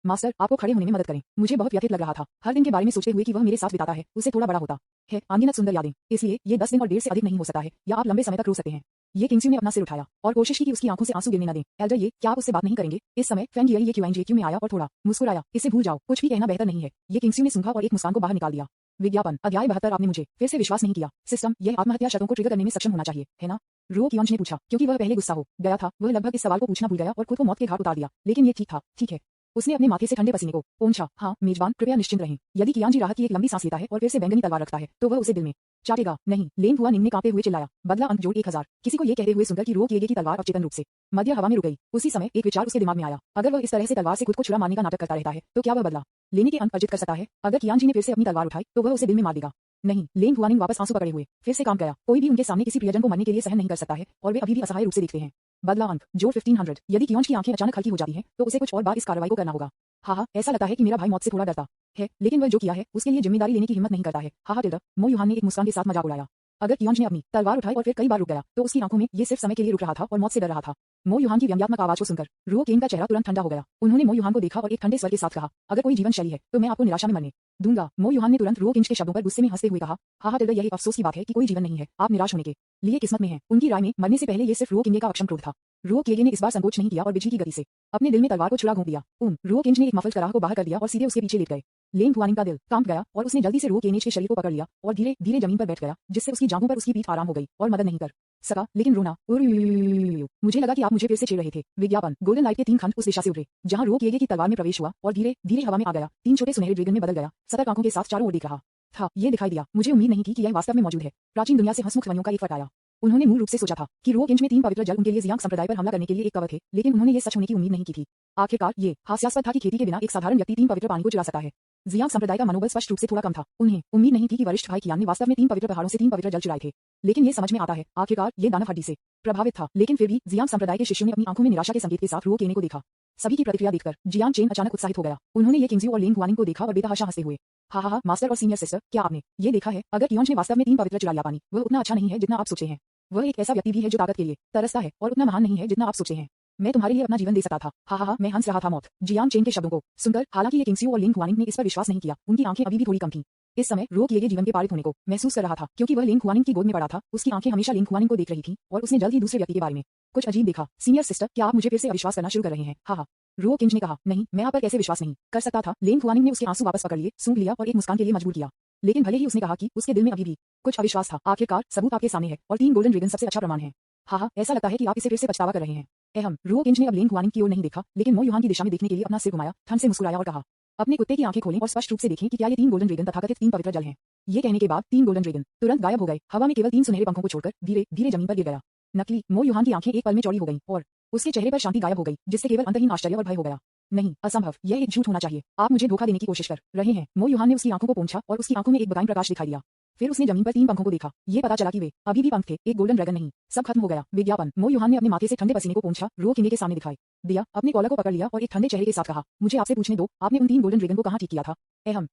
मास्टर आपको खड़े होने में मदद करें। मुझे बहुत व्यथित लग रहा था हर दिन के बारे में सोचते हुए कि वह मेरे साथ बिताता है, उसे थोड़ा बड़ा होता है। अनगिनत सुंदर यादें, इसलिए ये 10 दिन और 1.5 से अधिक नहीं हो सकता है, या आप लंबे समय तक रो सकते हैं। ये किंग्सू ने अपना सिर उठाया और कोशिश की कि उसकी आंखों से आंसू गिरने न दें। एल्डर, ये क्या आप उससे बात नहीं करेंगे? इस समय फेंगियर ये क्यों में आया और थोड़ा मुस्कुराया। इसे भूल जाओ, कुछ भी कहना बेहतर नहीं है। ये किंग्सू ने सूंघा और एक मुस्कान को बाहर निकाल दिया। विज्ञापन। अध्याय 72। आपने मुझे फिर से विश्वास नहीं किया। सिस्टम, यह आत्महत्या शर्तों को ट्रिगर करने में सक्षम होना चाहिए, है ना? रो कियोंज ने पूछा, क्योंकि वह पहले गुस्सा हो गया था। वह लगभग इस सवाल को पूछना भूल गया और खुद को मौत के घाट उतार दिया, लेकिन ये ठीक था। ठीक है, उसने अपने माथे से ठंडे पसीने को पोंछा। हाँ मेजबान, कृपया निश्चिंत रहें। यदि कियांग जी राहत की एक लंबी सांस लेता है और फिर से बैंगनी तलवार रखता है तो वह उसे दिल में चाटेगा नहीं। लेन हुआनिंग ने कांपते हुए चिल्लाया। बदला अंक जोड़ 1000। किसी को ये कहते हुए सुनकर कि रो किएगे की तलवार अचेतन रूप से मध्य हवा में रुक गई। उसी समय एक विचार उसके दिमाग में आया, अगर वह इस तरह से तलवार से खुद को छुड़ा मारने का नाटक करता रहता है तो क्या वह बदला लेने के अंक अर्जित कर सकता है? अगर कियांग जी ने फिर से अपनी तलवार उठाई तो वह उसे दिल में मार देगा। नहीं, लेन हुआनिंग वापस आंसू पकड़े हुए फिर से काम गया। कोई भी उनके सामने किसी प्रियजन को मरने के लिए सहन नहीं कर सकता है और वे अभी भी असहाय रूप से दिखते हैं। बदला अंक जोड़ 1500। यदि कियांग की आंखें अचानक हल्की हो जाती हैं तो उसे कुछ और बार इस कार्रवाई को करना होगा। हाँ, ऐसा लगता है कि मेरा भाई मौत से थोड़ा डरता है, लेकिन वह जो किया है उसके लिए जिम्मेदारी लेने की हिम्मत नहीं करता है। हाँ टिल्डा, मो यूहान ने एक मुस्कान के साथ मजाक उड़ाया। अगर कियांग ने अपनी तलवार उठाई और फिर कई बार रुक गया तो उसकी आंखों में ये सिर्फ समय के लिए रुक रहा था और मौत से डर रहा था। मो यूहान की व्यंग्यात्मक आवाज को सुनकर रो केन का चेहरा तुरंत ठंडा हो गया। उन्होंने मो यूहान को देखा और एक ठंडे स्वर के साथ कहा, अगर कोई जीवन शैली है तो मैं आपको निराशा में मरने दूंगा। मो यूहान ने तुरंत रो किंज के शब्दों पर गुस्से में हंसते हुए कहा, हाँ टिल्डा, यही अफसोस की बात है कि कोई जीवन नहीं है, आप निराश होने के लिए किस्मत में हैं। उनकी राय में मरने से पहले ये सिर्फ रो किंगे का अक्षम क्रोध था। रो केगे ने इस बार संकोच नहीं किया और बिजली की गति से अपने दिल में तलवार को छुड़ा घूम दिया। रो किंज ने एक मफल कराह को बाहर कर दिया और सीधे उसके पीछे लेट गए। लेंग हुआनिंग का दिल कांप गया और उसने जल्दी से रो केनेज के शरीर को पकड़ लिया और धीरे धीरे जमीन पर बैठ गया, जिससे उसकी जांघों पर उसकी पीठ आराम हो गई और मदद नहीं कर सका लेकिन रोना मुझे लगा कि आप मुझे फिर से छेड़ रहे थे। विज्ञापन गोल्डन लाइट के 3 खंड उस दिशा से उतरे जहां रो किएगे की तलवार में प्रवेश हुआ और धीरे धीरे हवा में आ गया। 3 छोटे सुनहरे ड्रैगन में बदल गया, सतर्क आंखों के साथ चारों ओर देख रहा था। ये दिखाई दिया, मुझे उम्मीद नहीं थी कि यह वास्तव में मौजूद है। प्राचीन दुनिया से हंसमुख ध्वनियों का एक फट आया। उन्होंने मूल रूप से सोचा था कि रो किंज में 3 पवित्र जल उनके लिए जियांग संप्रदाय पर हमला करने के लिए एक कवच थे, लेकिन उन्होंने ये सच होने की उम्मीद नहीं की थी। आखिरकार ये हास्यास्पद था कि खेती के बिना एक साधारण व्यक्ति 3 पवित्र पानी को चुरा सकता है। जियांग संप्रदाय का मनोबल स्पष्ट रूप से थोड़ा कम था। उन्हें उम्मीद नहीं थी कि वरिष्ठ भाई कियान ने वास्तव में 3 पवित्र पहाड़ों से 3 पवित्र जल चुराए थे, लेकिन ये समझ में आता है आखिरकार ये दानव हड्डी से प्रभावित था। लेकिन फिर भी जियांग संप्रदाय के शिष्यों ने अपनी आंखों में निराशा के संकेत के साथ रो केने को देखा। सभी की प्रतिक्रिया देखकर जियांग चेन अचानक उत्साहित हो गया। उन्होंने ये किंगजियो और लेंग हुआनिंग को देखा और बेतहाशा हंसते हुए हा मास्टर और सीनियर सिस्टर, क्या आपने ये देखा है? अगर कियोंज ने वास्तव में 3 पवित्र चुरा लिया पानी, वह उतना अच्छा नहीं है जितना आप सोचते हैं। वह एक ऐसा व्यक्ति भी है जो ताकत के लिए तरसता है और उतना महान नहीं है जितना आप सोचते हैं। मैं तुम्हारे लिए अपना जीवन दे सकता था। हा मैं हंस रहा था मौत जियांग चेन के शब्दों को सुनकर। हालांकि ये किंगजियो और लेंग हुआनिंग ने इस पर विश्वास नहीं किया। उनकी आंखें अभी भी थोड़ी कम थीं। इस समय रो किएगे जीवन के पारित होने को महसूस कर रहा था, क्योंकि वह लेंग हुआनिंग की गोद में पड़ा था। उसकी आंखें हमेशा लेंग हुआनिंग को देख रही थीं और उसने जल्द ही दूसरे व्यक्ति के बारे में कुछ अजीब देखा। सीनियर सिस्टर, क्या आप मुझे फिर से अविश्वास करना शुरू कर रहे हैं? हा रो किंज ने कहा, नहीं, मैं आप पर कैसे विश्वास नहीं कर सकता था। लेंग हुआनिंग ने उसके आंसू वापस पकड़ लिए, सूंघ लिया और एक मुस्कान के लिए मजबूर किया। लेकिन भले ही उसने कहा कि उसके दिल में अभी भी कुछ अविश्वास था, आखिरकार सबूत आपके सामने है और 3 गोल्डन ड्रैगन सबसे अच्छा प्रमाण है। हा ऐसा लगता है कि आप इसे फिर से पछतावा कर रहे हैं। रो किंज ने अब लेंग हुआनिंग की ओर नहीं देखा, लेकिन मो युहान की दिशा में देखने के लिए अपना सिर घुमाया, ठंड से मुस्कुराया और कहा, अपने कुत्ते की आंखें खोलें और स्पष्ट रूप से देखें कि क्या ये 3 गोल्डन ड्रैगन तथाकथित 3 पवित्र जल हैं। ये कहने के बाद 3 गोल्डन ड्रैगन तुरंत गायब हो गए। हवा में केवल 3 सुनहरे पंखों को छोड़कर धीरे धीरे जमीन पर गिर गया। नकली मो युहान की आंखें एक पल में चौड़ी हो गईं और उसके चेहरे पर शांति गायब हो गई, जिससे केवल अंतहीन आश्चर्य और भय हो गया। नहीं, असंभव, यह एक झूठ होना चाहिए। आप मुझे धोखा देने की कोशिश कर रहे हैं। मो युहान ने उसकी आंखों को पोंछा और उसकी आंखों में एक बकाइन प्रकाश दिखाई दिया। फिर उसने जमीन पर 3 पंखों को देखा। ये पता चला कि वे अभी भी पंख थे, एक गोल्डन ड्रैगन नहीं। सब खत्म हो गया। विज्ञापन मो युहान ने अपने माथे से ठंडे पसीने को पोंछा, रो किंगे के सामने दिखाई दिया, अपने कॉलर को पकड़ लिया और एक ठंडे चेहरे के साथ कहा, मुझे आपसे पूछने दो, आपने उन 3 गोल्डन ड्रैगन को कहां ठीक किया था?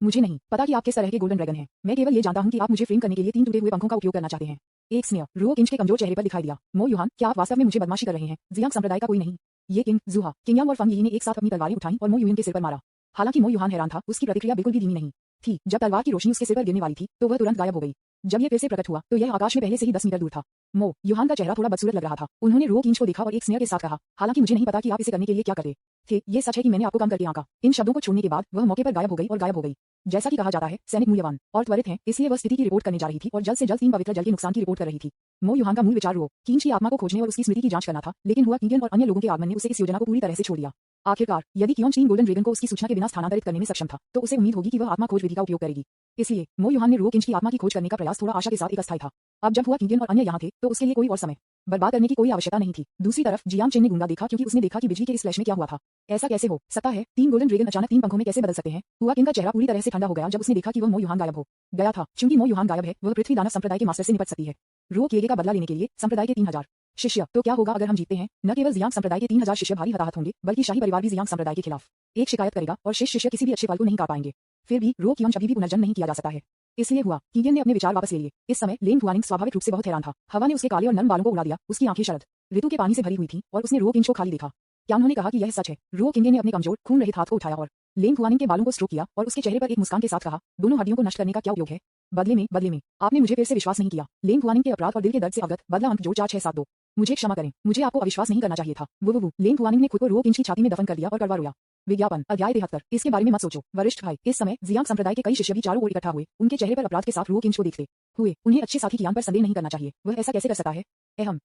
मुझे नहीं पता कि आप किस तरह के गोल्डन ड्रैगन हैं। मैं केवल ये जानता हूं कि आप मुझे फ्रेम करने के लिए 3 टूटे हुए पंखों का उपयोग करना चाहते हैं। एक स्नेह रो किंज के कमजोर चेहरे पर दिखाई दिया। मो युहान, क्या आप वास्तव में मुझे बदमाशी कर रहे हैं? जियांग संप्रदाय का कोई नहीं। ये किंग जुहा, किंगयांग और फंग यी ने एक साथ अपनी तलवारें उठाई और मो युन के सिर पर मारा। हालांकि मो युहान हैरान था, उसकी प्रतिक्रिया बिल्कुल भी धीमी नहीं थी। जब तलवार की रोशनी उसके सिर पर गिरने वाली थी तो वह तुरंत गायब हो गई। जब यह फिर से प्रकट हुआ तो यह आकाश में पहले से ही 10 मीटर दूर था। मो युहान का चेहरा थोड़ा बदसूरत लग रहा था। उन्होंने रो किंज को देखा और एक स्नेह के साथ कहा, हालांकि मुझे नहीं पता कि आप इसे करने के लिए क्या करते थे। ये सच है कि मैंने आपको कम करके आंका। इन शब्दों को छोड़ने के बाद वह मौके पर गायब हो गई और गायब हो गई। जैसा कि कहा जाता है, सैनिक मूल्यवान और त्वरित हैं, इसलिए वह स्थिति की रिपोर्ट करने जा रही थी और जल्द से जल्द 3 पवित्र जल के नुकसान की रिपोर्ट कर रही थी। मो युहान का मूल विचार रो किंज की आत्मा को खोजने और उसकी स्मृति की जांच करना था, लेकिन हुआ किंगन और अन्य लोगों के आगमन ने उसे इस योजना को पूरी तरह से छोड़ दिया। आखिरकार यदि कियोंज 3 गोल्डन ड्रैगन को उसकी सूचना के बिना स्थानांतरित करने में सक्षम था, तो उसे उम्मीद होगी कि वह आत्मा खोज विधि का उपयोग करेगी। इसलिए मो युहान ने रो किंज की आत्मा की खोज करने का प्रयास थोड़ा आशा के साथ एक अस्थायी था। अब जब हुआ किंगन और अन्य यहाँ थे तो उसके लिए कोई और समय बर्बाद करने की कोई आवश्यकता नहीं थी। दूसरी तरफ जियांग चेन ने गूंगा देखा, क्योंकि उसने देखा कि बिजली के इस फ्लैश में क्या हुआ था। ऐसा कैसे हो सकता है? 3 गोल्डन ड्रैगन अचानक 3 पंखों में कैसे बदल सकते हैं? हुआ किंग का चेहरा पूरी तरह से ठंडा हो गया जब उसने देखा कि वह मो युहान गायब हो गया था। चूंकि मो युहान गायब है, वह पृथ्वी दानव संप्रदाय के मास्टर से निपट सकती है। रो किएगे का बदला लेने के लिए संप्रदाय के 3000 शिष्य। तो क्या होगा अगर हम जीतते हैं? न केवल जियांग संप्रदाय के 3000 शिष्य भारी हताहत होंगे, बल्कि शाही परिवार भी जियांग संप्रदाय के खिलाफ एक शिकायत करेगा और शेष शिष्य किसी भी अच्छे फल को नहीं कर पाएंगे। फिर भी रो कियोंज अभी भी पुनर्जन्म नहीं किया जा सकता है। इसलिए हुआ किंगन ने अपने विचार वापस ले लिए। इस समय लेंग हुआनिंग स्वाभाविक रूप से बहुत हैरान था। हवा ने उसके काले और नर्म बालों को उड़ा दिया। उसकी आंखें शरद ऋतु के पानी से भरी हुई थीं और उसने रो किंज को खाली देखा। क्या उन्होंने कहा कि यह सच है? रो किंगे ने अपने कमजोर खून रहित हाथ को उठाया और लेंग हुआनिंग के बालों को स्ट्रोक किया और उसके चेहरे पर एक मुस्कान के साथ कहा, दोनों हड्डियों को नष्ट करने का क्या उपयोग है? बदले में आपने मुझे फिर से विश्वास नहीं किया। लेंग हुआनिंग के अपराध और दिल के दर्द से अवगत, बदला अंक जोड़ 4672। मुझे क्षमा करें, मुझे आपको अविश्वास नहीं करना चाहिए था। वो लेंग हुआनिंग ने खुद को रो किंज की छाती में दफन कर दिया और कड़वा रोया। विज्ञापन अध्याय 73। इसके बारे में मत सोचो वरिष्ठ भाई। इस समय जियांग संप्रदाय के कई शिष्य भी चारों ओर इकट्ठा हुए। उनके चेहरे पर अपराध के साथ रो किंज को देखते हुए उन्हें अच्छे साथी कियान पर संदेह नहीं करना चाहिए। वह ऐसा कैसे कर सकता है?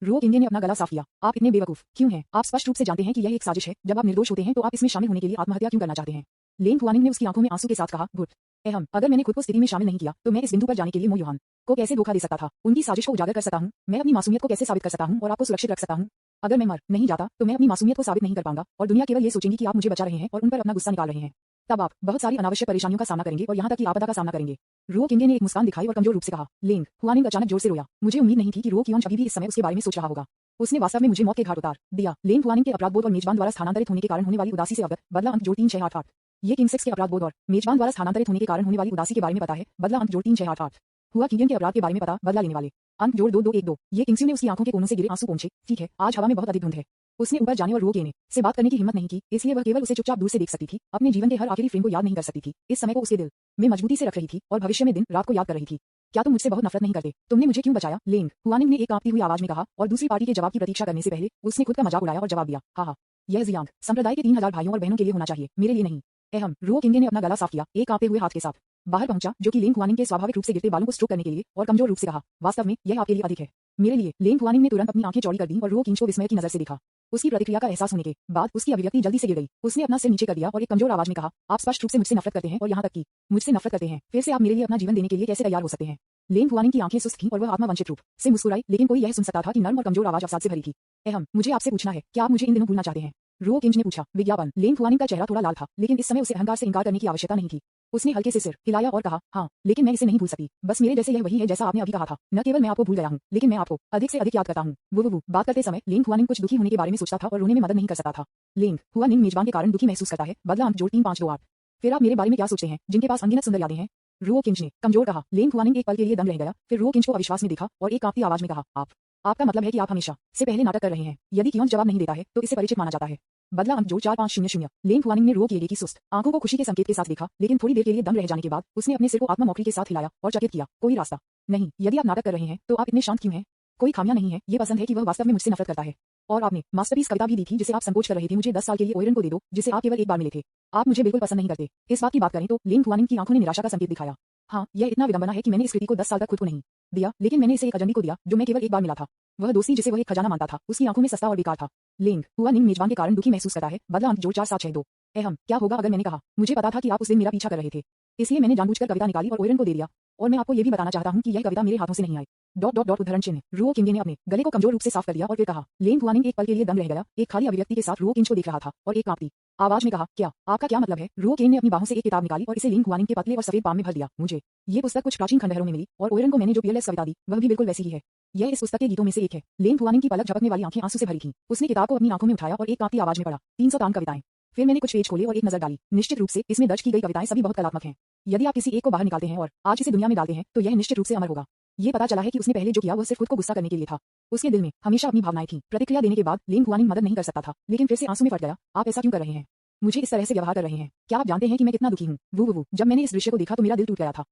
रो किंगे ने अपना गला साफ किया। आप इतने बेवकूफ क्यों हैं? आप स्पष्ट रूप से जानते हैं कि यह एक साजिश है। जब आप निर्दोष होते हैं तो आप इसमें शामिल होने के लिए आत्महत्या क्यों करना चाहते हैं? लेंग हुआनिंग ने उसकी आंखों में आंसू के साथ कहा, गुड। अगर मैंने खुद को स्थिति में शामिल नहीं किया तो मैं इस बिंदु पर जाने के लिए मो युहान को कैसे धोखा दे सकता था? उनकी साजिश को उजागर कर सकता हूँ। मैं अपनी मासूमियत को कैसे साबित कर सकता हूँ और आपको सुरक्षित रख सकता हूँ? अगर मैं मर नहीं जाता तो मैं अपनी मासूमियत को साबित नहीं कर पाऊंगा और दुनिया केवल ये सोचेंगी कि आप मुझे बचा रहे हैं और उन पर अपना गुस्सा निकाल रहे हैं। तब आप बहुत सारी अनावश्यक परेशानियों का सामना करेंगे और यहाँ तक कि आपदा का सामना करेंगे। रो किंगे ने एक मुस्कान दिखाई और कमजोर रूप से कहा, लेंग हुआनिंग अचानक जोर से रोया। मुझे उम्मीद नहीं थी कि रो कियोंज अभी भी इस समय उसके बारे में सोच रहा होगा। उसने वास्तव में मुझे मौत के घाट उतार दिया। लेंग हुआनिंग के अपराध बोध और मेजबान द्वारा स्थानांतरित होने के कारण होने वाली उदासी से अवगत, बदला अंक जोड़ 3688। ये किंग सेक्स के अपराध बोध और मेजबान द्वारा स्थानांतरित होने के कारण होने वाली उदासी के बारे में पता है, बदला अंक जोड़ 3688। हुआ किंगन के अपराध के बारे में पता, बदला लेने वाले अंक जोड़ 2212। ये किंगस्यू ने उसकी आंखों के कोनों से गिरे आंसू पोंछे। ठीक है, आज हवा में बहुत अधिक धुंध है। उसने ऊपर जाने और रो केने से बात करने की हिम्मत नहीं की, इसलिए वह केवल उसे चुपचाप दूर से देख सकती थी। अपने जीवन के हर आखिरी फ्रेम को याद नहीं कर सकती थी। इस समय को उसके दिल में मजबूती से रख रही थी और भविष्य में दिन रात को याद कर रही थी। क्या तुम मुझसे बहुत नफरत नहीं करते? तुमने मुझे क्यों बचाया? लेंग हुआनिंग ने एक कांपती हुई आवाज में कहा और दूसरी पार्टी के जवाब की प्रतीक्षा करने से पहले उसने खुद का मजाक उड़ाया और जवाब दिया, हाँ, यह जियांग संप्रदाय के 3000 भाइयों और बहनों के लिए होना चाहिए, मेरे लिए नहीं। एहम रो किंगे ने अपना गला साफ किया एक कांपे हुए हाथ के साथ। बाहर पहुंचा जो कि लेंग हुआनिंग के स्वाभाविक रूप से गिरते बालों को स्ट्रोक करने के लिए और कमजोर रूप से कहा, वास्तव में यह आपके लिए अधिक है मेरे लिए। लेंग हुआनिंग ने तुरंत अपनी आंखें चौड़ी कर दी और रो किंच को विस्मय की नजर से देखा। उसकी प्रतिक्रिया का एहसास होने के बाद उसकी अभिव्यक्ति जल्दी से गिर गई। उसने अपना सिर नीचे कर दिया और एक कमजोर आवाज में कहा, आप स्पष्ट रूप से मुझसे नफरत करते हैं और यहाँ तक कि मुझसे नफरत करते हैं, फिर से आप मेरे लिए अपना जीवन देने के लिए कैसे तैयार हो सकते हैं। लेंग हुआनिंग की आंखें सुस्त थीं और वह आत्मावंचित रूप से मुस्कुराई, लेकिन कोई यह सुन सकता था कि नर्म और कमजोर आवाज अवसाद से भरी थी। एहम मुझे आपसे पूछना है, क्या आप मुझे इन दिनों भूलना चाहते हैं? रो किंच ने पूछा। विज्ञापन। लेंग हुआनिंग का चेहरा थोड़ा लाल था, लेकिन इस समय उसे अहंकार से इनकार करने की आवश्यकता नहीं थी। उसने हल्के से सिर हिलाया और कहा, हाँ, लेकिन मैं इसे नहीं भूल सकती। बस मेरे जैसे यह वही है जैसा आपने अभी कहा था। न केवल मैं आपको भूल गया हूँ, लेकिन मैं आपको अधिक से अधिक याद करता हूँ। वो बात करते समय लेंग हुआनिंग कुछ दुखी होने के बारे में सोचता था और रोने में मदद नहीं कर सकता था। लेंग हुआनिंग मेजबान के कारण दुखी महसूस करता है। बदला अंक जोड़ 3528। फिर आप मेरे बारे में क्या सोचते हैं, जिनके पास अनगिनत सुंदर यादें हैं? रो किंच ने कमजोर कहा। लेंग हुआनिंग एक पल के लिए दम रह गया, फिर रो किंच को अविश्वास में देखा और एक कांपती आवाज में कहा, आपका मतलब है कि आप हमेशा से पहले नाटक कर रहे हैं। यदि क्यों जवाब नहीं देता है तो इसे परिचित माना जाता है। बदला अंक जोड़ 4500। लेंग हुआनिंग ने रो किए की सुस्त आंखों को खुशी के संकेत के साथ देखा, लेकिन थोड़ी देर के लिए दम रह जाने के बाद उसने अपने सिर को आत्ममौखी के साथ हिलाया और चकित किया, कोई रास्ता नहीं। यदि आप नाटक कर रहे हैं तो आप इतने शांत क्यों हैं? कोई खामियां नहीं है, ये पसंद है कि वह वास्तव में मुझसे नफरत करता है। और आपने मास्टरपीस कविता भी दी थी जिसे आप संकोच कर रहे थे। मुझे 10 साल के लिए ओयरन को दे दो, जिसे आप केवल एक बार मिले थे। आप मुझे बिल्कुल पसंद नहीं करते। इस बात की बात करें तो लेंग हुआनिंग की आंखों ने निराशा का संकेत दिखाया। हाँ, यह इतना विडंबना है कि मैंने इस कृति को 10 साल तक खुद को नहीं दिया, लेकिन मैंने इसे एक अजनबी को दिया जो मैं केवल एक बार मिला था। वह दोस्ती जिसे वह एक खजाना मानता था, उसकी आंखों में सस्ता और बेकार था। लेंग हुआनिंग मेजबान के कारण दुखी महसूस करता है। बदला अंक जोड़ 4762। एहम क्या होगा अगर मैंने कहा, मुझे पता था कि आप उस दिन मेरा पीछा कर रहे थे, इसलिए मैंने जानबूझकर कविता निकाली और ओयरन को दे दिया। और मैं आपको यह भी बताना चाहता हूं कि यह कविता मेरे हाथों से नहीं आई। उद्धरण चिन्ह। रो किंगे ने अपने गले को कमजोर रूप से साफ कर दिया और फिर कहा। लेंग हुआनिंग एक पल के लिए दम रह गया, एक खाली अभिव्यक्ति के साथ रो किंच को देख रहा था और एक कांपती आवाज में कहा, क्या आपका क्या मतलब है? रो किंग ने अपनी बाहों से एक किताब निकाली और इसे लेंग हुआनिंग के पतले और सफेद पाम में भर दिया। मुझे ये पुस्तक कुछ प्राचीन खंडहरों में मिली और ओयरन को मैंने जो पीएलएस कविता दी वह भी बिल्कुल वैसी ही है। यह इस पुस्तक के गीतों में से एक है। लेंग हुआनिंग की पलक झपकने वाली आंखें आंसू से भरी थीं। उसने किताब को अपनी आंखों में उठाया और एक कांपती आवाज में पढ़ा, 300 तान कविताएं। फिर मैंने कुछ पेज खोले और एक नजर डाली। निश्चित रूप से इसमें दर्ज की गई कविताएं सभी बहुत कलात्मक हैं। यदि आप किसी एक को बाहर निकालते हैं और आज इसे दुनिया में डालते हैं तो यह निश्चित रूप से अमर होगा। ये पता चला है कि उसने पहले जो किया वह सिर्फ खुद को गुस्सा करने के लिए था। उसके दिल में हमेशा अपनी भावनाएं थीं। प्रतिक्रिया देने के बाद लेंग हुआनिंग मदद नहीं कर सकता था, लेकिन फिर से आंसू में फट गया। आप ऐसा क्यों कर रहे हैं? मुझे इस तरह से व्यवहार कर रहे हैं? क्या आप जानते हैं कि मैं कितना दुखी हूँ? जब मैंने इस दृश्य को देखा तो मेरा दिल टूट गया था।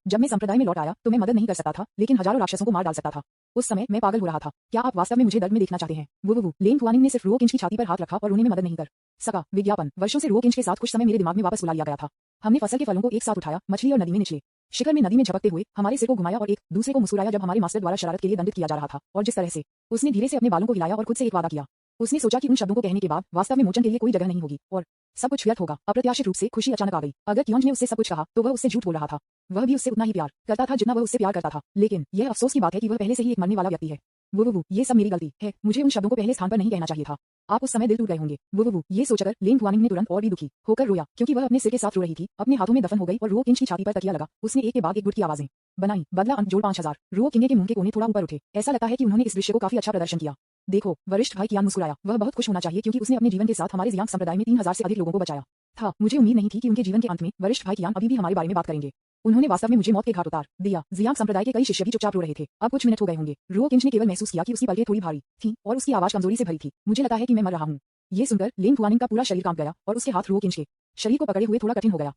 जब मैं संप्रदाय में लौट आया तो मैं मदद नहीं कर सकता था, लेकिन हजारों राक्षसों को मार डाल सकता था। उस समय मैं पागल हो रहा था। क्या आप वास्तव में मुझे दर्द में देखना चाहते हैं? लेंग हुआनिंग ने सिर्फ रो किंच की छाती पर हाथ रखा और रोने में मदद नहीं कर सका। विज्ञापन। वर्षों से रो किंच के साथ कुछ समय मेरे दिमाग में वापस बुला लिया गया था। हमने फसल के फलों को एक साथ उठाया, मछली और नदी में निचले शिखर में नदी में झपकते हुए हमारे सिर को घुमाया और एक दूसरे को मुस्कुराया जब हमारे मास्टर द्वारा शरारत के लिए दंडित किया जा रहा था। और जिस तरह से उसने धीरे से अपने बालों को हिलाया और खुद से एक वादा किया। उसने सोचा कि उन शब्दों को कहने के बाद वास्तव में मोचन के लिए कोई जगह नहीं होगी और सब कुछ व्यर्थ होगा। अप्रत्याशित रूप से खुशी अचानक आ गई। अगर क्योंज ने उससे सब कुछ कहा तो वह उससे झूठ बोल रहा था। वह भी उससे उतना ही प्यार करता था जितना वह उससे प्यार करता था, लेकिन यह अफसोस की बात है कि वह पहले से ही एक मरने वाला व्यक्ति है। ये सब मेरी गलती है। मुझे उन शब्दों को पहले स्थान पर नहीं कहना चाहिए था। आप उस समय दिल टूट गए होंगे। ये सोचकर लेंग हुआनिंग ने तुरंत और भी दुखी होकर रोया, क्योंकि वह अपने सिर के साथ रो रही थी। अपने हाथों में दफन हो गई और रो किंच की छाती पर तकिया लगा। उसने एक के बाद एक गुट की आवाजें बनाई। बदला अंक जोड़ 5000। रो किंगे के मुंह के कोने थोड़ा ऊपर उठे। ऐसा लगता है कि उन्होंने इस दृश्य को काफी अच्छा प्रदर्शन किया। देखो, वरिष्ठ भाई कियान मुस्कुराया। वह बहुत खुश होना चाहिए क्योंकि उसने अपने जीवन के साथ हमारे जियांग संप्रदाय में 3000 से अधिक लोगों को बचाया था। मुझे उम्मीद नहीं थी कि उनके जीवन के अंत में वरिष्ठ भाई कियान अभी भी हमारे बारे में बात करेंगे। उन्होंने वास्तव में मुझे मौत के घाट उतार दिया। जियांग संप्रदाय के कई शिष्य भी चुपचाप रो रहे थे। अब कुछ मिनट हो गए होंगे। रो किंच ने केवल महसूस किया कि उसकी पलकें थोड़ी भारी थीं और उसकी आवाज कमजोरी से भरी थी। मुझे लगा है कि मैं मर रहा हूँ। ये सुनकर लेंग हुआनिंग का पूरा शरीर कांप गया और उसके हाथ रो किंच के शरीर को पकड़े हुए थोड़ा कठिन हो गया।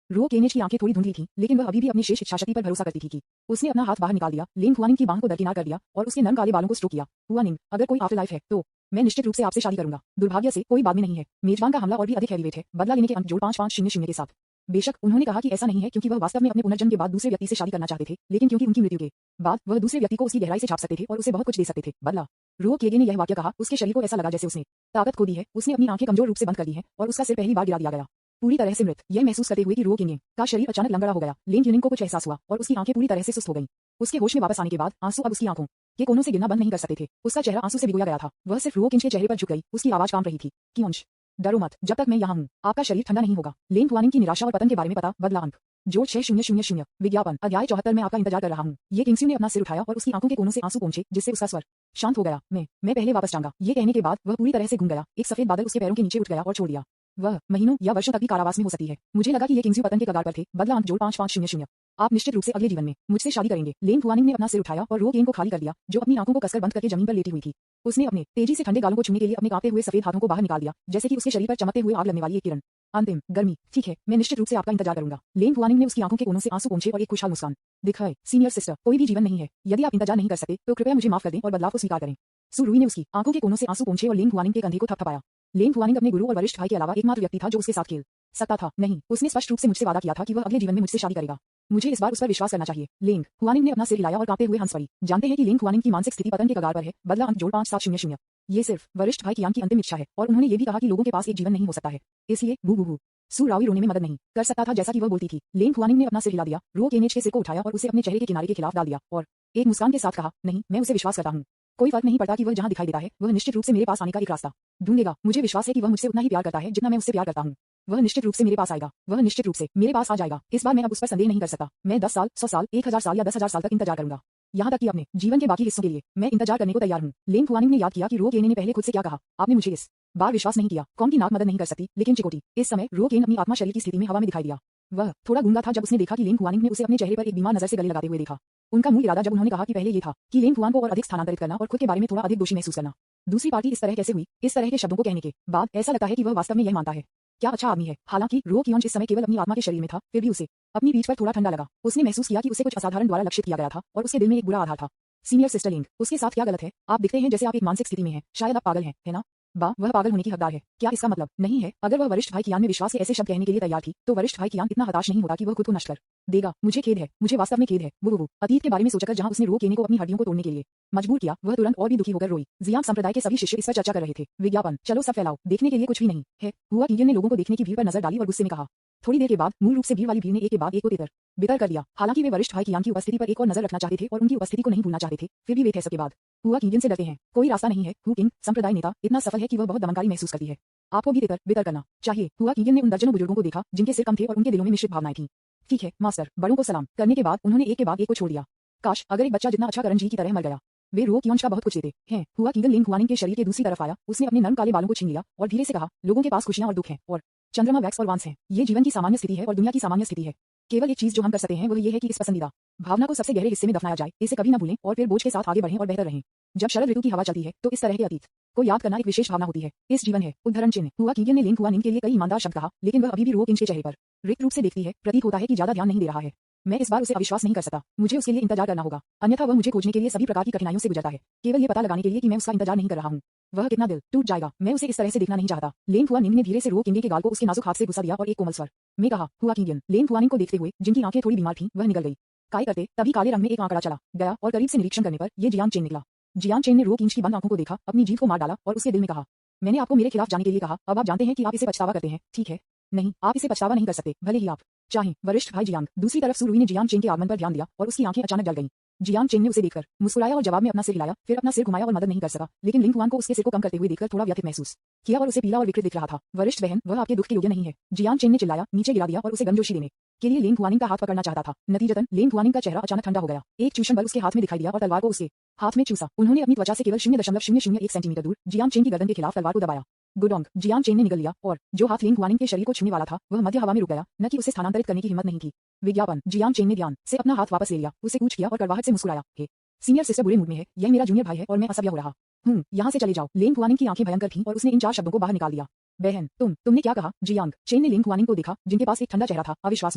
रो केनेच की आंखें थोड़ी धुंधली थीं, लेकिन वह अभी भी अपनी शेष इच्छाशक्ति पर भरोसा करती थी कि उसने अपना हाथ बाहर निकाल दिया। लेंग हुआनिंग की बांह को दरकिनार कर दिया और उसके नरम काले बालों को स्ट्रोक किया। हुआनिंग, अगर कोई आफ्टर लाइफ है तो मैं निश्चित रूप से आपसे शादी करूंगा। दुर्भाग्य से कोई बाद में नहीं है। मेजबान का हमला और भी अधिक हैवीवेट है। बदला लेने के अंक जोड़ 5500 के साथ। बेशक उन्होंने कहा कि ऐसा नहीं है क्योंकि वह वास्तव में अपने पुनर्जन्म के बाद दूसरे व्यक्ति से शादी करना चाहते थे, लेकिन क्योंकि उनकी मृत्यु के बाद वह दूसरे व्यक्ति को उसकी गहराई से छाप सकते थे और उसे बहुत कुछ दे सकते थे। बदला रो केगे ने यह वाक्य कहा। उसके शरीर को ऐसा लगा जैसे उसने ताकत खो दी है। उसने अपनी आंखें कमजोर रूप से बंद कर दी हैं और उसका सिर पहली बार गिरा दिया गया, पूरी तरह से मृत। यह महसूस करते हुए कि रो किंगे का शरीर अचानक लंगड़ा हो गया। लेंग यूनिंग को कुछ एहसास हुआ और उसकी आंखें पूरी तरह से सुस्त हो गईं। उसके होश में वापस आने के बाद आंसू अब उसकी आंखों के कोनों से गिरना बंद नहीं कर सकते थे। उसका चेहरा आंसू से भिगोया गया था। वह सिर्फ रो किंच के चेहरे पर झुक गई। उसकी आवाज कांप रही थी। क्योंच, डरो मत, जब तक मैं यहाँ हूँ आपका शरीर ठंडा नहीं होगा। लेंग हुआनिंग की निराशा और पतन के बारे में पता। बदला अंक जोड़ 6000। विज्ञापन। अध्याय 74 में आपका इंतजार कर रहा हूँ। ये किंग्स्यू ने अपना सिर उठाया और उसकी आंखों के कोनों से आंसू पहुंचे, जिससे उसका स्वर शांत हो गया। मैं पहले वापस जाऊंगा। ये कहने के बाद वह पूरी तरह से घूम गया। एक सफेद बादल उसके पैरों के नीचे उठ गया और छोड़ दिया। वह महीनों या वर्षों तक भी कारावास में हो सकती है। मुझे लगा कि ये किंग्स्यू पतन के कगार पर थे। बदला अंक जोड़ 5500। आप निश्चित रूप से अगले जीवन में मुझसे शादी करेंगे। लेंग हुआनिंग ने अपना सिर उठाया और रो केन को खाली कर दिया, जो अपनी आंखों को कसकर बंद करके जमीन पर लेटी हुई थी। उसने अपने तेजी से ठंडे गालों को छूने के लिए अपने कांपते हुए सफेद हाथों को बाहर निकाल दिया, जैसे कि उसके शरीर पर चमकते हुए आग लगने वाली एक किरण। अंतिम गर्मी। ठीक है, मैं निश्चित रूप से आपका इंतजार करूंगा। लेंग हुआनिंग ने उसकी आंखों के कोनों से आंसू पोंछे और एक खुशहाल मुस्कान दिखाए। सीनियर सिस्टर, कोई भी जीवन नहीं है। यदि आप इंतजार नहीं कर सकते तो कृपया मुझे माफ कर दें और बदलाव को स्वीकार करें। सु रुई ने उसकी आंखों के कोनों से आंसू पोंछे और लेंग हुआनिंग के कंधे को थपथपाया। लेंग हुआनिंग अपने गुरु और वरिष्ठ भाई के अलावा एकमात्र व्यक्ति था जो उसके साथ खेल सकता था? नहीं, उसने स्पष्ट रूप से मुझसे वादा किया था कि वह अगले जीवन में मुझसे शादी करेगा। मुझे इस बार उस पर विश्वास करना चाहिए। लेंग हुआनिंग ने अपना सिर हिलाया और कांपते हुए हंस पड़ी। जानते हैं कि लेंग हुआनिंग की मानसिक स्थिति पतन के कगार पर है। बदला अंक जोड़ 5700। ये सिर्फ वरिष्ठ भाई कियांग की अंतिम इच्छा है और उन्होंने ये भी कहा कि लोगों के पास एक जीवन नहीं हो सकता है, इसलिए बू बू बू सू रावी रोने में मदद नहीं कर सकता था जैसा कि वह बोलती थी। लेंग हुआनिंग ने अपना सिर हिला दिया, रो केनेज के सिर को उठाया और उसे अपने चेहरे के किनारे के खिलाफ डाल दिया और एक मुस्कान के साथ कहा, नहीं, मैं उसे विश्वास करता हूँ। कोई फर्क नहीं पड़ता कि वह जहाँ दिखाई देता है, वह निश्चित रूप से मेरे पास आने का एक रास्ता ढूंढेगा। मुझे विश्वास है कि वह मुझसे उतना ही प्यार करता है जितना मैं उससे प्यार करता हूँ। वह निश्चित रूप से मेरे पास आएगा, वह निश्चित रूप से मेरे पास आ जाएगा। इस बार मैं अब उस पर संदेह नहीं कर सकता। मैं 10 साल, 100 साल, 1000 साल या 10,000 साल तक इंतजार करूंगा, यहाँ तक कि अपने जीवन के बाकी हिस्सों के लिए मैं इंतजार करने को तैयार हूँ। लेंग हुआनिंग ने याद किया कि रो केने ने पहले खुद से क्या कहा। आपने मुझे इस बार विश्वास नहीं किया। कौन की नाक मदद नहीं कर सकती, लेकिन चिकोटी। इस समय रो केन अपनी आत्मा शरीर की स्थिति में हवा में दिखाई दिया। वह थोड़ा गूंगा था जब उसने देखा कि लेंग हुआनिंग ने उसे अपने चेहरे पर एक बीमार नजर से गले लगाते हुए देखा। उनका मूल इरादा जब उन्होंने कहा कि पहले ये था कि लेंग हुआन को और अधिक स्थानांतरित करना और खुद के बारे में थोड़ा अधिक दोषी महसूस करना। दूसरी पार्टी इस तरह कैसे हुई? इस तरह के शब्दों को कहने के बाद ऐसा लगता है कि वह वास्तव में यह मानता है। क्या अच्छा आदमी है। हालांकि रो कियोंज इस समय केवल अपनी आत्मा के शरीर में था, फिर भी उसे अपनी पीठ पर थोड़ा ठंडा लगा। उसने महसूस किया कि उसे कुछ असाधारण द्वारा लक्षित किया गया था और उसके दिल में एक बुरा आधार था। सीनियर सिस्टर लेंग, उसके साथ क्या गलत है? आप दिखते हैं जैसे आप एक मानसिक स्थिति में हैं। शायद आप पागल हैं, है ना? वह पागल होने की हकदार है। क्या इसका मतलब नहीं है? अगर वह वरिष्ठ भाई कियान में विश्वास के ऐसे शब्द कहने के लिए तैयार थी, तो वरिष्ठ भाई कियान इतना हताश नहीं होगा कि वह खुद को नष्ट कर देगा। मुझे खेद है, मुझे वास्तव में खेद है। वो अतीत के बारे में सोचकर जहां उसने रो केने को अपनी हड्डियों को तोड़ने के लिए मजबूर किया, वह तुरंत और भी दुखी होकर रोई। जियांग संप्रदाय के सभी शिष्य इस पर चर्चा कर रहे थे। विज्ञापन, चलो सब फैलाओ, देखने के लिए कुछ भी नहीं है। हुआ कीजियन ने लोगों को देखने की भीड़ पर नजर डाली और गुस्से में कहा। थोड़ी देर के बाद मूल रूप से भीड़ वाली भीड़ ने एक के बाद एक को तितर बितर कर दिया। हालांकि वे वरिष्ठ भाई कियान की उपस्थिति पर एक और नजर रखना चाहते थे और उनकी उपस्थिति को नहीं भूलना चाहते थे, फिर भी वे थे सबके बाद हुआ कीजियन से डरते हैं। कोई रास्ता नहीं है। हु किंग संप्रदाय नेता इतना सफल है कि वह बहुत दमनकारी महसूस करती है। आपको भी तितर बितर करना चाहिए। हुआ कीजियन ने उन दर्जनों बुजुर्गों को देखा जिनके सिर कम थे और उनके दिलों में मिश्रित भावनाएं थीं। ठीक है मास्टर, बड़ों को सलाम करने के बाद उन्होंने एक के बाद एक को छोड़ दिया। काश अगर एक बच्चा जितना अच्छा करण जी की तरह मर गया। वे रो कियोंज का बहुत कुछ देते हैं। हुआ कीगन लेंग हुआनिंग के शरीर के दूसरी तरफ आया। उसने अपने नरम काले बालों को छीन लिया और धीरे से कहा, लोगों के पास खुशियां और दुख हैं और चंद्रमा वैक्स और वांस हैं। ये जीवन की सामान्य स्थिति है और दुनिया की सामान्य स्थिति है। केवल एक चीज जो हम कर सकते हैं वह ये है कि इस पसंदीदा भावना को सबसे गहरे हिस्से में दफनाया जाए, इसे कभी न भूलें और फिर बोझ के साथ आगे बढ़ें और बेहतर रहें। जब शरद ऋतु की हवा चलती है तो इस तरह के अतीत को याद करना एक विशेष भावना होती है। इस जीवन है उदाहरण चिन्ह। हुआ कीगन ने लेंग हुआनिंग के लिए कई ईमानदार शब्द कहा, लेकिन वह अभी भी रो किंग के चेहरे पर रिक्त रूप से देखती है। प्रतीत होता है कि ज्यादा ध्यान नहीं दे रहा है। मैं इस बार उसे अविश्वास नहीं कर सकता। मुझे उसके लिए इंतजार करना होगा, अन्यथा वह मुझे खोजने के लिए सभी प्रकार की कठिनाइयों से गुजरता है, केवल ये पता लगाने के लिए कि मैं उसका इंतजार नहीं कर रहा हूँ। वह कितना दिल टूट जाएगा। मैं उसे इस तरह से देखना नहीं चाहता। लेंग हुआनिंग ने धीरे से रो किंग के गाल को उसके नाजुक हाथ से घुसा दिया और एक कोमल स्वर में कहा, हुआ कीगन। लेंग हुआनिंग को देखते हुए, जिनकी आंखें थोड़ी बीमार थीं, वह निकल गई। काय करते तभी काले रंग में एक आंकड़ा चला गया और करीब से निरीक्षण करने पर ये जियांग चेन निकला। जियांग चेन ने रो किंग की बंद आंखों को देखा, अपनी जीभ को मार डाला और उसके दिल में कहा, मैंने आपको मेरे खिलाफ जाने के लिए कहा, अब आप जानते हैं कि आप इसे पछतावा करते हैं, ठीक है? नहीं, आप इसे पछतावा नहीं कर सकते, भले ही आप चाहें। वरिष्ठ भाई जियांग। दूसरी तरफ सुरुई ने जियांग चेन के आगमन पर ध्यान दिया और उसकी आंखें अचानक जल गईं। जियांग चेन ने उसे देखकर मुस्कुराया और जवाब में अपना सिर हिलाया, फिर अपना सिर घुमाया और मदद नहीं कर सका, लेकिन लिंग हुआन को उसके सिर को कम करते हुए देखकर थोड़ा व्यथित महसूस किया और उसे पीला और विकृत दिख रहा था। वरिष्ठ बहन, वह आपके दुख के योग्य नहीं है। जियांग चेन ने चिल्लाया, नीचे गिरा दिया और उसे गर्मजोशी देने के लिए लेंग हुआनिंग का हाथ पकड़ना चाहता था। नतीजतन लेंग हुआनिंग का चेहरा अचानक ठंडा हो गया। एक चूषण बल उसके हाथ में दिखाई दिया और तलवार को उसके हाथ में चूसा। उन्होंने अपनी त्वचा से केवल 0.001 सेंटीमीटर दूर जियांग चेन की गर्दन के खिलाफ तलवार को दबाया। गुडोंग। जियांग चेन ने निगल लिया और जो हाथ लेंग हुआनिंग के शरीर को छूने वाला था वह मध्य हवा में रुक गया, न कि उसे स्थानांतरित करने की हिम्मत नहीं थी। विज्ञापन। जियांग चेन ने ध्यान से अपना हाथ वापस ले लिया, उसे कूच किया और कड़वाहट से मुस्कुराया, हे सीनियर सिस्टर बुरे मूड में है, यह मेरा जूनियर भाई है और मैं असभ्य हो रहा हूँ, यहाँ से चले जाओ। लेंग हुआनिंग की आंखें भयंकर थीं और उसने इन 4 शब्दों को बाहर निकाल दिया। बहन, तुमने क्या कहा? जियांग चेन ने लेंग हुआनिंग को देखा, जिनके पास एक ठंडा चेहरा था, अविश्वास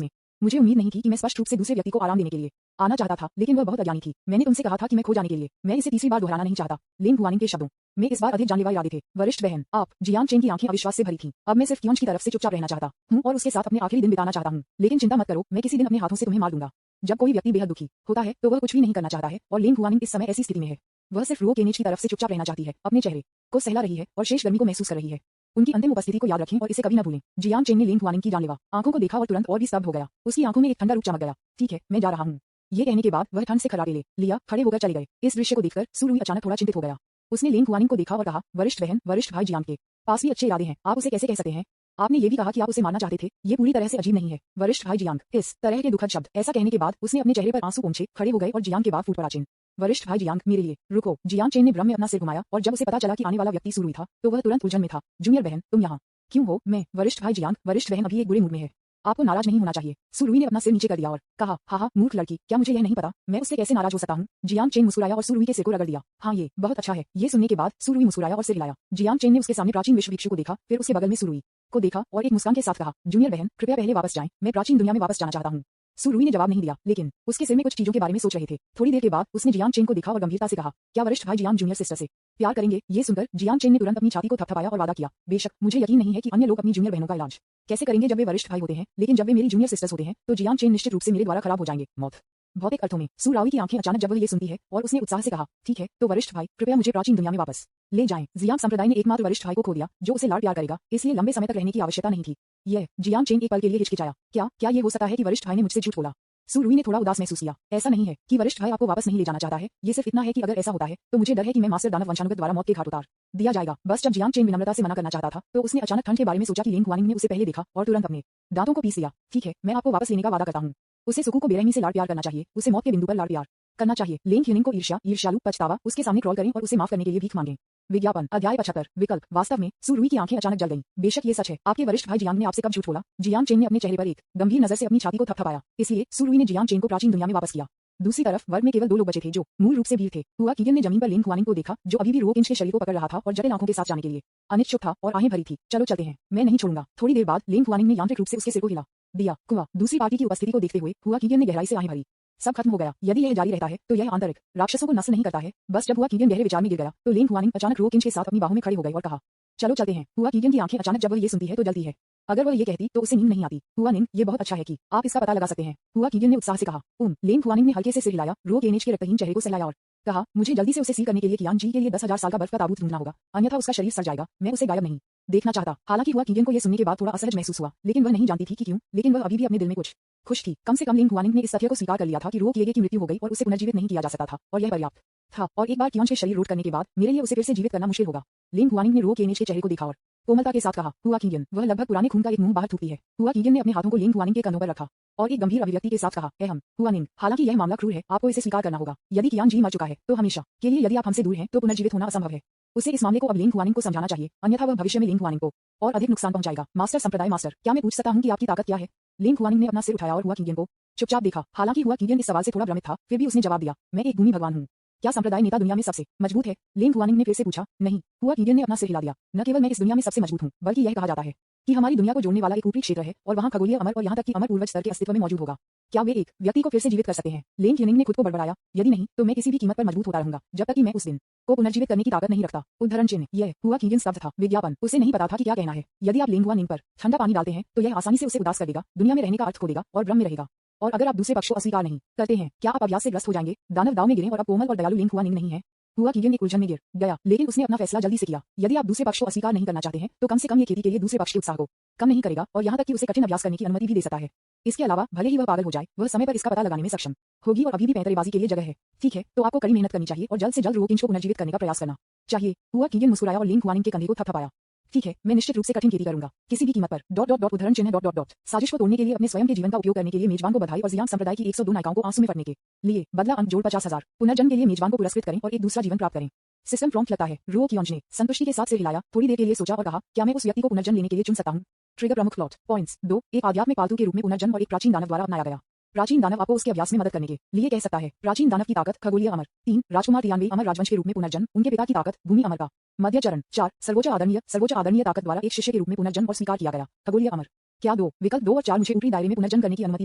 में। मुझे उम्मीद नहीं थी कि मैं स्पष्ट रूप से दूसरे व्यक्ति को आराम देने के लिए आना चाहता था, लेकिन वह बहुत अज्ञानी थी। मैंने तुमसे कहा था कि मैं खो जाने के लिए। मैं इसे तीसरी बार दोहराना नहीं चाहता। लेंग हुआनिंग के शब्दों में इस बार अधिक जानलेवा इरादे थे। वरिष्ठ बहन, आप। जियांग चेन की आंखें अविश्वास से भरी थीं। अब मैं सिर्फ कियोंज की तरफ से चुपचाप रहना चाहता हूँ और उसके साथ अपने आखिरी दिन बिताना चाहता हूँ, लेकिन चिंता मत करो, मैं किसी दिन अपने हाथों से तुम्हें मार दूंगा। जब कोई व्यक्ति बेहद दुखी होता है तो वह कुछ भी नहीं करना चाहता है, और लेंग हुआनिंग इस समय ऐसी स्थिति में है। वह सिर्फ रो केनेज की तरफ से चुपचाप रहना चाहती है, अपने चेहरे को सहला रही है और शेष गर्मी को महसूस कर रही है। उनकी अंतिम उपस्थिति को याद रखें और इसे कभी न भूलें। जियांग चेन ने लेंग हुआनिंग की जानलेवा आंखों को देखा और तुरंत और भी स्तब्ध हो गया। उसकी आंखों में एक ठंडा रूप चमक गया। ठीक है, मैं जा रहा हूँ। ये कहने के बाद वह ठंड से खराटे ले लिया, खड़े होकर चले गए। इस दृश्य को देखकर सुरुई अचानक थोड़ा चिंतित हो गया। उसने लेंग हुआनिंग को देखा और कहा, वरिष्ठ बहन, वरिष्ठ भाई जियांग के पास भी अच्छे इरादे हैं, आप उसे कैसे कह सकते हैं? आपने ये भी कहा कि आप उसे मारना चाहते थे, ये पूरी तरह से अजीब नहीं है। वरिष्ठ भाई जियांग। इस तरह के दुखद शब्द। ऐसा कहने के बाद उसने अपने चेहरे पर आंसू पोंछे, खड़े हो गए और जियांग के बाद फूट पड़ा। चिन्ह। वरिष्ठ भाई जियांग, मेरे लिए रुको। जियांग चेन ने भ्रम में अपना सिर घुमाया और जब उसे पता चला कि आने वाला व्यक्ति सुरुई था तो वह तुरंत उलझन में था। जूनियर बहन, तुम यहाँ क्यों हो? मैं। वरिष्ठ भाई जियांग। वरिष्ठ बहन अभी एक बुरे मूड में है, आपको नाराज नहीं होना चाहिए। सुरुई ने अपना सिर नीचे कर दिया और कहा, हाँ, मूर्ख लड़की, क्या मुझे यह नहीं पता मैं उससे कैसे नाराज हो सकता हूँ? जियांग चेन मुस्कुराया और सुरुई के सिर को रगड़ दिया। हाँ, ये बहुत अच्छा है। ये सुनने के बाद सुरुई मुस्कुराया और सिर हिलाया। जियांग चेन ने उसके सामने प्राचीन विश्व भिक्षु को देखा, फिर उसके बगल में सुरुई को देखा और एक मुस्कान के साथ कहा, जूनियर बहन, कृपया पहले वापस जाएं, मैं प्राचीन दुनिया में वापस जाना चाहता हूँ। सुरुई ने जवाब नहीं दिया, लेकिन उसके सिर में कुछ चीजों के बारे में सोच रहे थे। थोड़ी देर के बाद उसने जियांग चेन को देखा और गंभीरता से कहा, क्या वरिष्ठ भाई जियांग जूनियर सिस्टर से प्यार करेंगे? ये सुनकर जियांग चेन ने तुरंत अपनी छाती को थपथपाया और वादा किया, बेशक, मुझे यकीन नहीं है कि अन्य लोग अपनी जूनियर बहनों का इलाज कैसे करेंगे जब वे वरिष्ठ भाई होते हैं, लेकिन जब वे मेरी जूनियर सिस्टर्स होते हैं तो जियांग चेन निश्चित रूप से मेरे द्वारा खराब हो जाएंगे। मौत। भौतिक अर्थों में सू रावी की आंखें अचानक जब वह ये सुनती है और उसने उत्साह से कहा, ठीक है तो वरिष्ठ भाई कृपया मुझे प्राचीन दुनिया में वापस ले जाएं। जियांग संप्रदाय ने एकमात्र वरिष्ठ भाई को खो दिया जो उसे लाड़ प्यार करेगा, इसलिए लंबे समय तक रहने की आवश्यकता नहीं थी। यह जियांग चेन एक पल के लिए हिचकिचाया, क्या ये हो सकता है कि वरिष्ठ भाई ने मुझसे झूठ बोला? सू रुई ने थोड़ा उदास महसूस किया। ऐसा नहीं है कि वरिष्ठ भाई आपको वापस नहीं ले जाना चाहता है, ये सिर्फ इतना है कि अगर ऐसा होता है तो मुझे डर है कि मैं मास्टर दानव वंशानुगत द्वारा मौत के घाट उतार दिया जाएगा। बस जब जियांग चेन विनम्रता से मना करना चाहता था तो उसने अचानक ठंड के बारे में सोचा कि लिंग हुआनिंग ने उसे पहले देखा और तुरंत अपने दांतों को पीस लिया। ठीक है, मैं आपको वापस लेने का वादा करता हूँ। उसे सुकू को बेरहमी से लाड़ प्यार करना चाहिए, उसे मौत के बिंदु पर लाड़ प्यार करना चाहिए। लेंग ह्यूनिंग को ईर्ष्यालु पछतावा उसके सामने क्रॉल करें और उसे माफ करने के लिए भीख मांगें। विज्ञापन अध्याय 75 विकल्प। वास्तव में सू रुई की आंखें अचानक जल गईं। बेशक ये सच है, आपके वरिष्ठ भाई जियांग ने आपसे कब झूठ बोला? जियांग चेन ने अपने चेहरे पर एक गंभीर नजर से अपनी छाती को थपथपाया। इसलिए सू रुई ने जियांग चेन को प्राचीन दुनिया में वापस किया। दूसरी तरफ वर्ग में केवल 2 लोग बचे थे जो मूल रूप से वीर थे। हुआ कीगन ने जमीन पर लिंग हुआनिंग को देखा जो अभी भी रो किंच के शरीर को पकड़ रहा था और जटिल आंखों के साथ जाने के लिए अनिच्छुक था और आहें भरी थी। चलो चलते हैं, मैं नहीं छोड़ूंगा। थोड़ी देर बाद लिंग हुआनिंग ने यांत्रिक रूप से उसके सिर को हिला दिया। कुआ दूसरी पार्टी की उपस्थिति को देखते हुए हुआ कीगन ने गहराई से आहें भरी। सब खत्म हो गया। यदि यह जारी रहता है तो यह आंतरिक राक्षसों को नष्ट नहीं करता है। बस जब हुआ कीगन गहरे विचार में गिर गया तो लिंग हुआनिंग अचानक रो किंच के साथ अपनी बाहों में खड़ी हो गई और कहा, चलो चलते हैं। हुआ कीगन की आंखें अचानक जब वह ये सुनती है तो जलती है। अगर वह ये कहती तो उसे नींद नहीं आती। हुआ निंग, ये बहुत अच्छा है कि आप इसका पता लगा सकते हैं। हुआ कीगन ने उत्साह से कहा। लिंग हुआनिंग ने हल्के से सिर हिलाया, रो केनेज के रक्तहीन चेहरे को सहलाया और कहा, मुझे जल्दी से उसे सील करने के लिए कियान जी के लिए 10,000 साल का बर्फ का ताबूत ढूंढना होगा, अन्यथा उसका शरीर सड़ जाएगा। मैं उसे गायब नहीं देखना चाहता। हालांकि हुआ कीगन को यह सुनने के बाद थोड़ा असहज महसूस हुआ, लेकिन वह नहीं जानती थी कि क्यों। लेकिन वह अभी भी अपने दिल में कुछ खुश थी। कम से कम लिंग हुआनिंग ने इस तथ्य को स्वीकार कर लिया था कि रो किएगे की मृत्यु हो गई और उसे पुनर्जीवित नहीं किया जा सकता था और यह पर्याप्त था। और एक बार कियोन के शरीर रोट करने के बाद मेरे लिए उसे फिर से जीवित करना मुश्किल होगा। लिंग हुआनिंग ने रो केनेज के चेहरे को देखा और कोमलता के साथ कहा, हुआ कीगन। वह लगभग पुराने खून का एक मुंह बाहर थूकती है। हुआ कीगन ने अपने हाथों को लिंग हुआनिंग के कंधों पर रखा और एक गंभीर अभिव्यक्ति के साथ कहा, हम हुआ निंग, हालांकि यह मामला क्रूर है, आपको इसे स्वीकार करना होगा। यदि कियान जी मर चुका है तो हमेशा के लिए, यदि आप हमसे दूर हैं तो पुनर्जीवित होना असंभव है। उसे इस मामले को अब लिंग हुआनिंग को समझाना चाहिए, अन्यथा वह भविष्य में लिंग हुआनिंग को और अधिक नुकसान पहुंचाएगा। मास्टर संप्रदाय मास्टर, क्या मैं पूछ सकता हूं कि आपकी ताकत क्या है? लिंग हुआनिंग ने अपना सिर उठाया और हुआ कीगन को चुपचाप देखा। हालांकि हुआ कीगन इस सवाल से थोड़ा भ्रमित था, फिर भी उसने जवाब दिया, मैं एक भूमि भगवान हूँ। क्या संप्रदाय नेता दुनिया में सबसे मजबूत है? लिंग हुआनिंग ने फिर से पूछा। नहीं। हुआ कीगन ने अपना सिर हिला दिया। न केवल मैं इस दुनिया में सबसे मजबूत हूँ, बल्कि यह कहा जाता है कि हमारी दुनिया को जोड़ने वाला एक ऊपरी क्षेत्र है और वहाँ खगोलीय अमर और यहाँ तक कि अमर पूर्वज स्तर के अस्तित्व में मौजूद होगा। क्या वे एक व्यक्ति को फिर से जीवित कर सकते हैं? लिंग ह्यूनिंग ने खुद को बड़बड़ाया, यदि नहीं तो मैं किसी भी कीमत पर मजबूत होता रहूंगा जब तक कि मैं उस दिन को पुनर्जीवित करने की ताकत नहीं रखता। उदाहरण चिन्ह। यह हुआ कीगन स्तब्ध था। विज्ञापन। उसे नहीं पता था कि क्या कहना है। यदि आप लिंग हुआनिंग पर ठंडा पानी डालते हैं तो यह आसानी से उसे उदास कर देगा, दुनिया में रहने का अर्थ खो देगा और भ्रम में रहेगा। और अगर आप दूसरे पक्ष को अस्वीकार नहीं करते हैं, क्या आप अभ्यास से ग्रस्त हो जाएंगे? दानव दाव में गिरे और अब कोमल और दयालु लिंग हुआनिंग नहीं है। हुआ कीगन एक उलझन में गिर गया, लेकिन उसने अपना फैसला जल्दी से किया। यदि आप दूसरे पक्ष को अस्वीकार नहीं करना चाहते हैं तो कम से कम ये खेती के लिए दूसरे पक्ष के उत्साह को कम नहीं करेगा और यहाँ तक कि उसे कठिन अभ्यास करने की अनुमति भी दे सकता है। इसके अलावा भले ही वह पागल हो जाए, वह समय पर इसका पता लगाने में सक्षम होगी और अभी भी पैंतरेबाजी के लिए जगह है। ठीक है, तो आपको कड़ी मेहनत करनी चाहिए और जल्द से जल्द रो किंच को पुनर्जीवित करने का प्रयास करना चाहिए। हुआ कीगन मुस्कुराया और लिंग हुआनिंग के कंधे को थपथपाया। ठीक है, मैं निश्चित रूप से कठिन खेती करूंगा, किसी भी कीमत पर। उदाहरण चिन्ह साजिश को तोड़ने के लिए अपने स्वयं के जीवन का उपयोग करने के लिए मेजबान को बधाई और जियांग संप्रदाय की 102 नायिकाओं को आंसू में फटने के लिए बदला अंक जोड़ 50,000। पुनर्जन्म के लिए मेजबान को पुरस्कृत करें और एक दूसरा जीवन प्राप्त करें। सिस्टम प्रॉम्प्ट लगता है। रो कियोंज ने संतुष्टि के साथ सिर हिलाया, थोड़ी देर के लिए सोचा और कहा, क्या मैं उस व्यक्ति को पुनर्जन्म लेने के लिए चुन सकता हूँ? ट्रिगर प्रमुख प्लॉट पॉइंट्स 2। एक आध्यात्मिक पालतू के रूप में पुनर्जन्म और एक प्राचीन दानव द्वारा अपनाया गया। प्राचीन दानव आपको उसके अभ्यास में मदद करने के लिए कह सकता है। प्राचीन दानव की ताकत खगोलीय अमर। 3 राजकुमार तियानवे अमर राजवंश के रूप में पुनर्जन्म, उनके पिता की ताकत भूमि अमर का मध्य चरण। 4 सर्वोच्च आदरणीय ताकत द्वारा एक शिष्य के रूप में पुनर्जन्म और स्वीकार किया गया, खगोलीय अमर। क्या 2 विकल्प 2 और 4 मुझे ऊपरी दायरे में पुनर्जन्म करने की अनुमति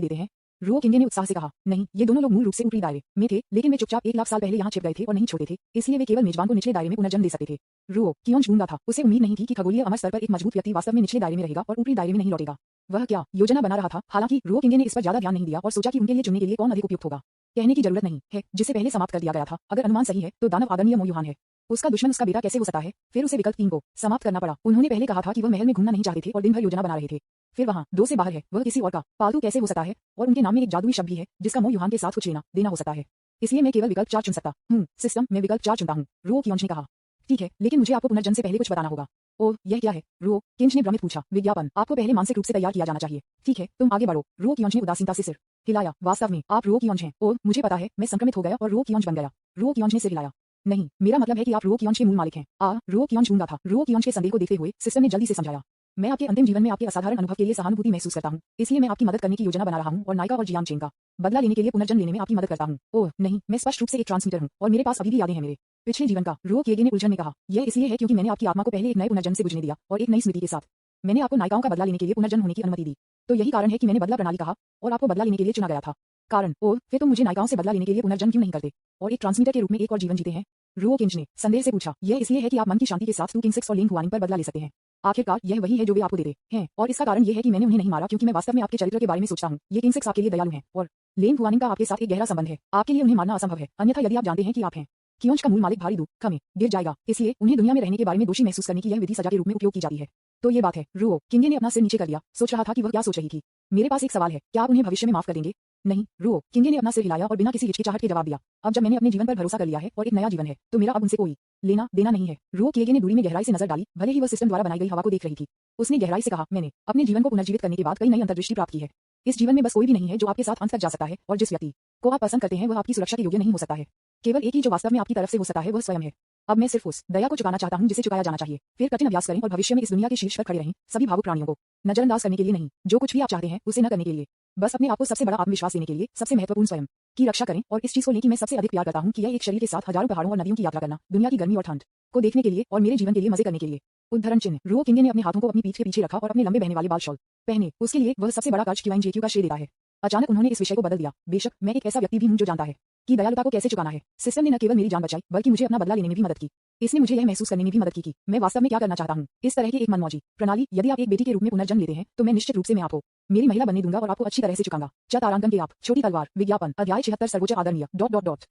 देते हैं? रो किंगे ने उत्साह से कहा, नहीं, ये दोनों लोग मूल रूप से ऊपरी दायरे में थे, लेकिन वे चुपचाप 1 लाख साल पहले यहाँ छिप गए थे और नहीं छोड़े थे, इसलिए वे केवल मेजबान को निचले दायरे में पुनर्जन्म दे सकते थे। रो कियोंज गूंगा था। उसे उम्मीद नहीं थी कि खगोलीय अमर स्तर पर एक मजबूत व्यक्ति वास्तव में निचले दायरे में रहेगा और ऊपरी दायरे में नहीं लौटेगा। वह क्या योजना बना रहा था? हालांकि रो किंगे ने इस पर ज्यादा ध्यान नहीं दिया और सोचा कि उनके लिए चुनने के लिए कौन अधिक उपयुक्त होगा। कहने की जरूरत नहीं है, जिसे पहले समाप्त कर दिया गया था। अगर अनुमान सही है तो दानव आदरणीय मो युहान है। उसका दुश्मन उसका बेटा कैसे हो सकता है? फिर उसे विकल्प 3 को समाप्त करना पड़ा। उन्होंने पहले कहा था कि वह महल में घूमना नहीं चाहते थे और दिन भर योजना बना रहे थे। फिर वहाँ 2 से बाहर है, वह किसी और का पालतू कैसे हो सकता है? और उनके नाम में एक जादुई शब्द भी है जिसका मो युहान के साथ कुछ लेना देना हो सकता है। इसलिए मैं केवल विकल्प 4 चुन सकता हूँ। सिस्टम, मैं विकल्प 4 चुनता हूँ। रो कियोंज ने कहा। ठीक है, लेकिन मुझे आपको पुनर्जन्म से पहले कुछ बताना होगा। ओह, यह क्या है? रो किंच ने भ्रमित पूछा। विज्ञापन। आपको पहले मानसिक रूप से तैयार किया जाना चाहिए। ठीक है, तुम आगे बढ़ो। रो कियोंज ने उदासीनता से सिर हिलाया। वास्तव में आप रो कियोंज हैं। ओह, मुझे पता है, मैं संक्रमित हो गया और रो कियोंज बन गया। रो कियोंज ने सिर हिलाया। नहीं, मेरा मतलब है कि आप रो कियोंज के मूल मालिक हैं। रो कियोंज गूंगा था। रो कियोंज के संदेह को देखते हुए सिस्टम ने जल्दी से समझाया, मैं आपके अंतिम जीवन में आपके असाधारण अनुभव के लिए सहानुभूति महसूस करता हूँ, इसलिए मैं आपकी मदद करने की योजना बना रहा हूँ और नायका और जियांग चेन का बदला लेने के लिए पुनर्जन्म लेने में आपकी मदद करता हूँ। ओह नहीं, मैं स्पष्ट रूप से एक ट्रांसमीटर हूँ और मेरे पास अभी भी यादें हैं मेरे पिछले जीवन का। रो किएगे ने उलझन में कहा, यह इसलिए है क्योंकि मैंने आपकी आत्मा को पहले एक नए पुनर्जन्म से गुजरने दिया और एक नई स्मृति के साथ मैंने आपको नायिकाओं का बदला लेने के लिए पुनर्जन्म होने की अनुमति दी। तो यही कारण है कि मैंने बदला प्रणाली कहा और आपको बदला लेने के लिए चुना गया था। कारण, ओह फिर तुम मुझे नायिकाओं से बदला लेने के लिए पुनर्जन्म क्यों नहीं करते और एक ट्रांसमीटर के रूप में एक और जीवन जीते हैं? रो किंच ने संदेह से पूछा, यह इसलिए है कि आप मन की शांति के साथ 2 किंग 6 और लिंग हुआनिंग पर बदला ले सकते हैं। आखिरकार यह वही है जो वे आपको देते हैं, और इसका कारण यह है कि मैंने उन्हें नहीं मारा क्योंकि मैं वास्तव में आपके चरित्र के बारे में सोचता हूँ। ये किंगसेक्स आपके लिए दयालु हैं और लेन हुआनिंग का आपके साथ एक गहरा संबंध है। आपके लिए उन्हें मारना असंभव है, अन्यथा यदि आप जानते हैं कि आप हैं कियोंश का मूल मालिक भारी दुख में गिर जाएगा, इसलिए उन्हें दुनिया में रहने के बारे में दोषी महसूस करने की यह विधि सजा के रूप में उपयोग की जाती है। तो ये बात है। रुओ किंगे ने अपना सिर नीचे कर लिया, सोच रहा था कि वह क्या सोच रही थी। मेरे पास एक सवाल है, क्या आप उन्हें भविष्य में माफ कर देंगे? नहीं। रुओ किंगे ने अपना सिर हिलाया और बिना किसी हिचकिचाहट के जवाब दिया, अब जब मैंने अपने जीवन पर भरोसा कर लिया है और एक नया जीवन है तो मेरा अब उनसे कोई लेना देना नहीं है। रुओ किंगे ने दूरी में गहराई से नजर डाली, भले ही वह सिस्टम द्वारा बनाई गई हवा को देख रही थी। उसने गहराई से कहा, मैंने अपने जीवन को पुनर्जीवित करने के बाद कई नई अंतर्दृष्टि प्राप्त की है। इस जीवन में बस कोई भी नहीं है जो आपके साथ अंत तक जा सकता है, और जिस व्यक्ति को आप पसंद करते हैं वह आपकी सुरक्षा के योग्य नहीं हो सकता है। केवल एक ही जो वास्तव में आपकी तरफ से हो सकता है वह स्वयं है। अब मैं सिर्फ उस दया को चुकाना चाहता हूं जिसे चुकाया जाना चाहिए। फिर कठिन अभ्यास करें और भविष्य में इस दुनिया के शीर्ष पर खड़े रहें, सभी भावुक प्राणियों को नजरअंदाज करने के लिए नहीं। जो कुछ भी आप चाहते हैं उसे न करने के लिए, बस अपने आप को सबसे बड़ा आत्मविश्वास देने के लिए सबसे महत्वपूर्ण स्वयं की रक्षा करें। और इस चीज को लेकर मैं सबसे अधिक प्यार करता हूं कि यह एक शरीर के साथ हजारों पहाड़ों और नदियों की यात्रा करना, दुनिया की गर्मी और ठंड को देखने के लिए और मेरे जीवन के लिए मजे करने के लिए। उद्धरण चिन्ह। रुओ किंगे ने अपने हाथों को अपनी पीठ के पीछे रखा और अपने लंबे बहने वाले बाल शॉल पहने। उसके लिए वह सबसे बड़ा कर्ज क्यूआइन जेक्यू का श्रेय देता है। अचानक उन्होंने इस विषय को बदल दिया। बेशक मैं एक ऐसा व्यक्ति भी हूं जो जानता है कि दयालुता को कैसे चुकाना है। सिस्टम ने न केवल मेरी जान बचाई बल्कि मुझे अपना बदला लेने में भी मदद की। इसने मुझे यह महसूस करने में भी मदद की कि मैं वास्तव में क्या करना चाहता हूँ। इस तरह की एक मनमौजी प्रणाली, यदि आप एक बेटी के रूप में पुनर्जन्म लेते हैं तो मैं निश्चित रूप से मैं आपको मेरी महिला बनने दूंगा और आपको अच्छी तरह से चुकाऊंगा। तारांकन के आप छोटी तलवार विज्ञापन अध्याय 76 सर्वोच्च आदरणीय ...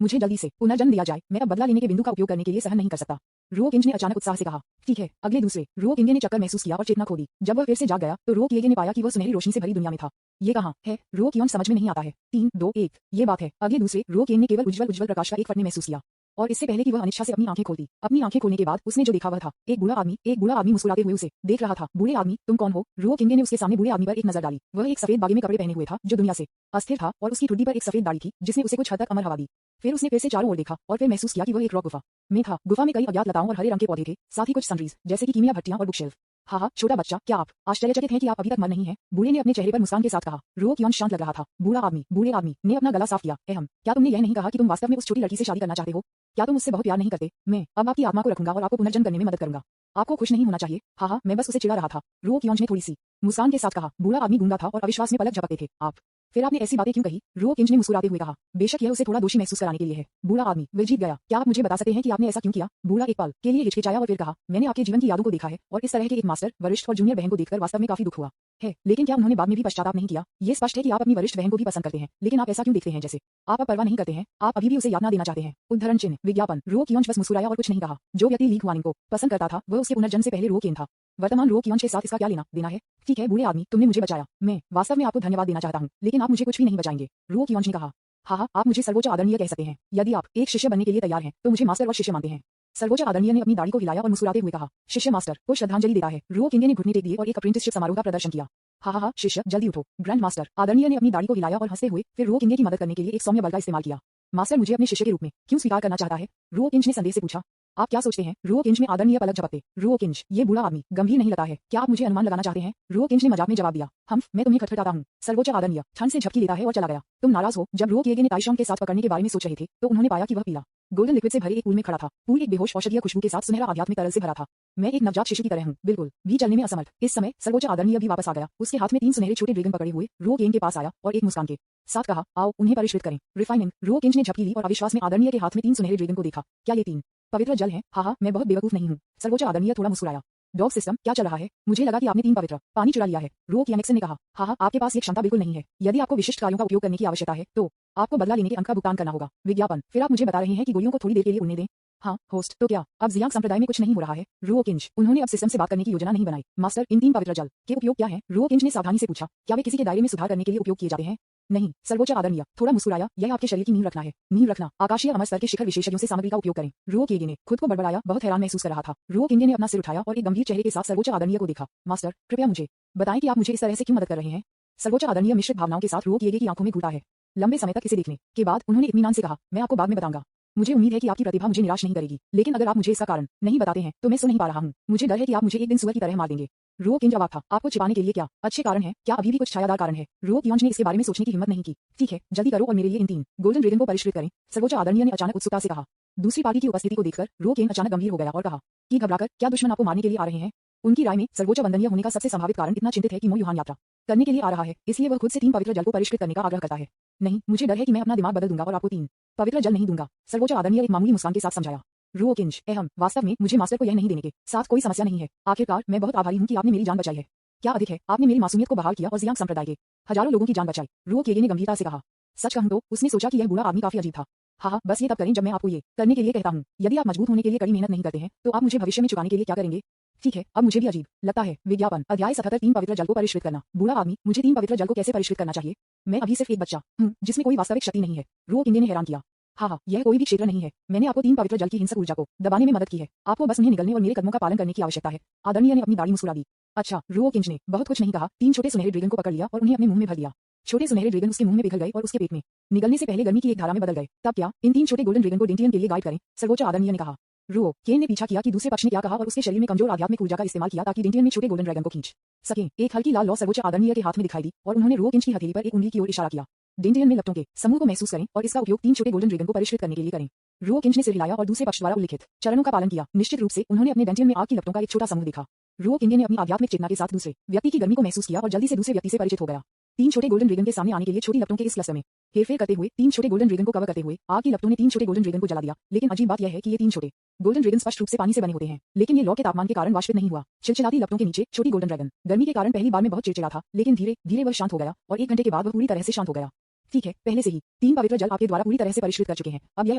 मुझे जल्दी से पुनर्जन्म दिया जाए, मैं अब बदला लेने के बिंदु का उपयोग करने के लिए सहन नहीं कर सकता। रुओ किंज ने अचानक उत्साह से कहा, ठीक है। अगले दूसरे रुओ किंगे ने चक्कर महसूस किया और चेतना खो दी। जब वह फिर से जाग गया तो रुओ किंगे ने पाया कि वह सुनहरी रोशनी से भरी दुनिया में था। ये कहाँ है? रुओ कियोन समझ में नहीं आता है। 3, 2, 1 ये बात है। अगले दूसरे रुओ किंग ने केवल उज्जवल प्रकाश का एक फटने महसूस किया, और इससे पहले कि वह अनिच्छा से अपनी आंखें खोलती, अपनी आंखें खोलने के बाद उसने जो देखा वह था एक बूढ़ा आदमी मुस्कुराते हुए उसे देख रहा था। बूढ़े आदमी, तुम कौन हो? रुओ किंगे ने उसके सामने बूढ़े आदमी पर एक नजर डाली। वह एक सफेद बागे में कपड़े पहने हुए था जो दुनिया से अस्थिर था, और उसकी ठुड्डी पर एक सफेद दाढ़ी थी जिसने उसे कुछ हद तक अमर हवा दी। फिर उसने फिर से चारों ओर देखा और फिर महसूस किया कि वह एक रॉक गुफा में था। गुफा में कई अज्ञात लताओं और हरे रंग के पौधे थे, साथ ही कुछ सनरीज जैसे कि कीमिया भट्टियां और बुकशेल्फ। हाँ, छोटा बच्चा, क्या आप आश्चर्यचकित हैं कि आप अभी तक मर नहीं हैं? बूढ़े ने अपने चेहरे पर मुस्कान के साथ कहा। रुओ कियोन शांत लग रहा था। बूढ़े आदमी ने अपना गला साफ किया। क्या तुमने यह नहीं कहा कि तुम वास्तव में उस छोटी लड़की से शादी करना चाहते हो? क्या तुम उससे बहुत प्यार नहीं करते? मैं अब आपकी आत्मा को रखूंगा और आपको पुनर्जन्म करने में मदद करूंगा। आपको खुश नहीं होना चाहिए। हाँ, मैं बस उसे चिढ़ा रहा था। रुओ कियोन ने थोड़ी सी मुस्कान के साथ कहा। बूढ़ा आदमी गूंगा था और अविश्वास में पलक झपकते थे। आप फिर आपने ऐसी बातें क्यों कही? रुओ किंज ने मुस्कुराते हुए कहा। बेशक यह उसे थोड़ा दोषी महसूस कराने के लिए है। बूढ़ा आदमी, वह जीत गया। क्या आप मुझे बता सकते हैं कि आपने ऐसा क्यों किया? बूढ़ा एक पल के लिए हिचकिचाया और फिर कहा, मैंने आपके जीवन की यादों को देखा है और इस तरह के एक मास्टर, वरिष्ठ और जूनियर बहन को देखकर वास्तव में काफी दुख हुआ है। लेकिन क्या उन्होंने बाद में भी पश्चाताप नहीं किया? ये स्पष्ट है कि आप अपनी वरिष्ठ बहन को भी पसंद करते हैं, लेकिन आप ऐसा क्यों देखते हैं जैसे आप अब परवाह नहीं करते हैं? आप अभी भी उसे याद ना देना चाहते हैं। उद्धरण चिन्ह विज्ञापन। रुओ कियोन बस मुस्कुराया और कुछ नहीं कहा। जो व्यक्ति ली हुआनिंग को पसंद करता था वह उसके पुनर्जन्म से पहले रुओ कियोन था। वर्तमान रुओ कियोन के साथ इसका क्या लेना देना है? ठीक है बूढ़े आदमी, तुमने मुझे बचाया। मैं वास्तव में आपको धन्यवाद देना चाहता हूँ, लेकिन आप मुझे कुछ भी नहीं बचाएंगे। रुओ कियोन ने कहा। हाँ, आप मुझे सर्वोच्च आदरणीय कह सकते हैं। यदि आप एक शिष्य बनने के लिए तैयार हैं तो मुझे मास्टर और शिष्य मानते हैं। सर्वोच्च आदरणीय ने अपनी दाढ़ी को हिलाया और मुस्कुराते हुए कहा, शिष्य मास्टर को श्रद्धांजलि देता है। रुओ किंगे ने घुटने टेक दिए और एक अप्रेंटिसशिप समारोह का प्रदर्शन किया। हाँ, शिष्य जल्दी उठो। ग्रैंड मास्टर आदरणीय ने अपनी दाढ़ी को हिलाया और हंसते हुए फिर रुओ किंगे की मदद करने के लिए एक सौम्य बल का इस्तेमाल किया। मास्टर मुझे अपने शिष्य के रूप में क्यों स्वीकार करना चाहता है? रुओ किंज ने संदेह से पूछा। आप क्या सोचते हैं? रुओ किंज ने आदरणीय पलक झपकते। रुओ किंज, ये बूढ़ा आदमी गंभीर नहीं लगता है। क्या आप मुझे अनुमान लगाना चाहते हैं? रुओ किंज ने मजाक में जवाब दिया। मैं तुम्हें खटखटाता हूँ। सर्वोच्च आदरणीय ठंड से झपकी लेता है और चला गया। तुम नाराज हो? जब रुओ किंगे ने ताइशोंग के साथ पकड़ने के बारे में सोच रहे थे तो उन्होंने पाया कि वह पीला गोल्डन लिक्विड से भरे एक पूल में खड़ा था। पूल एक बेहोश औषधीय खुशबू के साथ सुनहरा आध्यात्मिक तरल से भरा था। मैं एक नवजात शिशु की तरह हूँ, बिल्कुल भी चलने में असमर्थ। इस समय सर्वोच्च आदरणीय भी वापस आ गया। उसके हाथ में 3 सुनहरे छोटे ड्रैगन पकड़े हुए रुओ किंग के पास आया और एक मुस्कान के साथ कहा, आओ उन्हें परिष्कृत करें। रिफाइनिंग। रुओ किंज ने झपकी ली और अविश्वास में आदरणीय के हाथ में 3 सुनहरे ड्रैगन को देखा। क्या ये 3 पवित्र जल हैं? हाँ, मैं बहुत बेवकूफ नहीं हूँ। सर्वोच्च आदरणीय थोड़ा मुस्कुराया। डॉग सिस्टम, क्या चल रहा है? मुझे लगा कि आपने 3 पवित्र पानी चुरा लिया है। रुओ कियांगसेन ने कहा। हाँ, आपके पास ये क्षमता बिल्कुल नहीं है। यदि आपको विशिष्ट कार्यों का उपयोग करने की आवश्यकता है तो आपको बदला लेने के अंक का भुगतान करना होगा। विज्ञापन। फिर आप मुझे बता रहे हैं कि गोलियों को थोड़ी देर के लिए उड़ने दें? हाँ, होस्ट, तो क्या अब जियांग संप्रदाय में कुछ नहीं हो रहा है? रुओ किंज, उन्होंने अब सिस्टम से बात करने की योजना नहीं बनाई। मास्टर, इन 3 पवित्र जल के उपयोग क्या है? रुओ किंज ने सावधानी से पूछा। क्या वे किसी के दायरे में सुधार करने के लिए उपयोग किए जाते हैं? नहीं। सर्वोच्च आदरणीय थोड़ा मुस्कुराया। यह आपके शरीर की नींव रखना है। नींव रखना। आकाशीय अमर स्तर के शिखर विशेषज्ञों से सामग्री का उपयोग करें। रुओ किंगे ने खुद को बड़बड़ाया, बहुत हैरान महसूस कर रहा था। रुओ किंगे ने अपना सिर उठाया और एक गंभीर चेहरे के साथ सर्वोच्च आदरणीय को देखा। मास्टर, कृपया मुझे बताएं कि आप मुझे इस तरह से क्यों मदद कर रहे हैं? सर्वोच्च आदरणीय मिश्रित भावनाओं के साथ रुओ किंगे की आंखों में घूरता है। लंबे समय तक इसे देखने के बाद उन्होंने इत्मीनान से कहा, मैं आपको बाद में बताऊंगा। मुझे उम्मीद है कि आपकी प्रतिभा मुझे निराश नहीं करेगी, लेकिन अगर आप मुझे इसका कारण नहीं बताते हैं तो मैं सो नहीं पा रहा हूँ। मुझे डर है कि आप मुझे एक दिन सुअर की तरह मार देंगे। रुओ किंज जवाब था, आपको छिपाने के लिए क्या अच्छे कारण है? क्या अभी भी कुछ छायादार कारण है? रुओ कियोंज ने इसके बारे में सोचने की हिम्मत नहीं की। ठीक है, जल्दी करो और मेरे लिए इन 3 गोल्डन ड्रैगन को परिष्कृत करें। सर्वोच्च आदरणीय ने अचानक उत्सुकता से कहा। दूसरी पार्टी की उपस्थिति को देखकर रुओ किंग अचानक गंभीर हो गया और कहा कि घबराकर क्या दुश्मन आपको मारने के लिए आ रहे हैं? उनकी राय में सर्वोच्च वंदनीय होने का सबसे संभावित कारण इतना चिंतित है कि मो युहान यात्रा करने के लिए आ रहा है, इसलिए वह खुद से 3 पवित्र जल को परिष्कृत करने का आग्रह करता है। नहीं, मुझे डर है कि मैं अपना दिमाग बदल दूंगा और आपको 3 पवित्र जल नहीं दूंगा। सर्वोच्च आदरणीय एक मामूली मुस्कान के साथ समझाया। रुओकिंज एहम वास्तव में मुझे मास्टर को यह नहीं देने के साथ कोई समस्या नहीं है। आखिरकार मैं बहुत आभारी हूँ कि आपने मेरी जान बचाई है। क्या अधिक है, आपने मेरी मासूमियत को बहाल किया और जियांग संप्रदाय के हजारों लोगों की जान बचाई। रुओकिगे ने गंभीरता से कहा। सच कहूं तो उसने सोचा कि यह बूढ़ा आदमी काफी अजीब था। हाँ, बस ये तब करें जब मैं आपको ये करने के लिए कहता हूँ। यदि आप मजबूत होने के लिए कड़ी मेहनत नहीं करते हैं तो आप मुझे भविष्य में चुकाने के लिए क्या करेंगे? ठीक है, अब मुझे भी अजीब लगता है। विज्ञापन अध्याय 77 3 पवित्र जल को परिष्कृत करना। बूढ़ा आदमी, मुझे 3 पवित्र जल को कैसे परिष्कृत करना चाहिए? मैं अभी सिर्फ एक बच्चा हूँ जिसमें कोई वास्तविक शक्ति नहीं है। रुओकिगे ने हैरान किया। हाँ, यह कोई भी क्षेत्र नहीं है। मैंने आपको 3 पवित्र जल की हिंसक ऊर्जा को दबाने में मदद की है। आपको बस उन्हें निगलने और मेरे कदमों का पालन करने की आवश्यकता है। आदरणीय ने अपनी दाढ़ी मुस्कुरा दी। अच्छा, रुओकिंज ने बहुत कुछ नहीं कहा। 3 छोटे सुनहरे ड्रैगन को पकड़ लिया और उन्हें अपने मुंह में भर दिया। छोटे सुनहरे ड्रैगन उसके मुंह में पिघल गए और उसके पेट में निगलने से पहले गर्मी की एक धारा में बदल गए। तब क्या इन 3 छोटे गोल्डन ड्रैगन को डेंटियन के लिए गाइड करें? सर्वोच्च आदरणीय ने कहा। रुओ केन ने पीछा किया कि दूसरे पक्ष ने क्या कहा और उसके शरीर में कमजोर आध्यात्मिक ऊर्जा का इस्तेमाल किया ताकि डेंटियन में छोटे गोल्डन ड्रैगन को खींच सकें। एक हल्की लाल लौ सर्वोच्च आदरणीय के हाथ में दिखाई दी और उन्होंने रुओकिंज की हथेली पर एक उंगली की ओर इशारा किया। डेंटियन में लपटों के समूह को महसूस करें और इसका उपयोग 3 छोटे गोल्डन ड्रैगन को परिष्कृत करने के लिए करें। रुओकिंज ने सिर हिलाया और दूसरे पक्ष द्वारा उल्लिखित चरणों का पालन किया। निश्चित रूप से उन्होंने अपने डेंटियन में आग की लपटों का एक छोटा समूह देखा। रुओकिंगे ने अपनी आध्यात्मिक चेतना के साथ दूसरे व्यक्ति की गर्मी को महसूस किया और जल्दी से दूसरे व्यक्ति से परिचित हो गया। 3 छोटे गोल्डन ड्रैगन के सामने आने के लिए छोटी लपटों के इस क्लस्टर में हेरफेर करते हुए 3 छोटे गोल्डन ड्रैगन को कवर करते हुए आग की लपटों ने 3 छोटे गोल्डन ड्रैगन को जला दिया। लेकिन अजीब बात यह है कि ये 3 छोटे गोल्डन ड्रैगन स्पष्ट रूप से पानी से बने होते हैं, लेकिन ये लौ के तापमान के कारण वाष्पित नहीं हुआ। चिलचिलाती लपटों के नीचे छोटी गोल्डन ड्रैगन गर्मी के कारण पहली बार में बहुत चिड़चिड़ा था, लेकिन धीरे धीरे वह शांत हो गया और 1 घंटे के बाद वह पूरी तरह से शांत हो गया। ठीक है, पहले से ही 3 पवित्र जल आपके द्वारा पूरी तरह से परिष्कृत कर चुके हैं। अब यह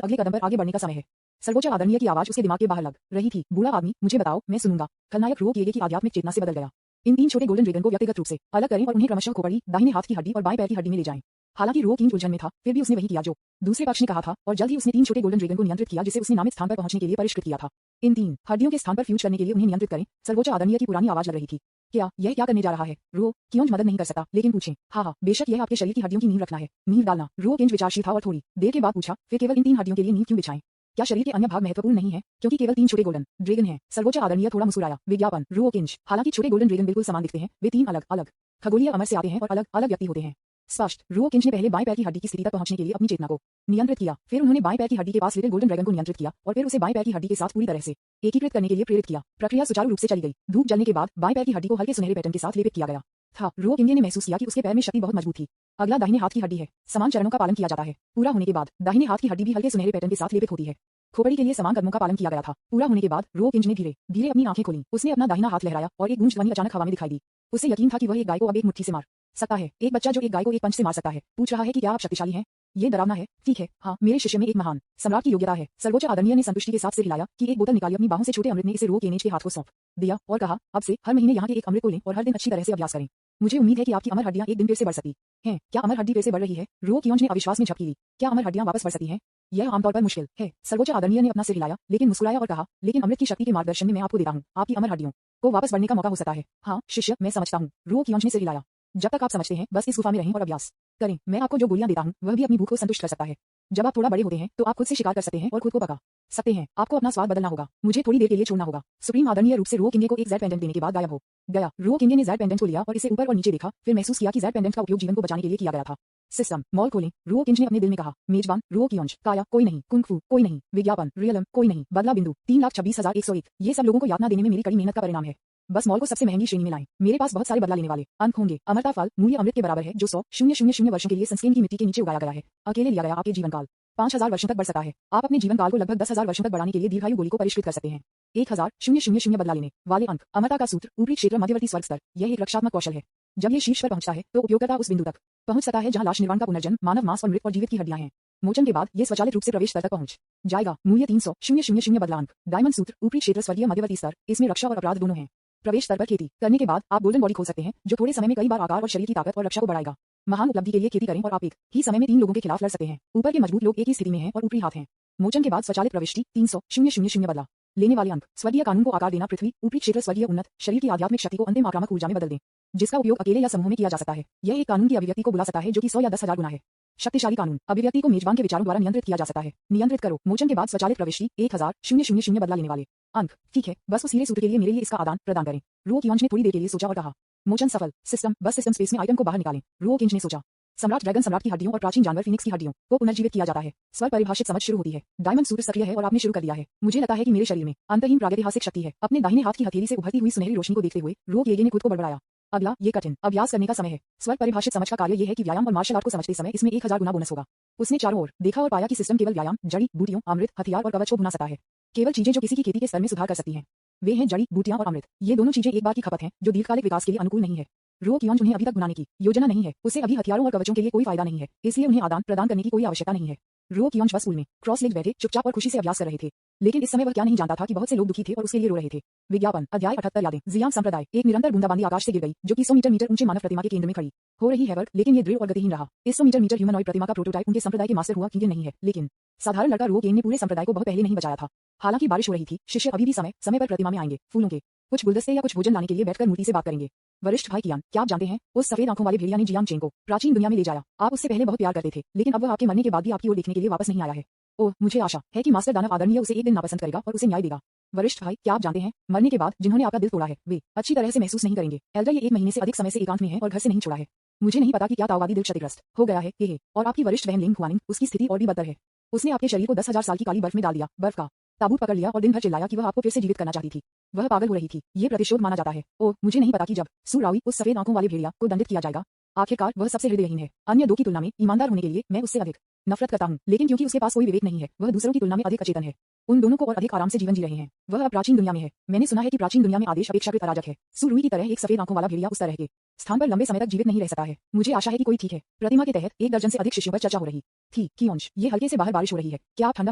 अगले कदम पर आगे बढ़ने का समय है। सर्वोच्च आदरणीय की आवाज उसके दिमाग के बाहर लग रही थी। बूढ़ा आदमी, मुझे बताओ, मैं सुनूंगा। खलनायक रुओकिगे की आध्यात्मिक चेतना से बदल गया। इन 3 छोटे गोल्डन ड्रैगन को व्यक्तिगत रूप से अलग करें और उन्हें क्रमशः खोपड़ी, दाहिने हाथ की हड्डी और बाएं पैर की हड्डी में ले जाएं। हालांकि रुओकिंज उलझन में था, फिर भी उसने वही किया जो दूसरे पक्ष ने कहा था और जल्द ही उसने 3 छोटे गोल्डन ड्रैगन को नियंत्रित किया जिसे उसने नामित स्थान पर पहुंचने के लिए परिष्कृत किया था। इन 3 हड्डियों के स्थान पर फ्यूज करने के लिए उन्हें नियंत्रित करें। सर्वोच्च आदरणीय की पुरानी आवाज लग रही थी। यह क्या करने जा रहा है? रुओकिंज मदद नहीं कर सकता, लेकिन पूछें। हाँ, बेशक यह आपके शरीर की हड्डियों की नींव रखना है। नींव डालना। रुओकिंज विचारशील था और थोड़ी देर के बाद पूछा, फिर केवल इन 3 हड्डियों के लिए नींव क्यों बिछाएं? क्या शरीर के अन्य भाग महत्वपूर्ण नहीं है? क्योंकि केवल 3 छोटे गोल्डन ड्रैगन हैं। सर्वोच्च आदरणीय थोड़ा मुस्कुराया। विज्ञापन रुओकिंज, हालांकि छोटे गोल्डन ड्रैगन बिल्कुल समान दिखते हैं, वे 3 अलग अलग खगोलीय अमर से आते हैं और अलग अलग व्यक्ति होते हैं। स्पष्ट। रुओकिंज ने पहले बाएं पैर की हड्डी की स्थिति तक पहुंचने के लिए अपनी चेतना को नियंत्रित किया। फिर उन्होंने बाएं पैर की हड्डी के पास लिटिल गोल्डन ड्रैगन को नियंत्रित किया और फिर उसे बाएं पैर की हड्डी के साथ पूरी तरह से एकीकृत करने के लिए प्रेरित किया। प्रक्रिया सुचारू रूप से चली गई। धूप जलने के बाद बाएं पैर की हड्डी को हल्के सुनहरे पैटर्न के साथ लेपित किया गया था। रुओकिंगे ने महसूस किया कि उसके पैर में शक्ति बहुत मजबूत थी। अगला दाहिने हाथ की हड्डी है। समान चरणों का पालन किया जाता है। पूरा होने के बाद दाहिने हाथ की हड्डी भी हल्के सुनहरे पैटर्न के साथ लेपित होती है। खोपड़ी के लिए समान कदमों का पालन किया गया था। पूरा होने के बाद रुओकिंज ने धीरे धीरे अपनी आंखें खोली। उसने अपना दाहिना हाथ लहराया और एक गूंज ध्वनि अचानक हवा में दिखाई दी। उसे यकीन था कि वह एक गाय को अब एक मुट्ठी से मार सकता है। एक बच्चा जो एक गाय को एक पंच से मार सकता है, पूछ रहा है कि क्या आप शक्तिशाली हैं? ये डरावना है। ठीक है, हाँ, मेरे शिष्य में एक महान सम्राट की योग्यता है। सर्वोच्च आदरणीय ने संतुष्टि के साथ सिर हिलाया कि एक बोतल निकाली अपनी बाहों से छोटे अमृत ने इसे रुओकिंज के हाथ को सौंप दिया और कहा, अब से हर महीने यहाँ के एक अमृत को लें और हर दिन अच्छी तरह से अभ्यास करें। मुझे उम्मीद है कि आपकी अमर हड्डियां एक दिन फिर से बढ़ सकती हैं। क्या अमर हड्डी फिर से बढ़ रही है? रुओकिंज ने अविश्वास में झपकी ली। क्या अमर हड्डियां वापस बढ़ सकती हैं? यह आमतौर पर मुश्किल है। सर्वोच्च आदरणीय ने अपना सिर हिलाया, लेकिन मुस्कुराया और कहा, लेकिन अमृत की शक्ति के मार्गदर्शन में मैं आपको देता हूँ। आपकी अमर हड्डियों को वापस बढ़ने का मौका हो सकता है। हाँ शिष्य, मैं समझता हूँ। रुओकिंज ने सिर हिलाया। जब तक आप समझते हैं, बस इस गुफा में रहें और अभ्यास करें। मैं आपको जो गोलियां देता हूँ वह भी अपनी भूख को संतुष्ट कर सकता है। जब आप थोड़ा बड़े होते हैं तो आप खुद से शिकार कर सकते हैं और खुद को पका सकते हैं। आपको अपना स्वाद बदलना होगा। मुझे थोड़ी देर के लिए छोड़ना होगा। सुप्रीम आदरणीय रूप से रुओकिंगे को एक ज़ेड पेंडेंट देने के बाद गायब हो गया। रुओकिंगे ने ज़ेड पेंडेंट को लिया और इसे ऊपर और नीचे देखा, फिर महसूस किया कि ज़ेड पेंडेंट का उपयोग जीवन को बचाने के लिए किया गया था। सिस्टम मॉल खोलें। रुओकिंज ने अपने दिल में कहा। मेजबान रुओकिंज। काया कोई नहीं। कुंग-फू कोई नहीं। विज्ञापन रियलम कोई नहीं। बदला बिंदु 3,26,101। ये सब लोगों को यातना देने में मेरी कड़ी मेहनत का परिणाम है। बस मॉल को सबसे महंगी श्रेणी में लाएं। मेरे पास बहुत सारे बदला लेने वाले अंक होंगे। अमरता फल मूल्य अमृत के बराबर है जो 100,000 वर्षों के लिए संस्केन की मिट्टी के नीचे उगाया गया है। अकेले लिया गया आपके जीवन काल 5,000 वर्षों तक बढ़ सकता है। आप अपने जीवन काल को लगभग 10,000 वर्षों तक बढ़ाने के लिए दीर्घायु गोली को परिष्कृत कर सकते हैं। 1,000 बदला लेने वाले अंक। अमरता का सूत्र ऊपरी क्षेत्र मध्यवर्ती स्वर्ग स्तर। यह एक रक्षात्मक कौशल है। जब यह शीर्ष पर पहुंचता है तो उपयोगकर्ता उस बिंदु तक पहुंच सकता है जहां लाश निर्माण का पुनर्जन्म, मानव मांस और मृत और जीवित की हड्डियां हैं। मोचन के बाद यह स्वचालित रूप से प्रवेश स्तर तक पहुंच जाएगा। मूल्य 300,000 बदला अंक। डायमंड सूत्र ऊपरी क्षेत्र स्वर्गीय मध्यवर्ती स्तर। इसमें रक्षा और अपराध दोनों हैं। प्रवेश स्तर पर खेती करने के बाद आप गोल्डन बॉडी खो सकते हैं जो थोड़े समय में कई बार आकार और शरीर की ताकत और रक्षा को बढ़ाएगा। महान उपलब्धि के लिए खेती करें और आप एक ही समय में 3 लोगों के खिलाफ लड़ सकते हैं। ऊपर के मजबूत लोग एक ही स्थिति में हैं और ऊपरी हाथ हैं। मोचन के बाद स्वचालित प्रविष्टि 300,000 बदला लेने वाले अंक। स्वर्गीय कानून को आकार देना। पृथ्वी ऊपरी क्षेत्र स्वर्गीय उन्नत शरीर की आध्यात्मिक शक्ति को अंतिम आक्रामक ऊर्जा में बदल दें, जिसका उपयोग अकेले या समूह में किया जा सकता है। यह एक कानून की अभिव्यक्ति को बुला सकता है जो कि 100 या 10,000 गुना है। शक्तिशाली कानून अभिव्यक्ति को मेजबान के विचारों द्वारा नियंत्रित किया जा सकता है। नियंत्रित करो। मोचन के बाद स्वचालित प्रविष्टि 1,000 बदला लेने वाले अंक। ठीक है, बस उस हीरे सूत्र के लिए मेरे लिए इसका आदान प्रदान करें। रुओकिंज ने थोड़ी देर के लिए सोचा और कहा, मोचन सफल। सिस्टम बस सिस्टम स्पेस में आइटम को बाहर निकालें। रुओकिंज ने सोचा। सम्राट ड्रैगन सम्राट की हड्डियों और प्राचीन जानवर फिनिक्स की हड्डियों को पुनर्जीवित किया जाता है। स्वर परिभाषित समझ शुरू होती है। डायमंड सूत्र सक्रिय है और आपने शुरू कर दिया है। मुझे लगता है कि मेरे शरीर में अंतहीन प्रागैतिहासिक शक्ति है। अपने दाहिने हाथ की हथेली से उभरती हुई सुनहरी रोशनी को देखते हुए रुओकिंज ने खुद को बड़बड़ाया। अगला ये कठिन अभ्यास करने का समय है। स्वर परिभाषित समझ का कार्य यह है कि व्यायाम और मार्शल आर्ट को समझते समय इसमें 1000 गुना बोनस होगा। उसने चारों ओर देखा और पाया कि सिस्टम केवल व्यायाम, जड़ी बूटियों, अमृत, हथियार और कवच को भुना सकता है। केवल चीजें जो किसी की खेती के स्तर में सुधार कर सकती हैं। वे हैं जड़ी बूटियां और अमृत। ये दोनों चीजें एक बार की खपत हैं जो दीर्घकालिक विकास के लिए अनुकूल नहीं है। रो कियोंज उन्हें अभी तक बनाने की योजना नहीं है। उसे अभी हथियारों और कवचों के लिए कोई फायदा नहीं है, इसलिए उन्हें आदान प्रदान करने की कोई आवश्यकता नहीं है। रो कियोंज बस स्कूल में क्रॉस लेग बैठे चुपचाप और खुशी से अभ्यास कर रहे थे। लेकिन इस समय वह क्या नहीं जानता था कि बहुत से लोग दुखी थे और उसके लिए रो रहे थे। विज्ञापन अध्याय 78 यादें जियांग संप्रदाय। एक निरंतर बूंदाबांदी आकाश से गिर गई जो कि 100 मीटर ऊंचे मानव प्रतिमा के केंद्र में खड़ी हो रही है वर्ग, लेकिन ये दृढ़ और गतिहीन रहा। इस 100 मीटर ह्यूमनॉइड प्रतिमा का प्रोटोटाइप उनके संप्रदाय के मास्टर हुआ कि नहीं है, लेकिन साधारण लड़का रो केन ने पूरे संप्रदाय को बहुत पहले नहीं बचाया था। हालांकि बारिश हो रही थी, शिष्य अभी भी समय समय पर प्रतिमा में आएंगे, फूलों के कुछ गुलदस्ते या कुछ भोजन लाने के लिए बैठकर मूर्ति से बात करेंगे। वरिष्ठ भाई कियान, क्या आप जानते हैं, उस सफेद आंखों वाले भेड़िया ने जियांग चेंग को प्राचीन दुनिया में ले जाया। आप उससे पहले बहुत प्यार करते थे, लेकिन अब वह आपके मरने के बाद भी आपकी ओर देखने के लिए वापस नहीं आया है। ओह, मुझे आशा है कि मास्टर दानव आदरणीय उसे एक दिन नापसंद करेगा और उसे न्याय देगा। वरिष्ठ भाई, क्या आप जानते हैं, मरने के बाद जिन्होंने आपका दिल तोड़ा है वे अच्छी तरह से महसूस नहीं करेंगे। एल्डर ये 1 महीने से अधिक समय से एकांत में है और घर से नहीं छोड़ा है। मुझे नहीं पता कि क्या ताओवादी दिल क्षतिग्रस्त हो गया है हे। और आपकी वरिष्ठ बहन लिंग हुआनिंग, उसकी स्थिति और भी बदतर है। उसने आपके शरीर को 10,000 साल की काली बर्फ में डाल दिया, बर्फ का ताबूत पकड़ लिया और दिन भर चिल्लाया कि वह आपको फिर से जीवित करना चाहती थी। वह पागल हो रही थी। ये प्रतिशोध माना जाता है। ओह, मुझे नहीं पता कि जब सुरावी उस सफेद आंखों वाले भेड़िया को दंडित किया जाएगा। आखिरकार वह सबसे हृदयहीन है। अन्य दो की तुलना में ईमानदार होने के लिए मैं उससे अधिक नफरत करता हूँ, लेकिन क्योंकि उसके पास कोई विवेक नहीं है, वह दूसरों की तुलना में अधिक अचेतन है। उन दोनों को और अधिक आराम से जीवन जी रहे हैं। वह अब प्राचीन दुनिया में है। मैंने सुना है कि प्राचीन दुनिया में आदेश अपेक्षाकृत अराजक है। सुरुई की तरह एक सफेद आंखों वाला भेड़िया उस तरह के स्थान पर लंबे समय तक जीवित नहीं रह सकता है। मुझे आशा है कि कोई ठीक है। प्रतिमा के तहत 1 दर्जन से अधिक शिष्यों पर चर्चा हो रही थी। कियोंज, ये हल्के से बाहर बारिश हो रही है, क्या आप ठंडा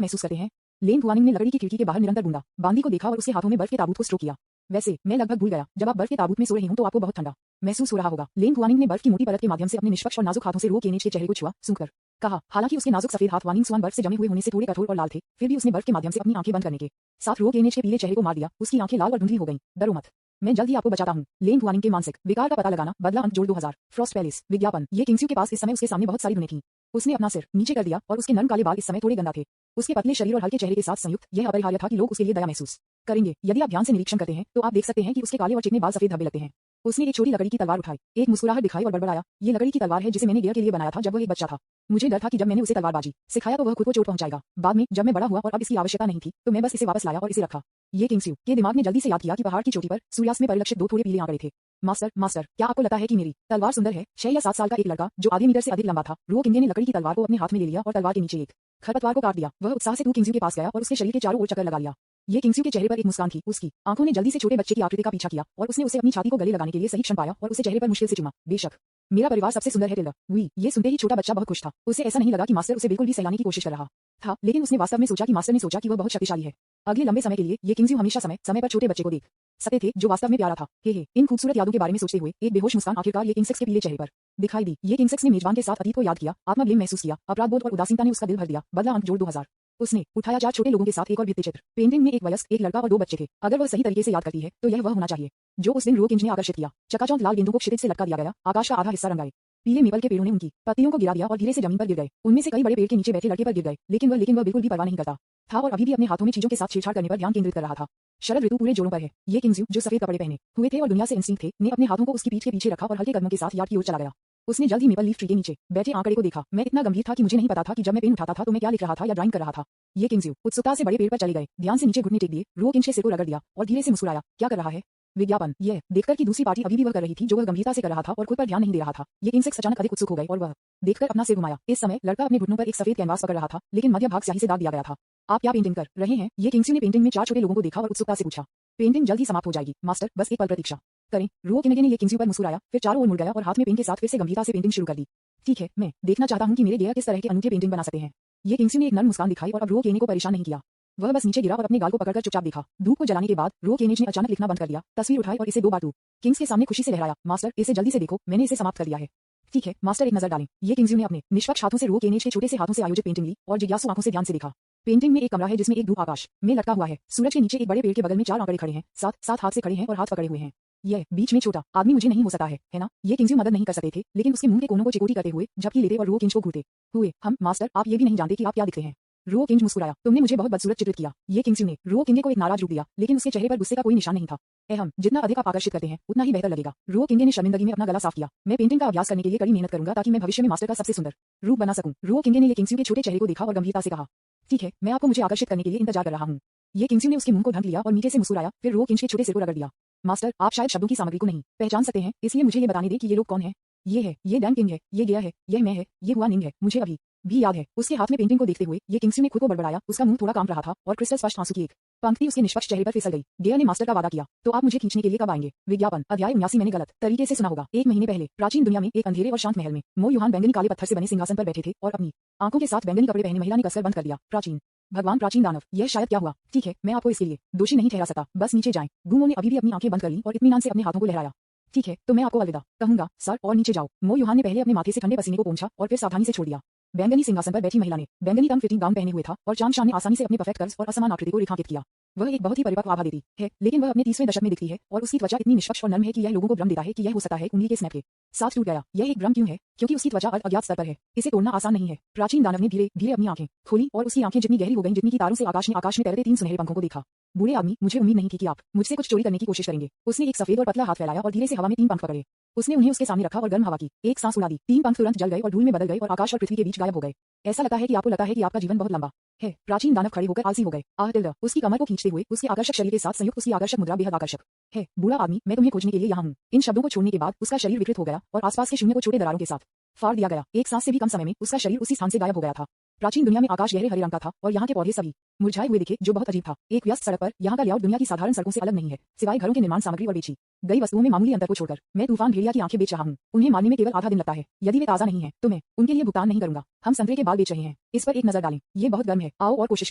महसूस करते हैं? लेन हुआनिंग ने लकड़ी की खिड़की के बाहर निरंतर बूंदा बांदी को देखा और उसके हाथों में बर्फ के ताबूत को स्ट्रोक किया। वैसे मैं लगभग भूल गया, जब आप बर्फ के ताबूत में सो रहे हों तो आपको बहुत ठंडा महसूस हो रहा होगा। लेन हुआनिंग ने बर्फ की मोटी परत के माध्यम से अपने निष्पक्ष और नाजुक हाथों से रो केनेज के चेहरे को छुआ, सूंघकर कहा। हालांकि उसके नाजुक सफेद हाथ वानिंग स्वान बर्फ से जमे हुए होने से थोड़े कठोर और लाल थे, फिर भी उसने बर्फ के माध्यम से अपनी आंखें बंद करने के साथ रो केनेज के पीले चेहरे को मार दिया। उसकी आंखें लाल और धुंधली हो गईं। डरो मत, मैं जल्द ही आपको बचाता हूँ। लेन हुआनिंग के मानसिक विकार का पता लगाना, बदला अंक जोड़ 2000। Frost palace. विज्ञापन ये किंगस्यू के पास इस समय उसके सामने बहुत सारी दुनिया थी। उसने अपना सिर नीचे कर दिया और उसके नर्म काले बाल इस समय थोड़े गंदा थे। उसके पतले शरीर और हल्के चेहरे के साथ संयुक्त यह अपरिहार्य था कि लोग उसके लिए दया महसूस करेंगे। यदि आप ध्यान से निरीक्षण करते हैं तो आप देख सकते हैं कि उसके काले और चिकने बाल सफेद धब्बे लगते हैं। उसने एक छोटी लकड़ी की तलवार उठाई, एक मुस्कुराहट दिखाई और बड़बड़ाया, ये लकड़ी की तलवार है जिसे मैंने गियर के लिए बनाया था जब वह एक बच्चा था। मुझे डर था कि जब मैंने उसे तलवारबाजी सिखाया तो वह खुद को चोट पहुंचाएगा। बाद में जब मैं बड़ा हुआ और अब इसकी आवश्यकता नहीं थी तो मैं बस इसे वापस लाया और इसे रखा। ये किंगस्यू के दिमाग ने जल्दी से याद किया कि पहाड़ की चोटी पर सूर्यास्त में परिलक्षित 2 थोड़े पीले आंकड़े थे। मास्टर, क्या आपको लगता है कि मेरी तलवार सुंदर है? 6 या 7 साल का एक लड़का जो आधे मीटर से अधिक लंबा था, रो किंगे ने लकड़ी की तलवार को अपने हाथ में ले लिया और तलवार के नीचे एक खरपतवार को काट दिया। वह उत्साह से किंगस्यू के पास गया और उसके शरीर के चारों ओर चक्कर लगा लिया। ये किंगस्यू के चेहरे पर एक मुस्कान थी। उसकी आंखों ने जल्दी से छोटे बच्चे की आकृति का पीछा किया और उसने उसे अपनी छाती को गले लगाने के लिए सही क्षण पाया और उसे चेहरे पर मुश्किल से चुमा। बेशक मेरा परिवार सबसे सुंदर है टिल्डा। वी ये सुनते ही छोटा बच्चा बहुत खुश था। उसे ऐसा नहीं लगा कि मास्टर उसे बिल्कुल भी सहलाने की कोशिश कर रहा था, लेकिन उसने वास्तव में सोचा कि मास्टर ने सोचा कि वह बहुत शक्तिशाली है। अगले लंबे समय के लिए ये किंगस्यू हमेशा समय समय पर छोटे बच्चे को देख सकते थे जो वास्तव में प्यारा था। हे इन खूबसूरत यादों के बारे में सोचते हुए एक बेहोश मुस्कान आखिरकार ये किंगसेक्स के पीले चेहरे पर दिखाई दी। ये किंगसेक्स ने मेजबान के साथ अतीत को याद किया, आत्मब्लेम महसूस किया, अपराधबोध और उदासीनता ने उसका दिल भर दिया। बदला अंक जोड़ 2000। उसने उठाया 4 छोटे लोगों के साथ एक और भित्ति चित्र। पेंटिंग में एक वयस्क, एक लड़का और 2 बच्चे थे। अगर वह सही तरीके से याद करती है तो यह वह होना चाहिए जो उस दिन रो किंज ने आकर्षित किया। चकाचौंध लाल गेंदों को क्षितिज से लटका दिया गया, आकाश का आधा हिस्सा रंगाए पीले मेपल के पेड़ों ने उनकी पत्तियों को गिरा दिया और धीरे से जमीन पर गिर गए। उनमें से कई बड़े पेड़ के नीचे बैठे लड़के पर गिर गए, लेकिन वह बिल्कुल भी परवाह नहीं करता था और अभी भी अपने हाथों में चीजों के साथ छेड़छाड़ करने पर ध्यान केंद्रित कर रहा था। शरद ऋतु पूरे जोरों पर है। ये किंगस्यू जो सफेद कपड़े पहने हुए थे और दुनिया से इंस्टिंक्ट थे, ने अपने हाथों को उसकी पीठ के पीछे रखा और हल्के कदमों के साथ यार्ड की ओर चला गया। उसने जल्द ही मेपल लीफ ट्री के नीचे बैठे आंकड़े को देखा। मैं इतना गंभीर था कि मुझे नहीं पता था कि जब मैं पेन उठाता था तो मैं क्या लिख रहा था या ड्राइंग कर रहा था। ये किंगस्यू उत्सुकता से बड़े पेड़ पर चले गए, ध्यान से नीचे घुटने टेक दिए, रो किंज के सिर को रगड़ दिया और धीरे से मुस्कुराया। क्या कर रहा है? विज्ञापन यह देखकर कि दूसरी पार्टी अभी भी वह कर रही थी जो वह गंभीरता से कर रहा था और खुद पर ध्यान नहीं दे रहा था। ये किंगसेक्स अचानक अधिक उत्सुक हो गए और वह देखकर अपना सिर घुमाया। इस समय लड़का अपने घुटनों पर एक सफेद कैनवास पकड़ रहा था, लेकिन मध्य भाग स्याही से दाग दिया गया था। आप क्या पेंटिंग कर रहे हैं? ये किंगस्यू ने पेंटिंग में 4 छोटे लोगों को देखा और उत्सुकता से पूछा। पेंटिंग जल्द ही समाप्त हो जाएगी मास्टर, बस एक पल प्रतीक्षा करें। रो किंगे ने ये किंगस्यू पर मुस्कुराया, फिर चारों ओर मुड़ गया और हाथ में पेन के साथ फिर से गंभीरता से पेंटिंग शुरू कर दी। ठीक है, मैं देखना चाहता हूँ कि मेरे गेयर किस तरह के अनूठे पेंटिंग बना सकते हैं। ये किंगस्यू ने एक नर्म मुस्कान दिखाई और अब रो केने को परेशान नहीं किया। वह बस नीचे गिरा और अपने गाल को पकड़कर चुपचाप देखा। धूप को जलाने के बाद रो केनेज ने अचानक लिखना बंद कर दिया, तस्वीर उठाई और इसे 2 बार टू किंग्स के सामने खुशी से लहराया। मास्टर, इसे जल्दी से देखो, मैंने इसे समाप्त कर दिया है। ठीक है मास्टर, एक नजर डालें। ये किंगस्यू ने अपने निष्पक्ष हाथों से रो केनेज के छोटे से हाथों से आयोजित पेंटिंग ली और जिज्ञासु आंखों से ध्यान से देखा। पेंटिंग में एक कमरा है जिसमें एक धूप आकाश में लटका हुआ है। सूरज के नीचे एक बड़े पेड़ के बगल में 4 आंकड़े खड़े हैं, साथ हाथ से खड़े हैं और हाथ पकड़े हुए हैं। यह बीच में छोटा आदमी मुझे नहीं हो सकता है ना? ये किंगस्यू मदद नहीं कर सकते थे, लेकिन उसके मुंह के कोनों को चिकोटी करते हुए झपकी लेते और रो किंज को घूरते हुए, हम मास्टर, आप ये भी नहीं जानते कि आप क्या दिखते हैं। रो किंज मुस्कुराया, तुमने मुझे बहुत बदसूरत चित्रित किया। ये किंगस्यू ने रो किंगे को एक नाराज रूप दिया, लेकिन उसके चेहरे पर गुस्से का कोई निशान नहीं था। हम जितना अधिक आप आकर्षित करते हैं उतना ही बेहतर लगेगा। रो किंगे ने शर्मिंदगी में अपना गला साफ किया। मैं पेंटिंग का अभ्यास करने के लिए कड़ी मेहनत करूंगा ताकि मैं भविष्य में मास्टर का सबसे सुंदर रूप बना सकूं। रो किंगे ने ये किंगस्यू के छोटे चेहरे को देखा और गंभीरता से कहा, ठीक है, मैं आपको मुझे आकर्षित करने के लिए इंतजार कर रहा हूं। ये किंगस्यू ने उसके मुंह को ढक लिया और मीठे से मुस्कुराया, फिर रो किंज के छोटे सिर को रगड़ दिया। मास्टर, आप शायद शब्दों की सामग्री को नहीं पहचान सकते हैं, इसलिए मुझे ये बताने दें कि ये लोग कौन हैं। ये है, ये डैन किंग है, ये गया है, यह मैं है, ये हुआ निंग है। मुझे अभी भी याद है। उसके हाथ में पेंटिंग को देखते हुए ये किंगस्यू ने खुद को बड़बड़ाया। उसका मुंह थोड़ा कांप रहा था और क्रिस्टल स्पष्ट आंसू की एक पंक्ति उसके निष्पक्ष चेहरे पर फिसल गई। गेया ने मास्टर का वादा किया, तो आप मुझे खींचने के लिए कब आएंगे? विज्ञापन अध्याय 79। मैंने गलत तरीके से सुना होगा। 1 महीने पहले प्राचीन दुनिया में एक अंधेरे और शांत महल में मो यूहान बैंगनी काले पत्थर से बने सिंहासन पर बैठे थे और अपनी आंखों के साथ बैंगनी कपड़े पहने महिला ने कसकर बंद कर दिया। प्राचीन भगवान, प्राचीन दानव, यह शायद क्या हुआ? ठीक है, मैं आपको इसके लिए दोषी नहीं ठहरा सकता, बस नीचे जाएं। गुमो ने अभी भी अपनी आंखें बंद कर ली और इत्मीनान से अपने हाथों को लहराया। ठीक है, तो मैं आपको अलविदा कहूंगा सर, और नीचे जाओ। मो यूहान ने पहले अपने माथे से ठंडे पसीने को पोंछा और फिर सावधानी से छोड़ दिया। बैंगनी सिंहासन पर बैठी महिला ने बैंगनी कम फिटिंग गाउन पहने हुए था और चांद शान ने आसानी से अपने परफेक्ट कर्व्स और असमान आकृति को रेखांकित किया। वह एक बहुत ही परिपक्व आभा देती है, लेकिन वह अपने 30वें दशक में दिखती है और उसकी त्वचा इतनी निष्पक्ष और नर्म है कि यह लोगों को भ्रम देता है कि यह हो सकता है उंगली के स्नैप के साथ टूट गया। यह एक भ्रम क्यों है? क्योंकि उसकी त्वचा अज्ञात स्तर पर है, इसे तोड़ना आसान नहीं है। प्राचीन दानव ने धीरे धीरे अपनी आंखें खोली और उसकी आंखें जितनी गहरी हो गईं जितनी कि तारों से आकाश में तैरते 3 सुनहरे पंखों को देखा। बूढ़े आदमी, मुझे उम्मीद नहीं थी कि आप मुझसे कुछ चोरी करने की कोशिश करेंगे। उसने एक सफेद और पतला हाथ फैलाया और धीरे से हवा में 3 पंख पकड़े। उसने उन्हें उसके सामने रखा और गर्म हवा की एक सांस उड़ा दी। 3 पंख तुरंत जल गए और धूल में बदल गए और आकाश और पृथ्वी के बीच गायब हो गए। ऐसा लगता है कि आपका जीवन बहुत लंबा है। प्राचीन दानव खड़े होकर आलसी हो गए। टिल्डा उसकी कमर को खींचते हुए उसके आकर्षक शरीर के साथ संयुक्त उसकी आकर्षक मुद्रा बेहद आकर्षक है। बूढ़ा आदमी, मैं तुम्हें खोजने के लिए यहाँ हूँ। इन शब्दों को छोड़ने के बाद उसका शरीर विकृत हो गया और आसपास के शून्य को छोटे दरारों के साथ फाड़ दिया गया। एक सांस से भी कम समय में उसका शरीर उसी स्थान से गायब हो गया था। प्राचीन दुनिया में आकाश गहरे हरे रंग का था और यहाँ के पौधे सभी मुरझाए हुए दिखे, जो बहुत अजीब था। एक व्यस्त सड़क पर यहाँ का लेआउट दुनिया की साधारण सड़कों से अलग नहीं है, सिवाय घरों के निर्माण सामग्री और बेची गई वस्तुओं में मामूली अंतर को छोड़कर। मैं तूफान भेड़िया की आंखें बेच रहा हूँ। उन्हें मारने में केवल आधा दिन लगता है। यदि वे ताजा नहीं है तो मैं उनके लिए भुगतान नहीं करूंगा। हम संतरे के बाल बेच रहे हैं, इस पर एक नजर डालें, ये बहुत गर्म है। आओ और कोशिश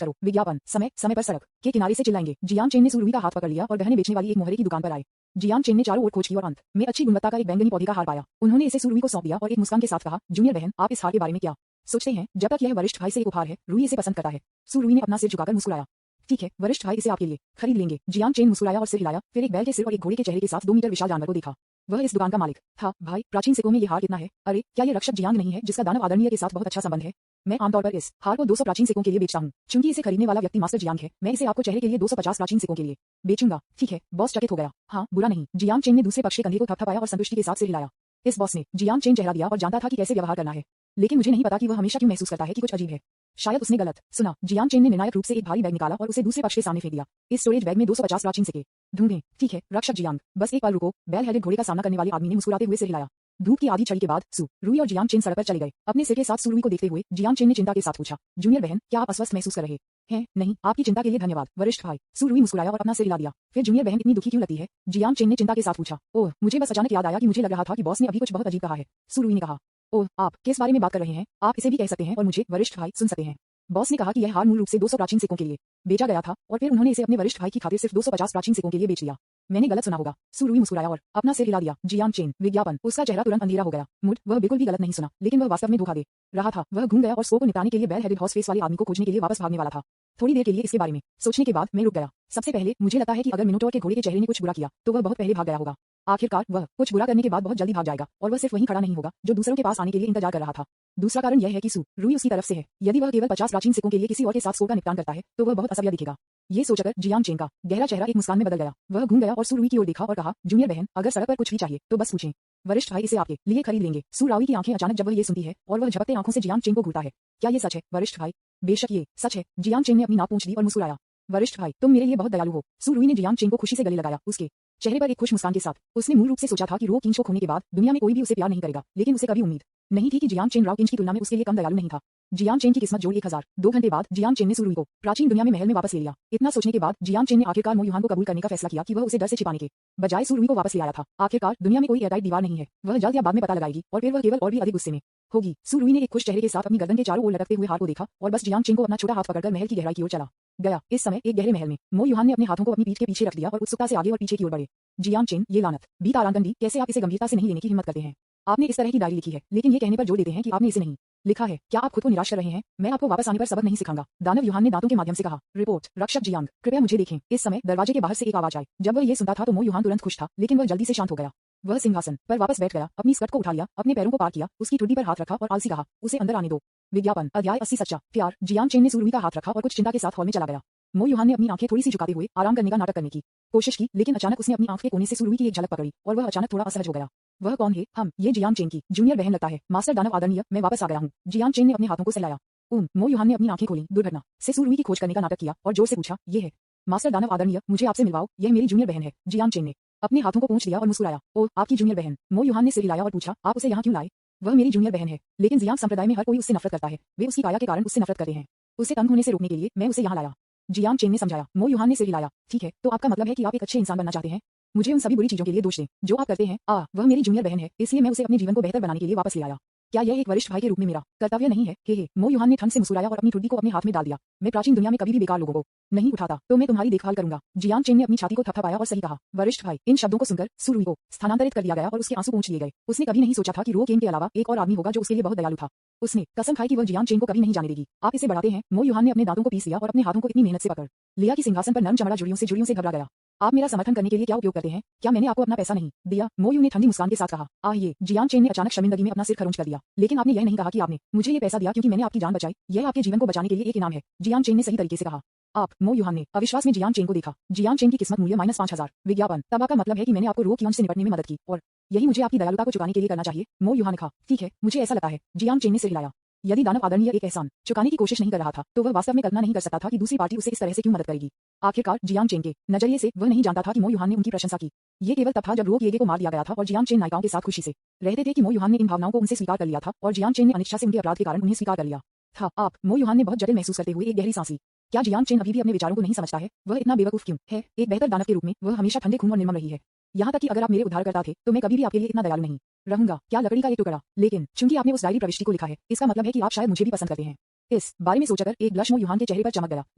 करो। विज्ञापन समय समय पर सड़क के किनारे से चिल्लाएंगे। जियांग चेन ने सुरभि का हाथ पकड़ लिया और गहने बेचने वाली एक मोहरे की दुकान पर आए। जियांग चेन ने चारों ओर खोज की और अंत में अच्छी गुणवत्ता का एक बैंगनी पौधे का हार पाया। उन्होंने इसे सुरभि को सौंप दिया और एक मुस्कान के साथ कहा, जूनियर बहन, आप इस हार के बारे में क्या सोचते हैं? जब तक यह वरिष्ठ भाई से एक उपहार है, रूई इसे पसंद करता है। सुरुई ने अपना सिर झुकाकर मुस्कुराया। ठीक है, वरिष्ठ भाई इसे आपके लिए खरीद लेंगे। जियांग चेन मुस्कुराया और सिर हिलाया, फिर एक बैल के सिर और एक घोड़े के चेहरे के साथ 2 मीटर विशाल जानवर को देखा। वह इस दुकान का मालिक था। भाई, प्राचीन सिक्कों में ये हार कितना है? अरे, क्या ये रक्षक जियांग नहीं है जिसका दानव आदरणीय के साथ बहुत अच्छा संबंध है? मैं आमतौर पर इस हार को 200 प्राचीन सिक्कों के लिए बेचता हूँ। चूंकि इसे खरीदने वाला व्यक्ति मास्टर जियांग है, मैं इसे आपको चेहरे के लिए 250 प्राचीन सिक्कों के लिए बेचूंगा। ठीक है, बॉस चकित हो गया। हाँ, बुरा नहीं। जियांग चेन ने दूसरे पक्ष के कंधे को थपथपाया और संतुष्टि के साथ सिर हिलाया। इस बॉस ने जियांग चेन चेहरा दिया और जानता था कि कैसे व्यवहार करना है, लेकिन मुझे नहीं पता कि वह हमेशा क्यों महसूस करता है कि कुछ अजीब है। शायद उसने गलत सुना। जियांग चेन ने निर्णायक रूप से एक भारी बैग निकाला और उसे दूसरे पक्ष के सामने फेंक दिया। इस स्टोरेज बैग में 250 प्राचीन सिक्के ढूंढें। ठीक है, रक्षक जियांग, बस एक पल रुको। बैल हेडेड घोड़े का सामना करने वाले आदमी ने मुस्कुराते हुए सिर हिलाया। धूप की आधी छड़ी के बाद सुरुई और जियांग चेन सड़क पर चले गए। अपने सिर के साथ सुरुई को देखते हुए जियांग चेन ने चिंता के साथ पूछा, जूनियर बहन, क्या आप अस्वस्थ महसूस कर रहे हैं? नहीं, आपकी चिंता के लिए धन्यवाद वरिष्ठ भाई। सुरुई मुस्कुराया और अपना सिर हिला दिया। फिर जूनियर बहन इतनी दुखी क्यों लगती है? जियांग चेन ने चिंता के साथ पूछा। ओह, मुझे बस अचानक याद आया कि मुझे लग रहा था कि बॉस ने अभी कुछ बहुत अजीब कहा है। सुरुई ने कहा। ओह, आप किस बारे में बात कर रहे हैं? आप इसे भी कह सकते हैं और मुझे वरिष्ठ भाई सुन सकते हैं। बॉस ने कहा कि यह हार मूल रूप से 200 प्राचीन सिक्कों के लिए बेचा गया था और फिर उन्होंने इसे अपने वरिष्ठ भाई की खातिर सिर्फ 250 प्राचीन सिक्कों के लिए बेच दिया। मैंने गलत सुना होगा। सुरुई मुस्कुराया और अपना सिर हिला दिया। जियांग चेन, विज्ञापन। उसका चेहरा तुरंत अंधेरा हो गया। मुड, वह बिल्कुल भी गलत नहीं सुना, लेकिन वह वास्तव में धोखा दे रहा था। वह घूम गया और सो को निपटाने के लिए बैल हेडेड हॉर्स फेस वाले आदमी को खोजने के लिए वापस भागने वाला था। थोड़ी देर के लिए इसके बारे में सोचने के बाद मैं रुक गया। सबसे पहले मुझे लगता है कि अगर मिनोटोर के घोड़े के चेहरे ने कुछ बुरा किया तो वह बहुत पहले भाग गया होगा। आखिरकार वह कुछ बुरा करने के बाद बहुत जल्दी भाग जाएगा और वह सिर्फ वहीं खड़ा नहीं होगा जो दूसरों के पास आने के लिए इंतजार कर रहा था। दूसरा कारण यह है कि सुरुई उसकी तरफ से है। यदि वह केवल 50 प्राचीन सिक्कों के लिए किसी और के साथ सो का निपटान करता है तो वह बहुत असभ्य दिखेगा। ये सोचकर जियांग चेन का गहरा चेहरा एक मुस्कान में बदल गया। वह घूम गया और सुरुई की ओर देखा और कहा, जूनियर बहन, अगर सड़क पर कुछ भी चाहिए तो बस पूछें, वरिष्ठ भाई इसे आपके लिए खरीद लेंगे। सुरावी की आंखें अचानक जब वह ये सुनती है और वह झपकते आंखों से जियांग चेन को घूरता है। क्या ये सच है वरिष्ठ भाई? बेशक ये सच है। जियांग चेन ने अपनी नाक पूंछ दी और मुस्कुराया। वरिष्ठ भाई, तुम मेरे लिए बहुत दयालु हो। सुरुई ने जियांग चेन को खुशी से गले लगाया। उसके चेहरे पर एक खुश मुस्कान के साथ उसने मूल रूप से सोचा था कि रो किंच को खोने के बाद दुनिया में कोई भी उसे प्यार नहीं करेगा, लेकिन उसे कभी उम्मीद नहीं थी कि जियांग चेन राव किंच की तुलना में उसके लिए कम दयालु नहीं था। जियांग चेन की किस्मत जोड़ 1002 घंटे बाद जियांग चेन ने सुरुई को प्राचीन दुनिया में महल में वापस ले लिया। इतना सोचने के बाद जियांग चेन ने आखिरकार मो यूहान को कबूल करने का फैसला किया कि वह उसे डर से छिपाने के बजाय सुरुई को वापस ले आया था। आखिरकार दुनिया में कोई एयरटाइट दीवार नहीं है, वह जल्द या बाद में पता लगाएगी और फिर वह केवल और भी अधिक गुस्से में होगी। सुरुई ने एक खुश चेहरे के साथ अपनी गर्दन के चारों ओर लटकते हुए हार को देखा और बस जियांग चेन को अपना छोटा हाथ पकड़कर महल की गहराई की ओर चला गया। इस समय एक गहरे महल में मो यूहान ने अपने हाथों को अपनी पीठ के पीछे रख दिया और उत्सुकता से आगे और पीछे की ओर बढ़े। जियांग चेन, ये लानत बी तारांकन डी, कैसे आप इसे गंभीरता से नहीं लेने की हिम्मत करते हैं? आपने इस तरह की डायरी लिखी है लेकिन ये कहने पर जोर देते हैं कि आपने इसे नहीं लिखा है। क्या आप खुद को निराश कर रहे हैं? मैं आपको वापस आने पर सबक नहीं सिखाऊंगा, दानव यूहान ने दांतों के माध्यम से कहा। रिपोर्ट, रक्षक जियांग, कृपया मुझे देखें। इस समय दरवाजे के बाहर से एक आवाज आई। जब वह ये सुनता था तो मो यूहान तुरंत खुश था, लेकिन वह जल्दी से शांत हो गया। वह सिंहासन पर वापस बैठ गया, अपनी स्कर्ट को उठा लिया, अपने पैरों को पार किया, उसकी ठुड्डी पर हाथ रखा और आलसी कहा, उसे अंदर आने दो। विज्ञापन अध्याय 80 सच्चा प्यार। जियांग चेन ने सुरुई का हाथ रखा और कुछ चिंता के साथ हॉल में चला गया। मो यूहान ने अपनी आंखें थोड़ी सी झुकाते हुए आराम करने का नाटक करने की कोशिश की, लेकिन अचानक उसने अपनी आंख के कोने से सुरुई की एक झलक पकड़ी और वह अचानक थोड़ा असहज हो गया। वह कौन है? हम, ये जियांग चेन की जूनियर बहन लगता है। मास्टर दानव आदरणीय, मैं वापस आ गया हूँ। जियांग चेन ने अपने हाथों को सहलाया। मो यूहान ने अपनी आंखें खोली, दुर्घटना से सुरुई की खोज करने का नाटक किया और जोर से पूछा, ये है मास्टर दानव आदरणीय, मुझे आपसे मिलवाओ, यह मेरी जूनियर बहन है। जियांग चेन ने अपने हाथों को पोंछ लिया और मुस्कुराया। ओह, आपकी जूनियर बहन। मो यूहान ने सिर हिलाया और पूछा, आप उसे यहाँ क्यों लाए? वह मेरी जूनियर बहन है, लेकिन जियांग संप्रदाय में हर कोई उससे नफरत करता है। वे उसकी काया के कारण उससे नफरत करते हैं। उसे तंग होने से रोकने के लिए मैं उसे यहाँ लाया। जियांग चेन ने समझाया। मो युहान ने सिर हिलाया। ठीक है, तो आपका मतलब है कि आप एक अच्छे इंसान बनना चाहते हैं। मुझे उन सभी बुरी चीजों के लिए दोष दें जो आप करते हैं। वह मेरी जूनियर बहन है, इसलिए मैं उसे अपने जीवन को बेहतर बनाने के लिए वापस ले आया। क्या यह एक वरिष्ठ भाई के रूप में मेरा कर्तव्य नहीं है? हे, मो युहान ने ठंड से मुस्कुराया और अपनी ठुड्डी को अपने हाथ में डाल दिया। मैं प्राचीन दुनिया में कभी भी बेकार लोगों को नहीं उठाता, तो मैं तुम्हारी देखभाल करूंगा। जियांग चेन ने अपनी छाती को थपथपाया और सही कहा, वरिष्ठ भाई। इन शब्दों को सुनकर सुरुई को स्थानांतरित कर दिया गया और उसके आंसू पोंछ लिए गए। उसने कभी नहीं सोचा था कि रो केन के अलावा एक और आदमी होगा जो उसके लिए बहुत दयालु था। उसने कसम खाई कि वह जियांग चेन को कभी नहीं जाने देगी। आप इसे बढ़ाते हैं। मो युहान ने अपने दांतों को पीस लिया और अपने हाथों को इतनी मेहनत से पकड़ लिया कि सिंहासन पर नरम चमड़ा जुड़ियों से घबरा गया। आप मेरा समर्थन करने के लिए क्या उपयोग करते हैं? क्या मैंने आपको अपना पैसा नहीं दिया? मो यू ने ठंडी मुस्कान के साथ कहा। ये जियांग चेन ने अचानक शर्मिंदगी में अपना सिर खरोंच कर दिया। लेकिन आपने यह नहीं कहा कि आपने मुझे ये पैसा दिया क्योंकि मैंने आपकी जान बचाई। यह आपके जीवन को बचाने के लिए एक इनाम है। जियांग चेन ने सही तरीके से कहा। आप, मो युहान ने अविश्वास में जियांग चेन को देखा। जियांग चेन की किस्मत मूल्य -5000 विज्ञापन। तब आपका मतलब है कि मैंने आपको रो कियोन से निपटने में मदद की और यही मुझे आपकी दयालुता को चुकाने के लिए करना चाहिए? मो युहान ने कहा। ठीक है, मुझे ऐसा लगता है। जियांग चेन ने सिर हिलाया। यदि दानव आदरणीय एक एहसान चुकाने की कोशिश नहीं कर रहा था, तो वह वास्तव में कल्पना नहीं कर सकता था कि दूसरी पार्टी उसे इस तरह से क्यों मदद करेगी। आखिरकार जियांग चेन के नजरिए से वह नहीं जानता था कि मो युहान ने उनकी प्रशंसा की। ये केवल तब था जब रो किएगे को मार दिया गया था और जियांग चेन नायिकाओं के साथ खुशी से रहते थे कि मो युहान ने इन भावनाओं को उनसे स्वीकार कर लिया था और जियांग चेन ने अनिच्छा से उनके अपराध के कारण उन्हें स्वीकार कर लिया था। आप, मो युहान ने बहुत जटिल महसूस करते हुए एक गहरी सांस ली। क्या जियांग चेन अभी भी अपने विचारों को नहीं समझता है? वह इतना बेवकूफ क्यों है? एक बेहतर दानव के रूप में वह हमेशा ठंडे खून और निर्मम रही है। यहाँ तक कि अगर आप मेरे उद्धारकर्ता थे तो मैं कभी भी आपके लिए इतना दयालु नहीं रहूंगा। क्या लकड़ी का एक टुकड़ा? लेकिन चूंकि आपने उस डायरी प्रविष्टि को लिखा है, इसका मतलब है कि आप शायद मुझे भी पसंद करते हैं। इस बारे में सोचकर एक ब्लश मो युहान के चेहरे पर चमक गया,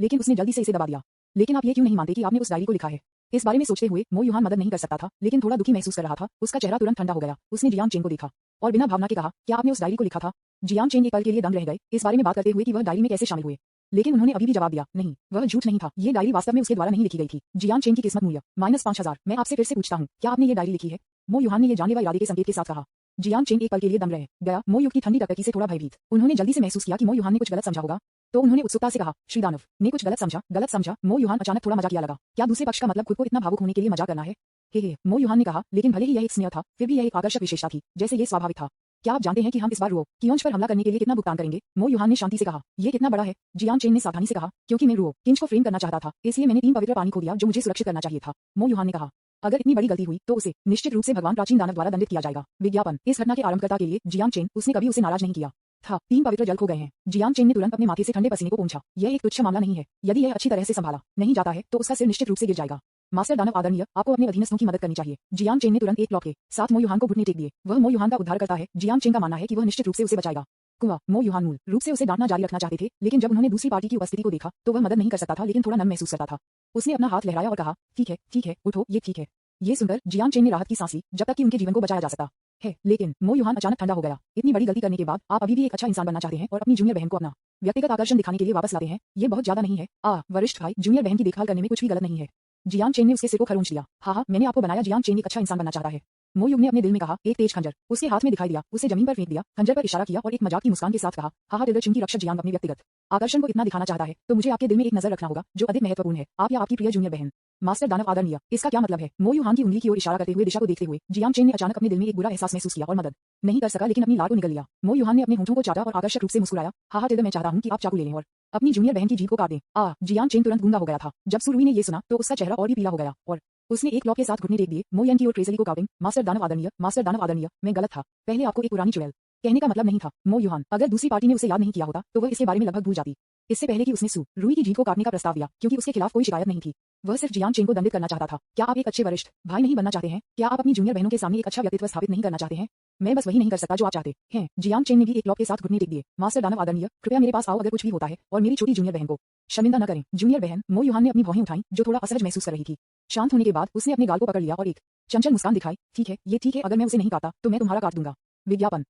लेकिन उसने जल्दी से इसे दबा दिया। लेकिन आप ये क्यों नहीं मानते कि आपने उस डायरी को लिखा है? इस बारे में सोचते हुए मो युहान मदद नहीं कर सकता था, लेकिन थोड़ा दुखी महसूस कर रहा था। उसका चेहरा तुरंत ठंडा हो गया। उसने जियांग चेन को देखा और बिना भावना के कहा, क्या आपने उस डायरी को लिखा था? जियांग चेन एक पल के लिए दंग रह गए, इस बारे में बात करते हुए कि वह डायरी में कैसे शामिल हुए। लेकिन उन्होंने अभी भी जवाब दिया, नहीं, वह झूठ नहीं था। ये डायरी वास्तव में उसके द्वारा नहीं लिखी गई थी। जियांग चेन की किस्मत मूल्य -5000। मैं आपसे फिर से पूछता हूँ, क्या आपने ये डायरी लिखी है? मो युहान ने ये जानलेवा इरादे के संकेत के साथ कहा। जियांग चेन एक पल के लिए दम रह गया। मो यू की ठंडी टकटकी से थोड़ा भयभीत। उन्होंने जल्दी से महसूस किया कि मो युहान ने कुछ गलत समझा होगा, तो उन्होंने उत्सुकता से कहा, श्री दानव ने कुछ गलत समझा। मो युहान अचानक थोड़ा मजाकिया लगा। क्या दूसरे पक्ष का मतलब खुद को इतना भावुक होने के लिए मजाक करना है? हे, मो युहान ने कहा, लेकिन भले ही यह एक स्नेह था, फिर भी यह एक आकर्षक विशेषता थी, जैसे ये स्वाभाविक था। क्या आप जानते हैं कि हम इस बार रो कियोंज पर हमला करने के लिए कितना भुगतान करेंगे? मो युहान ने शांति से कहा। ये कितना बड़ा है? जियांग चेन ने सावधानी से कहा, क्योंकि मैं रो किंज को फ्रेम करना चाहता था, इसलिए मैंने 3 पवित्र पानी खो दिया जो मुझे सुरक्षित करना चाहिए था। मो युहान ने कहा, अगर इतनी बड़ी गलती हुई तो उसे निश्चित रूप से भगवान प्राचीन दानव द्वारा दंडित किया जाएगा। विज्ञापन। इस घटना के आरंभकर्ता के लिए जियांग चेन, उसने कभी उसे नाराज नहीं किया था। 3 पवित्र जल खो गए हैं। जियांग चेन ने तुरंत अपने माथे से ठंडे पसीने को पोंछा। यह एक तुच्छ मामला नहीं है। यदि यह अच्छी तरह से संभाला नहीं जाता है तो उसका सिर निश्चित रूप से गिर जाएगा। मास्टर दानव आदरणीय, आपको अपने अधीनस्थों की मदद करनी चाहिए। जियांग चेन ने तुरंत एक क्लॉक के साथ मो युहान को घुटने टेक दिए। वह मो युहान का उद्धार करता है। जियांग चेन का मानना है कि वह निश्चित रूप से उसे बचाएगा। कुआ, मो युहान मूल रूप से उसे डांटना जारी रखना चाहते थे, लेकिन जब उन्होंने दूसरी पार्टी की उपस्थिति को देखा तो वह मदद नहीं कर सकता था, लेकिन थोड़ा नम महसूस करता था। उसने अपना हाथ लहराया और कहा, ठीक है, उठो, ये ठीक है। ये सुनकर जियांग चेन ने राहत की सांस ली, जब तक कि उनके जीवन को बचाया जा सकता है। लेकिन मो युहान अचानक ठंडा हो गया। इतनी बड़ी गलती करने के बाद आप अभी भी एक अच्छा इंसान बनना चाहते हैं और अपनी जूनियर बहन को अपना व्यक्तिगत आकर्षण दिखाने के लिए वापस लाते हैं। ये बहुत ज्यादा नहीं है? वरिष्ठ भाई, जूनियर बहन की देखभाल करने में कुछ भी गलत नहीं है। जियांग चेन ने उसके सिर को खरोंच लिया। हाँ, मैंने आपको बनाया। जियांग चेन एक अच्छा इंसान बनना चाहता है। मो युग ने अपने दिल में कहा। एक तेज खंजर उसके हाथ में दिखाई दिया। उसे जमीन पर फेंक दिया, खंजर पर इशारा किया और एक मजाक की मुस्कान के साथ कहा, हाँ टिल्डर चुंकी रक्षक जियांग अपने व्यक्तिगत आकर्षण को इतना दिखाना चाहता है तो मुझे आपके दिल में एक नजर रखना होगा जो अधिक महत्वपूर्ण है, आप या आपकी प्रिय जूनियर बहन। मास्टर दानव आदरणीय, इसका क्या मतलब है? मो युहान की उंगली की ओर इशारा करते हुए दिशा को देखते हुए जियांग चेन ने अचानक अपने दिल में एक बुरा एहसास महसूस किया और मदद नहीं कर सका, लेकिन अपनी लार को निगल लिया। मो युहान ने अपने होंठों को चाटा और आकर्षक रूप से मुस्कुराया। हाँ टिल्डर, मैं चाहता हूँ कि आप चाकू ले लें और अपनी जूनियर बहन की जीभ को काट दें। जियांग चेन तुरंत गूंगा हो गया था। जब सुरुई ने ये सुना तो उसका चेहरा और भी पीला हो गया और उसने एक क्लॉक के साथ घुटने टेक दिए। मो यन की ओर ट्रेजली को काउंटिंग। मास्टर दानव आदरणीय, मैं गलत था। पहले आपको एक पुरानी चुड़ैल कहने का मतलब नहीं था। मो युहान, अगर दूसरी पार्टी ने उसे याद नहीं किया होता तो वह इसके बारे में लगभग भूल जाती। इससे पहले कि उसने रुई की जीभ को काटने का प्रस्ताव दिया क्योंकि उसके खिलाफ कोई शिकायत नहीं थी, वह सिर्फ जियांग चेन को दंडित करना चाहता था। क्या आप एक अच्छे वरिष्ठ भाई नहीं बनना चाहते हैं? क्या आप अपनी जूनियर बहनों के सामने एक अच्छा व्यक्तित्व स्थापित नहीं करना चाहते हैं? मैं बस वही नहीं कर सकता जो आप चाहते हैं। जियांग चेन ने भी एक क्लॉक के साथ घुटने टेक दिए। मास्टर दानव आदरणीय, कृपया मेरे पास आओ अगर कुछ भी होता है और मेरी छोटी जूनियर बहन को शर्मिंदा न करें। जूनियर बहन, मो युहान ने अपनी भौहें उठाई जो थोड़ा असहज महसूस कर रही थी। शांत होने के बाद उसने अपने गाल को पकड़ लिया और एक चंचल मुस्कान दिखाई। ठीक है, ये ठीक है, अगर मैं उसे नहीं काटता तो मैं तुम्हारा काट दूंगा। विज्ञापन।